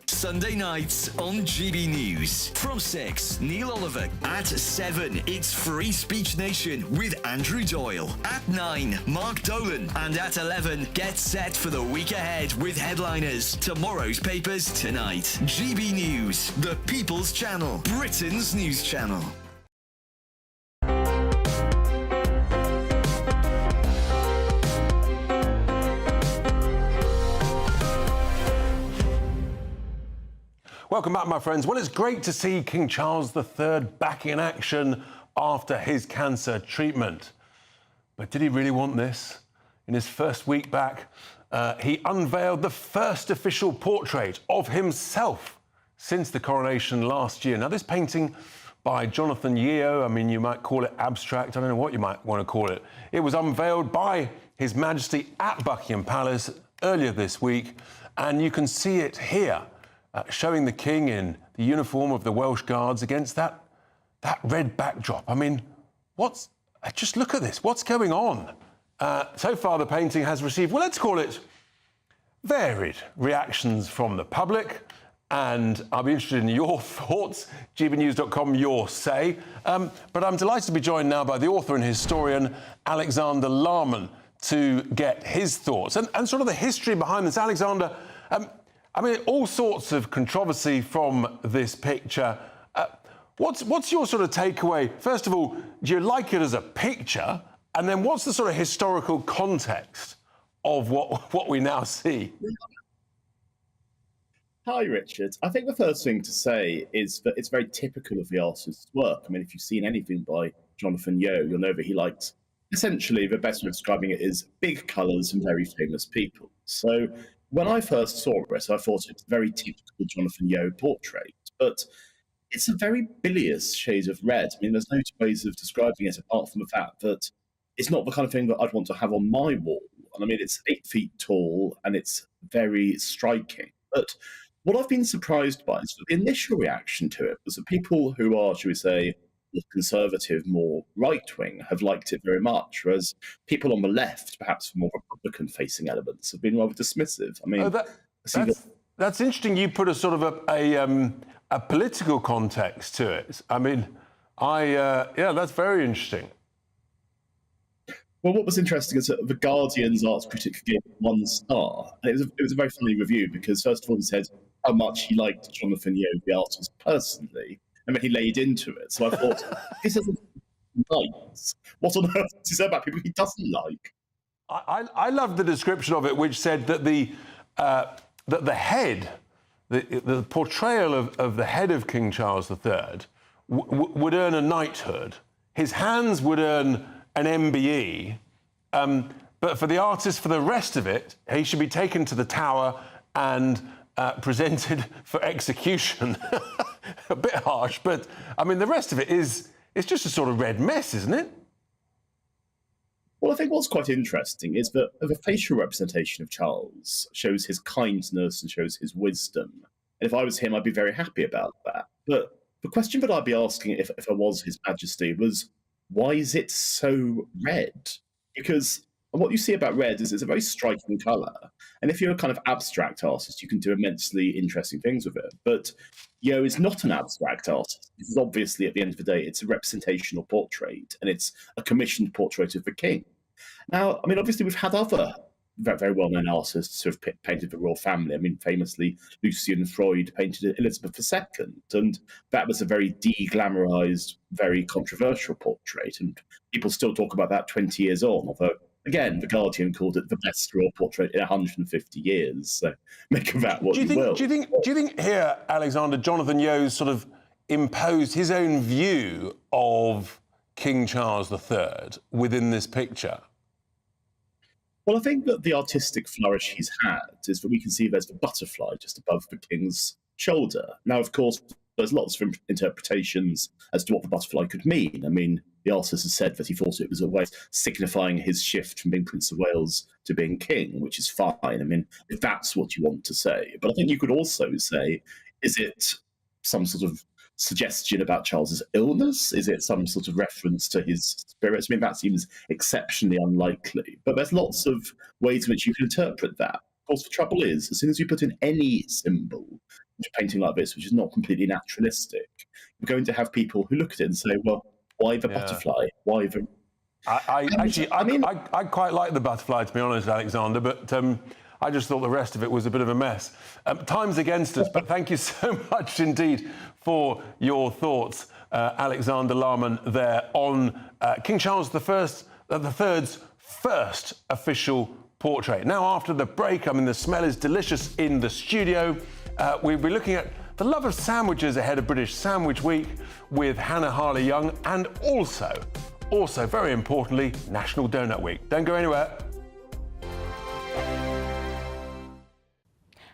Sunday nights on GB News. From 6, Neil Oliver. At 7, it's Free Speech Nation with Andrew Doyle. At 9, Mark Dolan. And at 11, get set for the week ahead with headliners. Tomorrow's papers tonight. GB News, the People's Channel, Britain's news channel. Welcome back, my friends. Well, it's great to see King Charles III back in action after his cancer treatment. But did he really want this? In his first week back, he unveiled the first official portrait of himself since the coronation last year. Now, this painting by Jonathan Yeo, I mean, you might call it abstract, I don't know what you might want to call it. It was unveiled by His Majesty at Buckingham Palace earlier this week, and you can see it here. Showing the King in the uniform of the Welsh Guards against that red backdrop. I mean, just look at this. What's going on? So far, the painting has received, well, let's call it varied reactions from the public. And I'll be interested in your thoughts. gbnews.com, your say. But I'm delighted to be joined now by the author and historian, Alexander Larman, to get his thoughts and sort of the history behind this. Alexander, I mean, all sorts of controversy from this picture. What's your sort of takeaway? First of all, do you like it as a picture? And then what's the sort of historical context of what we now see? Hi, Richard. I think the first thing to say is that it's very typical of the artist's work. I mean, if you've seen anything by Jonathan Yeo, you'll know that he likes, essentially, the best way of describing it is big colours and very famous people. So when I first saw it, I thought it was a very typical Jonathan Yeo portrait, but it's a very bilious shade of red. I mean, there's no two ways of describing it apart from the fact that it's not the kind of thing that I'd want to have on my wall. And I mean, it's 8 feet tall and it's very striking. But what I've been surprised by is that the initial reaction to it was that people who are, shall we say, conservative, more right-wing, have liked it very much, whereas people on the left, perhaps for more Republican-facing elements, have been rather dismissive. I mean, that's interesting. You put a sort of a political context to it. I mean, yeah, that's very interesting. Well, what was interesting is that The Guardian's arts critic gave it 1 star. And it was a very funny review because, first of all, he said how much he liked Jonathan Yeo, the artist, personally, and then he laid into it. So I thought, this isn't nice. What on earth does he say about people he doesn't like? I love the description of it, which said that the head, the portrayal of the head of King Charles III would earn a knighthood. His hands would earn an MBE, but for the artist, for the rest of it, he should be taken to the Tower and presented for execution. A bit harsh, but I mean, the rest of it it's just a sort of red mess, isn't it? Well, I think what's quite interesting is that the facial representation of Charles shows his kindness and shows his wisdom. And if I was him, I'd be very happy about that. But the question that I'd be asking if I was His Majesty was, why is it so red? Because what you see about red is it's a very striking colour. And if you're a kind of abstract artist, you can do immensely interesting things with it. But Yeo is not an abstract artist. Because obviously, at the end of the day, it's a representational portrait, and it's a commissioned portrait of the king. Now, I mean, obviously, we've had other very, very well-known artists who have painted the royal family. I mean, famously, Lucian Freud painted Elizabeth II, and that was a very de-glamorized, very controversial portrait, and people still talk about that 20 years on, although, again, The Guardian called it the best royal portrait in 150 years, so make of that what you will. Do you think here, Alexander, Jonathan Yeo sort of imposed his own view of King Charles III within this picture? Well, I think that the artistic flourish he's had is that we can see there's the butterfly just above the king's shoulder. Now, of course, there's lots of interpretations as to what the butterfly could mean. I mean, the artist has said that he thought it was a way signifying his shift from being Prince of Wales to being king, which is fine. I mean, if that's what you want to say. But I think you could also say, is it some sort of suggestion about Charles's illness? Is it some sort of reference to his spirits? I mean, that seems exceptionally unlikely. But there's lots of ways in which you can interpret that. Of course, the trouble is, as soon as you put in any symbol into a painting like this, which is not completely naturalistic, you're going to have people who look at it and say, well, why the butterfly? Why the... I quite like the butterfly, to be honest, Alexander, but I just thought the rest of it was a bit of a mess. Time's against us, but thank you so much indeed for your thoughts, Alexander Larman, there on King Charles III's first official portrait. Now, after the break, I mean, the smell is delicious in the studio. We'll be looking at the love of sandwiches ahead of British Sandwich Week with Hannah Harley-Young, and also, very importantly, National Donut Week. Don't go anywhere.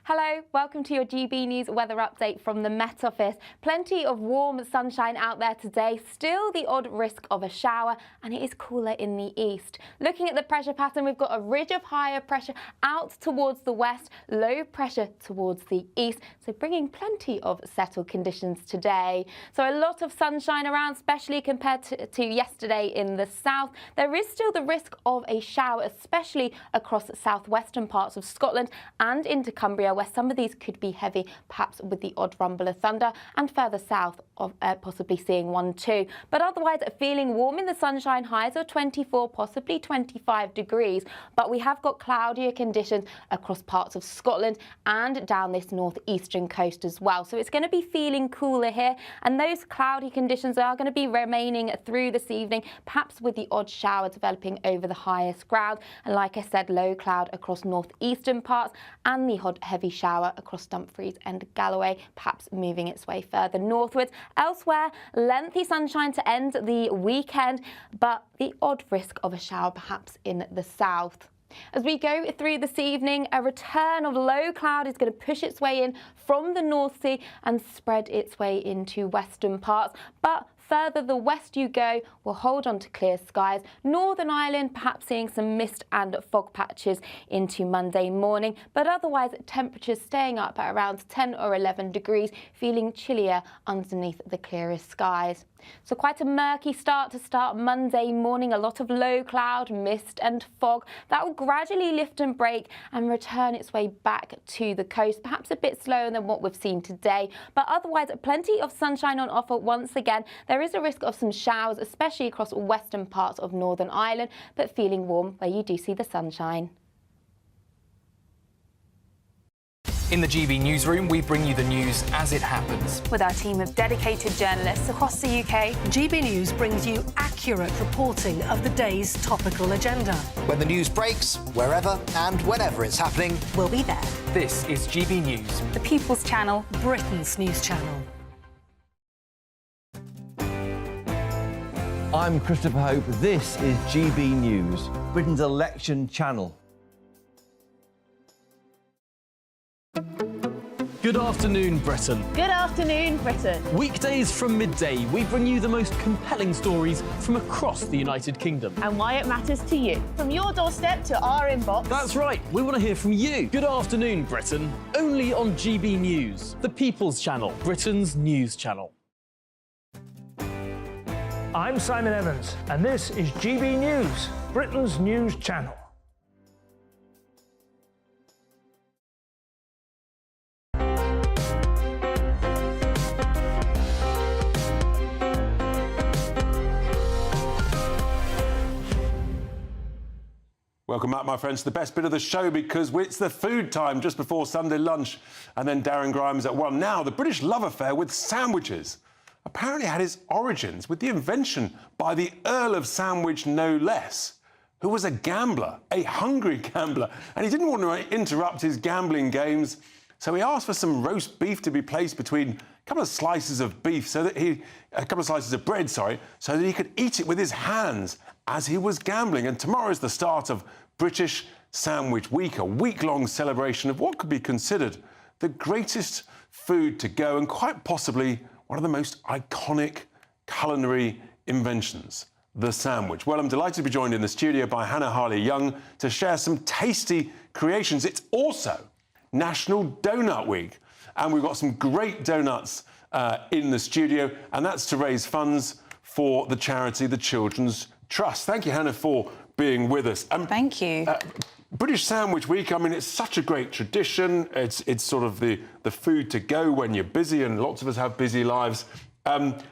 Hello, welcome to your GB News weather update from the Met Office. Plenty of warm sunshine out there today, still the odd risk of a shower, and it is cooler in the east. Looking at the pressure pattern, we've got a ridge of higher pressure out towards the west, low pressure towards the east, so bringing plenty of settled conditions today. So a lot of sunshine around, especially compared to yesterday in the south. There is still the risk of a shower, especially across southwestern parts of Scotland and into Cumbria, where some of these could be heavy, perhaps with the odd rumble of thunder, and further south of possibly seeing one too. But otherwise feeling warm in the sunshine, highs of 24, possibly 25 degrees. But we have got cloudier conditions across parts of Scotland and down this northeastern coast as well. So it's going to be feeling cooler here, and those cloudy conditions are going to be remaining through this evening, perhaps with the odd shower developing over the highest ground. And like I said, low cloud across northeastern parts and the odd heavy shower across Dumfries and Galloway, perhaps moving its way further northwards. Elsewhere, lengthy sunshine to end the weekend, but the odd risk of a shower perhaps in the south. As we go through this evening, a return of low cloud is going to push its way in from the North Sea and spread its way into western parts. But further the west you go, we'll hold on to clear skies. Northern Ireland perhaps seeing some mist and fog patches into Monday morning, but otherwise temperatures staying up at around 10 or 11 degrees, feeling chillier underneath the clearest skies. So quite a murky start to start Monday morning, a lot of low cloud, mist and fog. That will gradually lift and break and return its way back to the coast, perhaps a bit slower than what we've seen today. But otherwise, plenty of sunshine on offer once again. There is a risk of some showers, especially across western parts of Northern Ireland, but feeling warm where you do see the sunshine. In the GB newsroom, we bring you the news as it happens. With our team of dedicated journalists across the UK, GB News brings you accurate reporting of the day's topical agenda. When the news breaks, wherever and whenever it's happening, we'll be there. This is GB News, the People's Channel, Britain's news channel. I'm Christopher Hope. This is GB News, Britain's election channel. Good afternoon, Britain. Good afternoon, Britain. Weekdays from midday, we bring you the most compelling stories from across the United Kingdom. And why it matters to you. From your doorstep to our inbox. That's right, we want to hear from you. Good afternoon, Britain. Only on GB News, the People's Channel, Britain's news channel. I'm Simon Evans, and this is GB News, Britain's news channel. Welcome back, my friends, to the best bit of the show, because it's the food time just before Sunday lunch, and then Darren Grimes at 1. Now, the British love affair with sandwiches apparently had its origins with the invention by the Earl of Sandwich, no less, who was a gambler, a hungry gambler, and he didn't want to interrupt his gambling games, so he asked for some roast beef to be placed between a couple of slices of beef, so that a couple of slices of bread, so that he could eat it with his hands as he was gambling. And tomorrow is the start of British Sandwich Week, a week-long celebration of what could be considered the greatest food to go, and quite possibly one of the most iconic culinary inventions, the sandwich. Well, I'm delighted to be joined in the studio by Hannah Harley-Young to share some tasty creations. It's also National Donut Week, and we've got some great donuts in the studio, and that's to raise funds for the charity, the Children's Trust. Thank you, Hannah, for being with us. Thank you. British Sandwich Week, I mean, it's such a great tradition. It's sort of the food to go when you're busy, and lots of us have busy lives.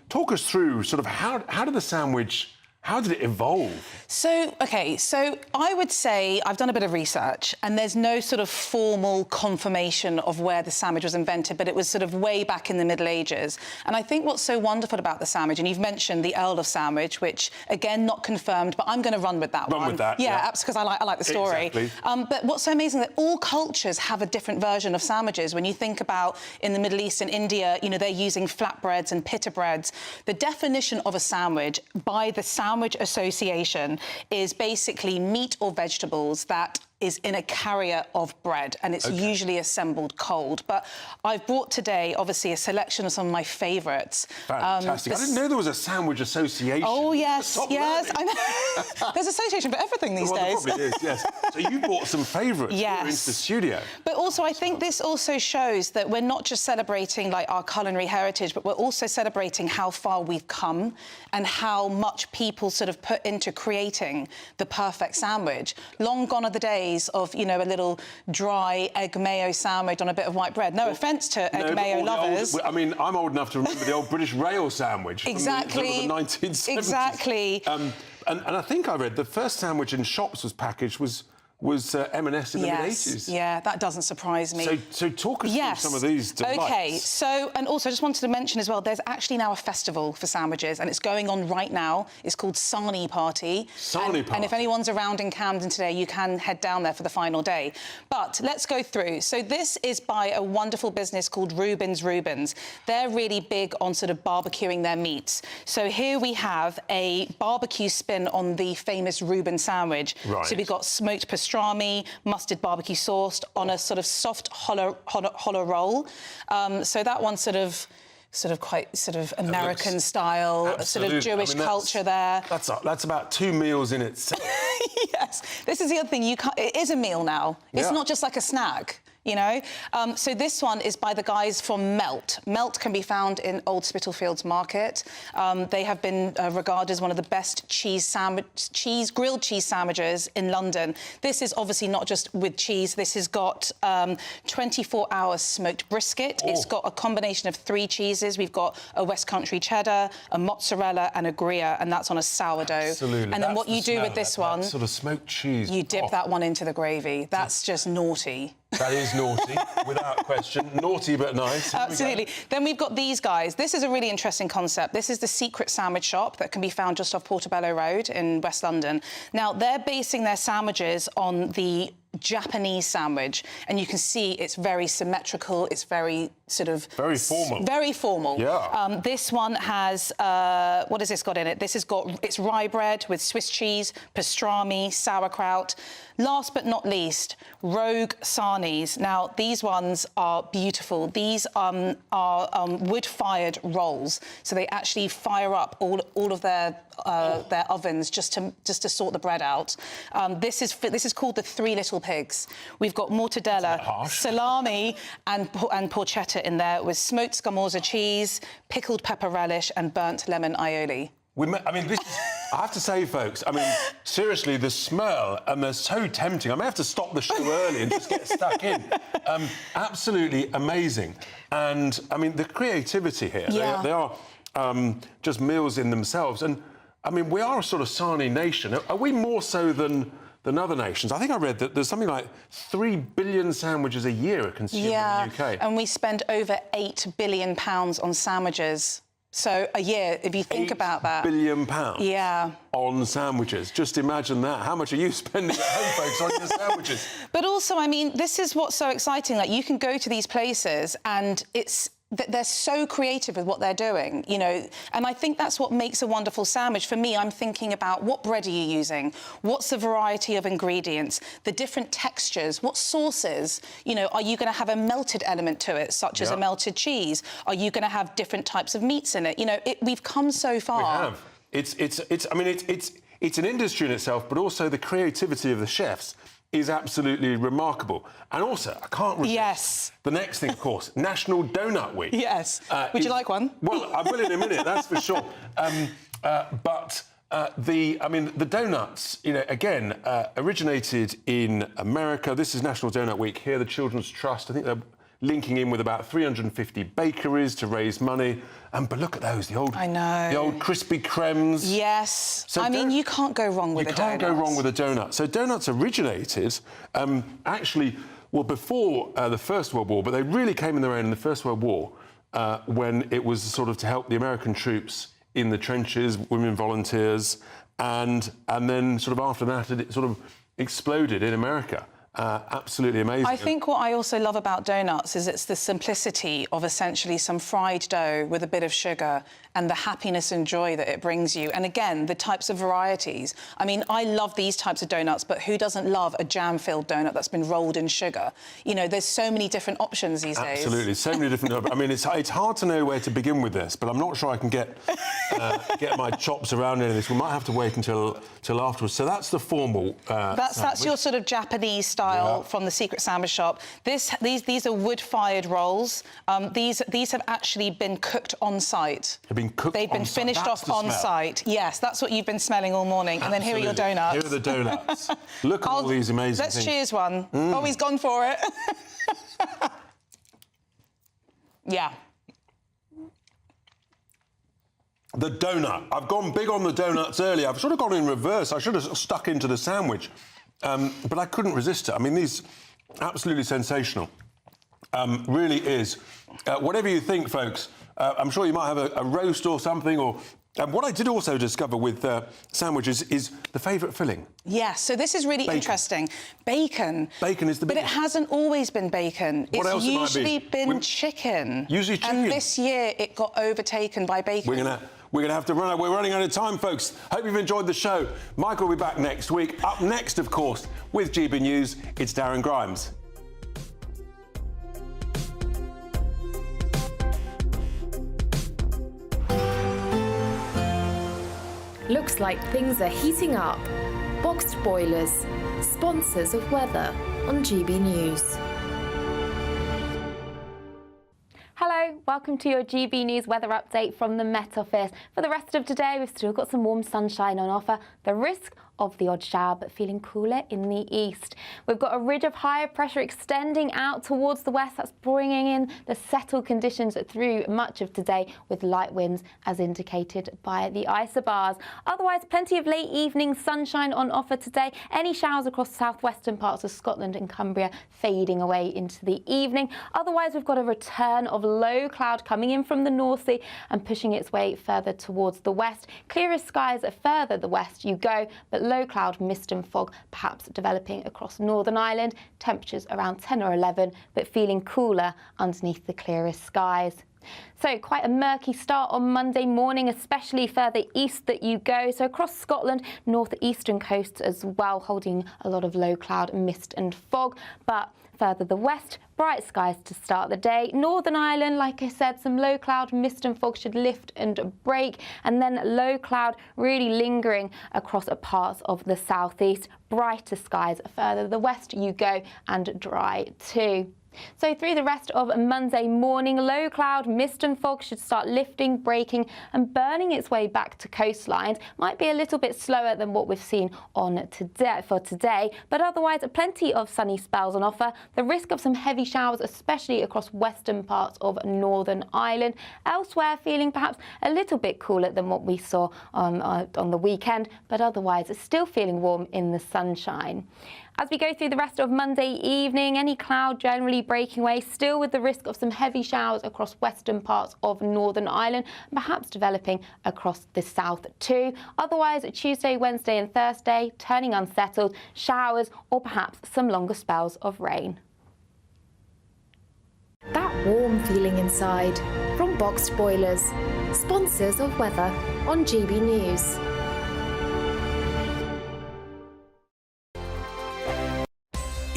Talk us through sort of how did the sandwich, how did it evolve? So I would say I've done a bit of research, and there's no sort of formal confirmation of where the sandwich was invented, but it was sort of way back in the Middle Ages. And I think what's so wonderful about the sandwich, and you've mentioned the Earl of Sandwich, which, again, not confirmed, but I'm going to run with that one. Run with that, yeah. Absolutely, because I like the story. Exactly. But what's so amazing that all cultures have a different version of sandwiches. When you think about in the Middle East and India, you know, they're using flatbreads and pita breads. The definition of a sandwich by the Sandwich Association is basically meat or vegetables that is in a carrier of bread, and it's usually assembled cold. But I've brought today, obviously, a selection of some of my favourites. Fantastic. I didn't know there was a sandwich association. Oh, yes, yes. I know. There's association for everything these days. There probably is, yes. So you brought some favourites here into the studio. But also, I think this also shows that we're not just celebrating, like, our culinary heritage, but we're also celebrating how far we've come and how much people sort of put into creating the perfect sandwich. Long gone are the days days of, you know, a little dry egg mayo sandwich on a bit of white bread. No offence to egg mayo lovers. I mean, I'm old enough to remember the old British rail sandwich Exactly. from the 1970s. Exactly. And I think I read the first sandwich in shops was packaged was M&S in the mid-80s. Yeah, that doesn't surprise me. So talk us through some of these delights. OK, so, and also I just wanted to mention as well, there's actually now a festival for sandwiches, and it's going on right now. It's called Sarnie Party. And if anyone's around in Camden today, you can head down there for the final day. But let's go through. So this is by a wonderful business called Rubens. They're really big on sort of barbecuing their meats. So here we have a barbecue spin on the famous Reuben sandwich. Right. So we've got smoked pastrami, mustard barbecue sauce on a sort of soft hollow roll. So that one's sort of quite American style, Absolutely. sort of Jewish culture there. That's about 2 meals in itself. Yes, this is the other thing. It is a meal now. It's not just like a snack. You know, so this one is by the guys from Melt. Melt can be found in Old Spitalfields Market. They have been regarded as one of the best grilled cheese sandwiches in London. This is obviously not just with cheese. This has got 24-hour smoked brisket. It's got a combination of 3 cheeses. We've got a West Country cheddar, a mozzarella, and a Gruyere, and that's on a sourdough. Absolutely. And then what you do with this one, sort of smoked cheese. You dip that one into the gravy. That's just naughty. That is naughty, without question. Naughty but nice. Absolutely. Then we've got these guys. This is a really interesting concept. This is the Secret Sandwich Shop that can be found just off Portobello Road in West London. Now, they're basing their sandwiches on the Japanese sandwich, and you can see it's very symmetrical. It's very sort of very formal. Very formal. Yeah. This one has what has this got in it? This has got it's rye bread with Swiss cheese, pastrami, sauerkraut. Last but not least, Rogue sarnies. Now these ones are beautiful. These are wood-fired rolls, so they actually fire up all of their ovens just to sort the bread out. This is called the 3 Little Pigs. We've got mortadella, salami, and porchetta in there with smoked scamorza cheese, pickled pepper relish, and burnt lemon aioli. I mean, this is, I have to say, folks, I mean, seriously, the smell, and they're so tempting. I may have to stop the show early and just get stuck in. Absolutely amazing. And, I mean, the creativity here, they are just meals in themselves. And, I mean, we are a sort of sarnie nation. Are we more so than other nations? I think I read that there's something like 3 billion sandwiches a year are consumed in the UK. And we spend over £8 billion on sandwiches. So a year, if you think about that. £8 billion on sandwiches. Just imagine that. How much are you spending at home, folks, on your sandwiches? But also, I mean, this is what's so exciting. Like, you can go to these places and they're so creative with what they're doing, you know, and I think that's what makes a wonderful sandwich. For me, I'm thinking about what bread are you using? What's the variety of ingredients? The different textures? What sauces? You know, are you going to have a melted element to it, such as a melted cheese? Are you going to have different types of meats in it? You know, we've come so far. We have. It's an industry in itself, but also the creativity of the chefs is absolutely remarkable. And also, I can't resist the next thing, of course, National Donut Week. Yes. Would you like one? Well, I will in a minute, that's for sure. The donuts, you know, again, originated in America. This is National Donut Week here, the Children's Trust. I think they're linking in with about 350 bakeries to raise money. But look at those, the old crispy cremes. Yes. So I mean, you can't go wrong with a donut. You can't go wrong with a donut. So donuts originated, actually, well, before the First World War, but they really came in their own in the First World War when it was sort of to help the American troops in the trenches, women volunteers, and then sort of after that, it sort of exploded in America. Absolutely amazing. I think what I also love about donuts is it's the simplicity of essentially some fried dough with a bit of sugar and the happiness and joy that it brings you. And again, the types of varieties. I mean, I love these types of donuts, but who doesn't love a jam-filled donut that's been rolled in sugar? You know, there's so many different options these days. Absolutely, so many different... I mean, it's hard to know where to begin with this, but I'm not sure I can get my chops around any of this. We might have to wait until afterwards. So that's the formal that's your sort of Japanese style style from the Secret Sandwich Shop. These are wood-fired rolls. These have actually been cooked on site. They've been finished off on site. Yes, that's what you've been smelling all morning. And then here are your donuts. Here are the donuts. Look at all these amazing things. Let's cheers one. Oh, he's gone for it. Yeah. The donut. I've gone big on the donuts earlier. I've sort of gone in reverse. I should have stuck into the sandwich, but I couldn't resist it. I mean, these absolutely sensational. Really is. Whatever you think, folks, I'm sure you might have a roast or something. Or what I did also discover with sandwiches is the favourite filling. Yes, so this is really interesting. Bacon. Bacon is the biggest. But it hasn't always been bacon. What else It's it might usually be? been chicken. Usually chicken. And this year it got overtaken by bacon. We're going to have to run out. We're running out of time, folks. Hope you've enjoyed the show. Michael will be back next week. Up next, of course, with GB News, it's Darren Grimes. Looks like things are heating up. Boxed boilers, sponsors of weather on GB News. Hello, welcome to your GB News weather update from the Met Office. For the rest of today, we've still got some warm sunshine on offer. The risk of the odd shower, but feeling cooler in the east. We've got a ridge of higher pressure extending out towards the west. That's bringing in the settled conditions through much of today with light winds as indicated by the isobars. Otherwise, plenty of late evening sunshine on offer today. Any showers across southwestern parts of Scotland and Cumbria fading away into the evening. Otherwise, we've got a return of low cloud coming in from the North Sea and pushing its way further towards the west. Clearer skies further the west you go, but low cloud, mist and fog perhaps developing across Northern Ireland. Temperatures around 10 or 11, but feeling cooler underneath the clearest skies. So quite a murky start on Monday morning, especially further east that you go. So across Scotland, northeastern coasts as well, holding a lot of low cloud, mist and fog. But further the west, bright skies to start the day. Northern Ireland, like I said, some low cloud, mist and fog should lift and break. And then low cloud really lingering across parts of the southeast. Brighter skies further the west you go and dry too. So through the rest of Monday morning, low cloud, mist and fog should start lifting, breaking and burning its way back to coastlines. Might be a little bit slower than what we've seen on today, but otherwise plenty of sunny spells on offer. The risk of some heavy showers, especially across western parts of Northern Ireland. Elsewhere, feeling perhaps a little bit cooler than what we saw on the weekend, but otherwise still feeling warm in the sunshine. As we go through the rest of Monday evening, any cloud generally breaking away, still with the risk of some heavy showers across western parts of Northern Ireland, perhaps developing across the south too. Otherwise, Tuesday, Wednesday and Thursday, turning unsettled, showers or perhaps some longer spells of rain. That warm feeling inside from Boxed Boilers, sponsors of weather on GB News.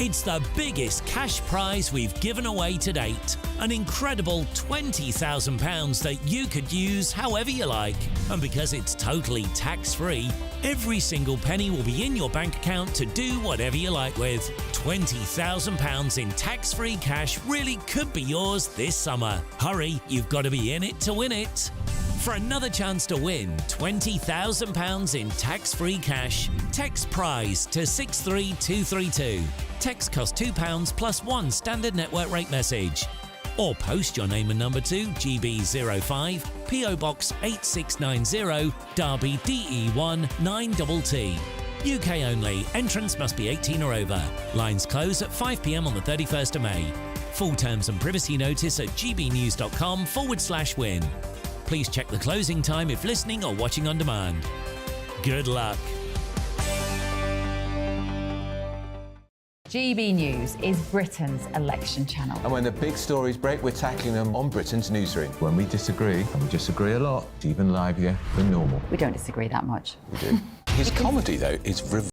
It's the biggest cash prize we've given away to date. An incredible £20,000 that you could use however you like. And because it's totally tax-free, every single penny will be in your bank account to do whatever you like with. £20,000 in tax-free cash really could be yours this summer. Hurry, you've got to be in it to win it. For another chance to win £20,000 in tax-free cash, text PRIZE to 63232. Text costs £2 plus one standard network rate message. Or post your name and number to GB05, PO Box 8690, Derby DE1 9TT. UK only. Entrance must be 18 or over. Lines close at 5 p.m. on the 31st of May. Full terms and privacy notice at gbnews.com/win. Please check the closing time if listening or watching on demand. Good luck. GB News is Britain's election channel. And when the big stories break, we're tackling them on Britain's newsroom. When we disagree, and we disagree a lot, it's even livelier than normal. We don't disagree that much. We do. His comedy, though, is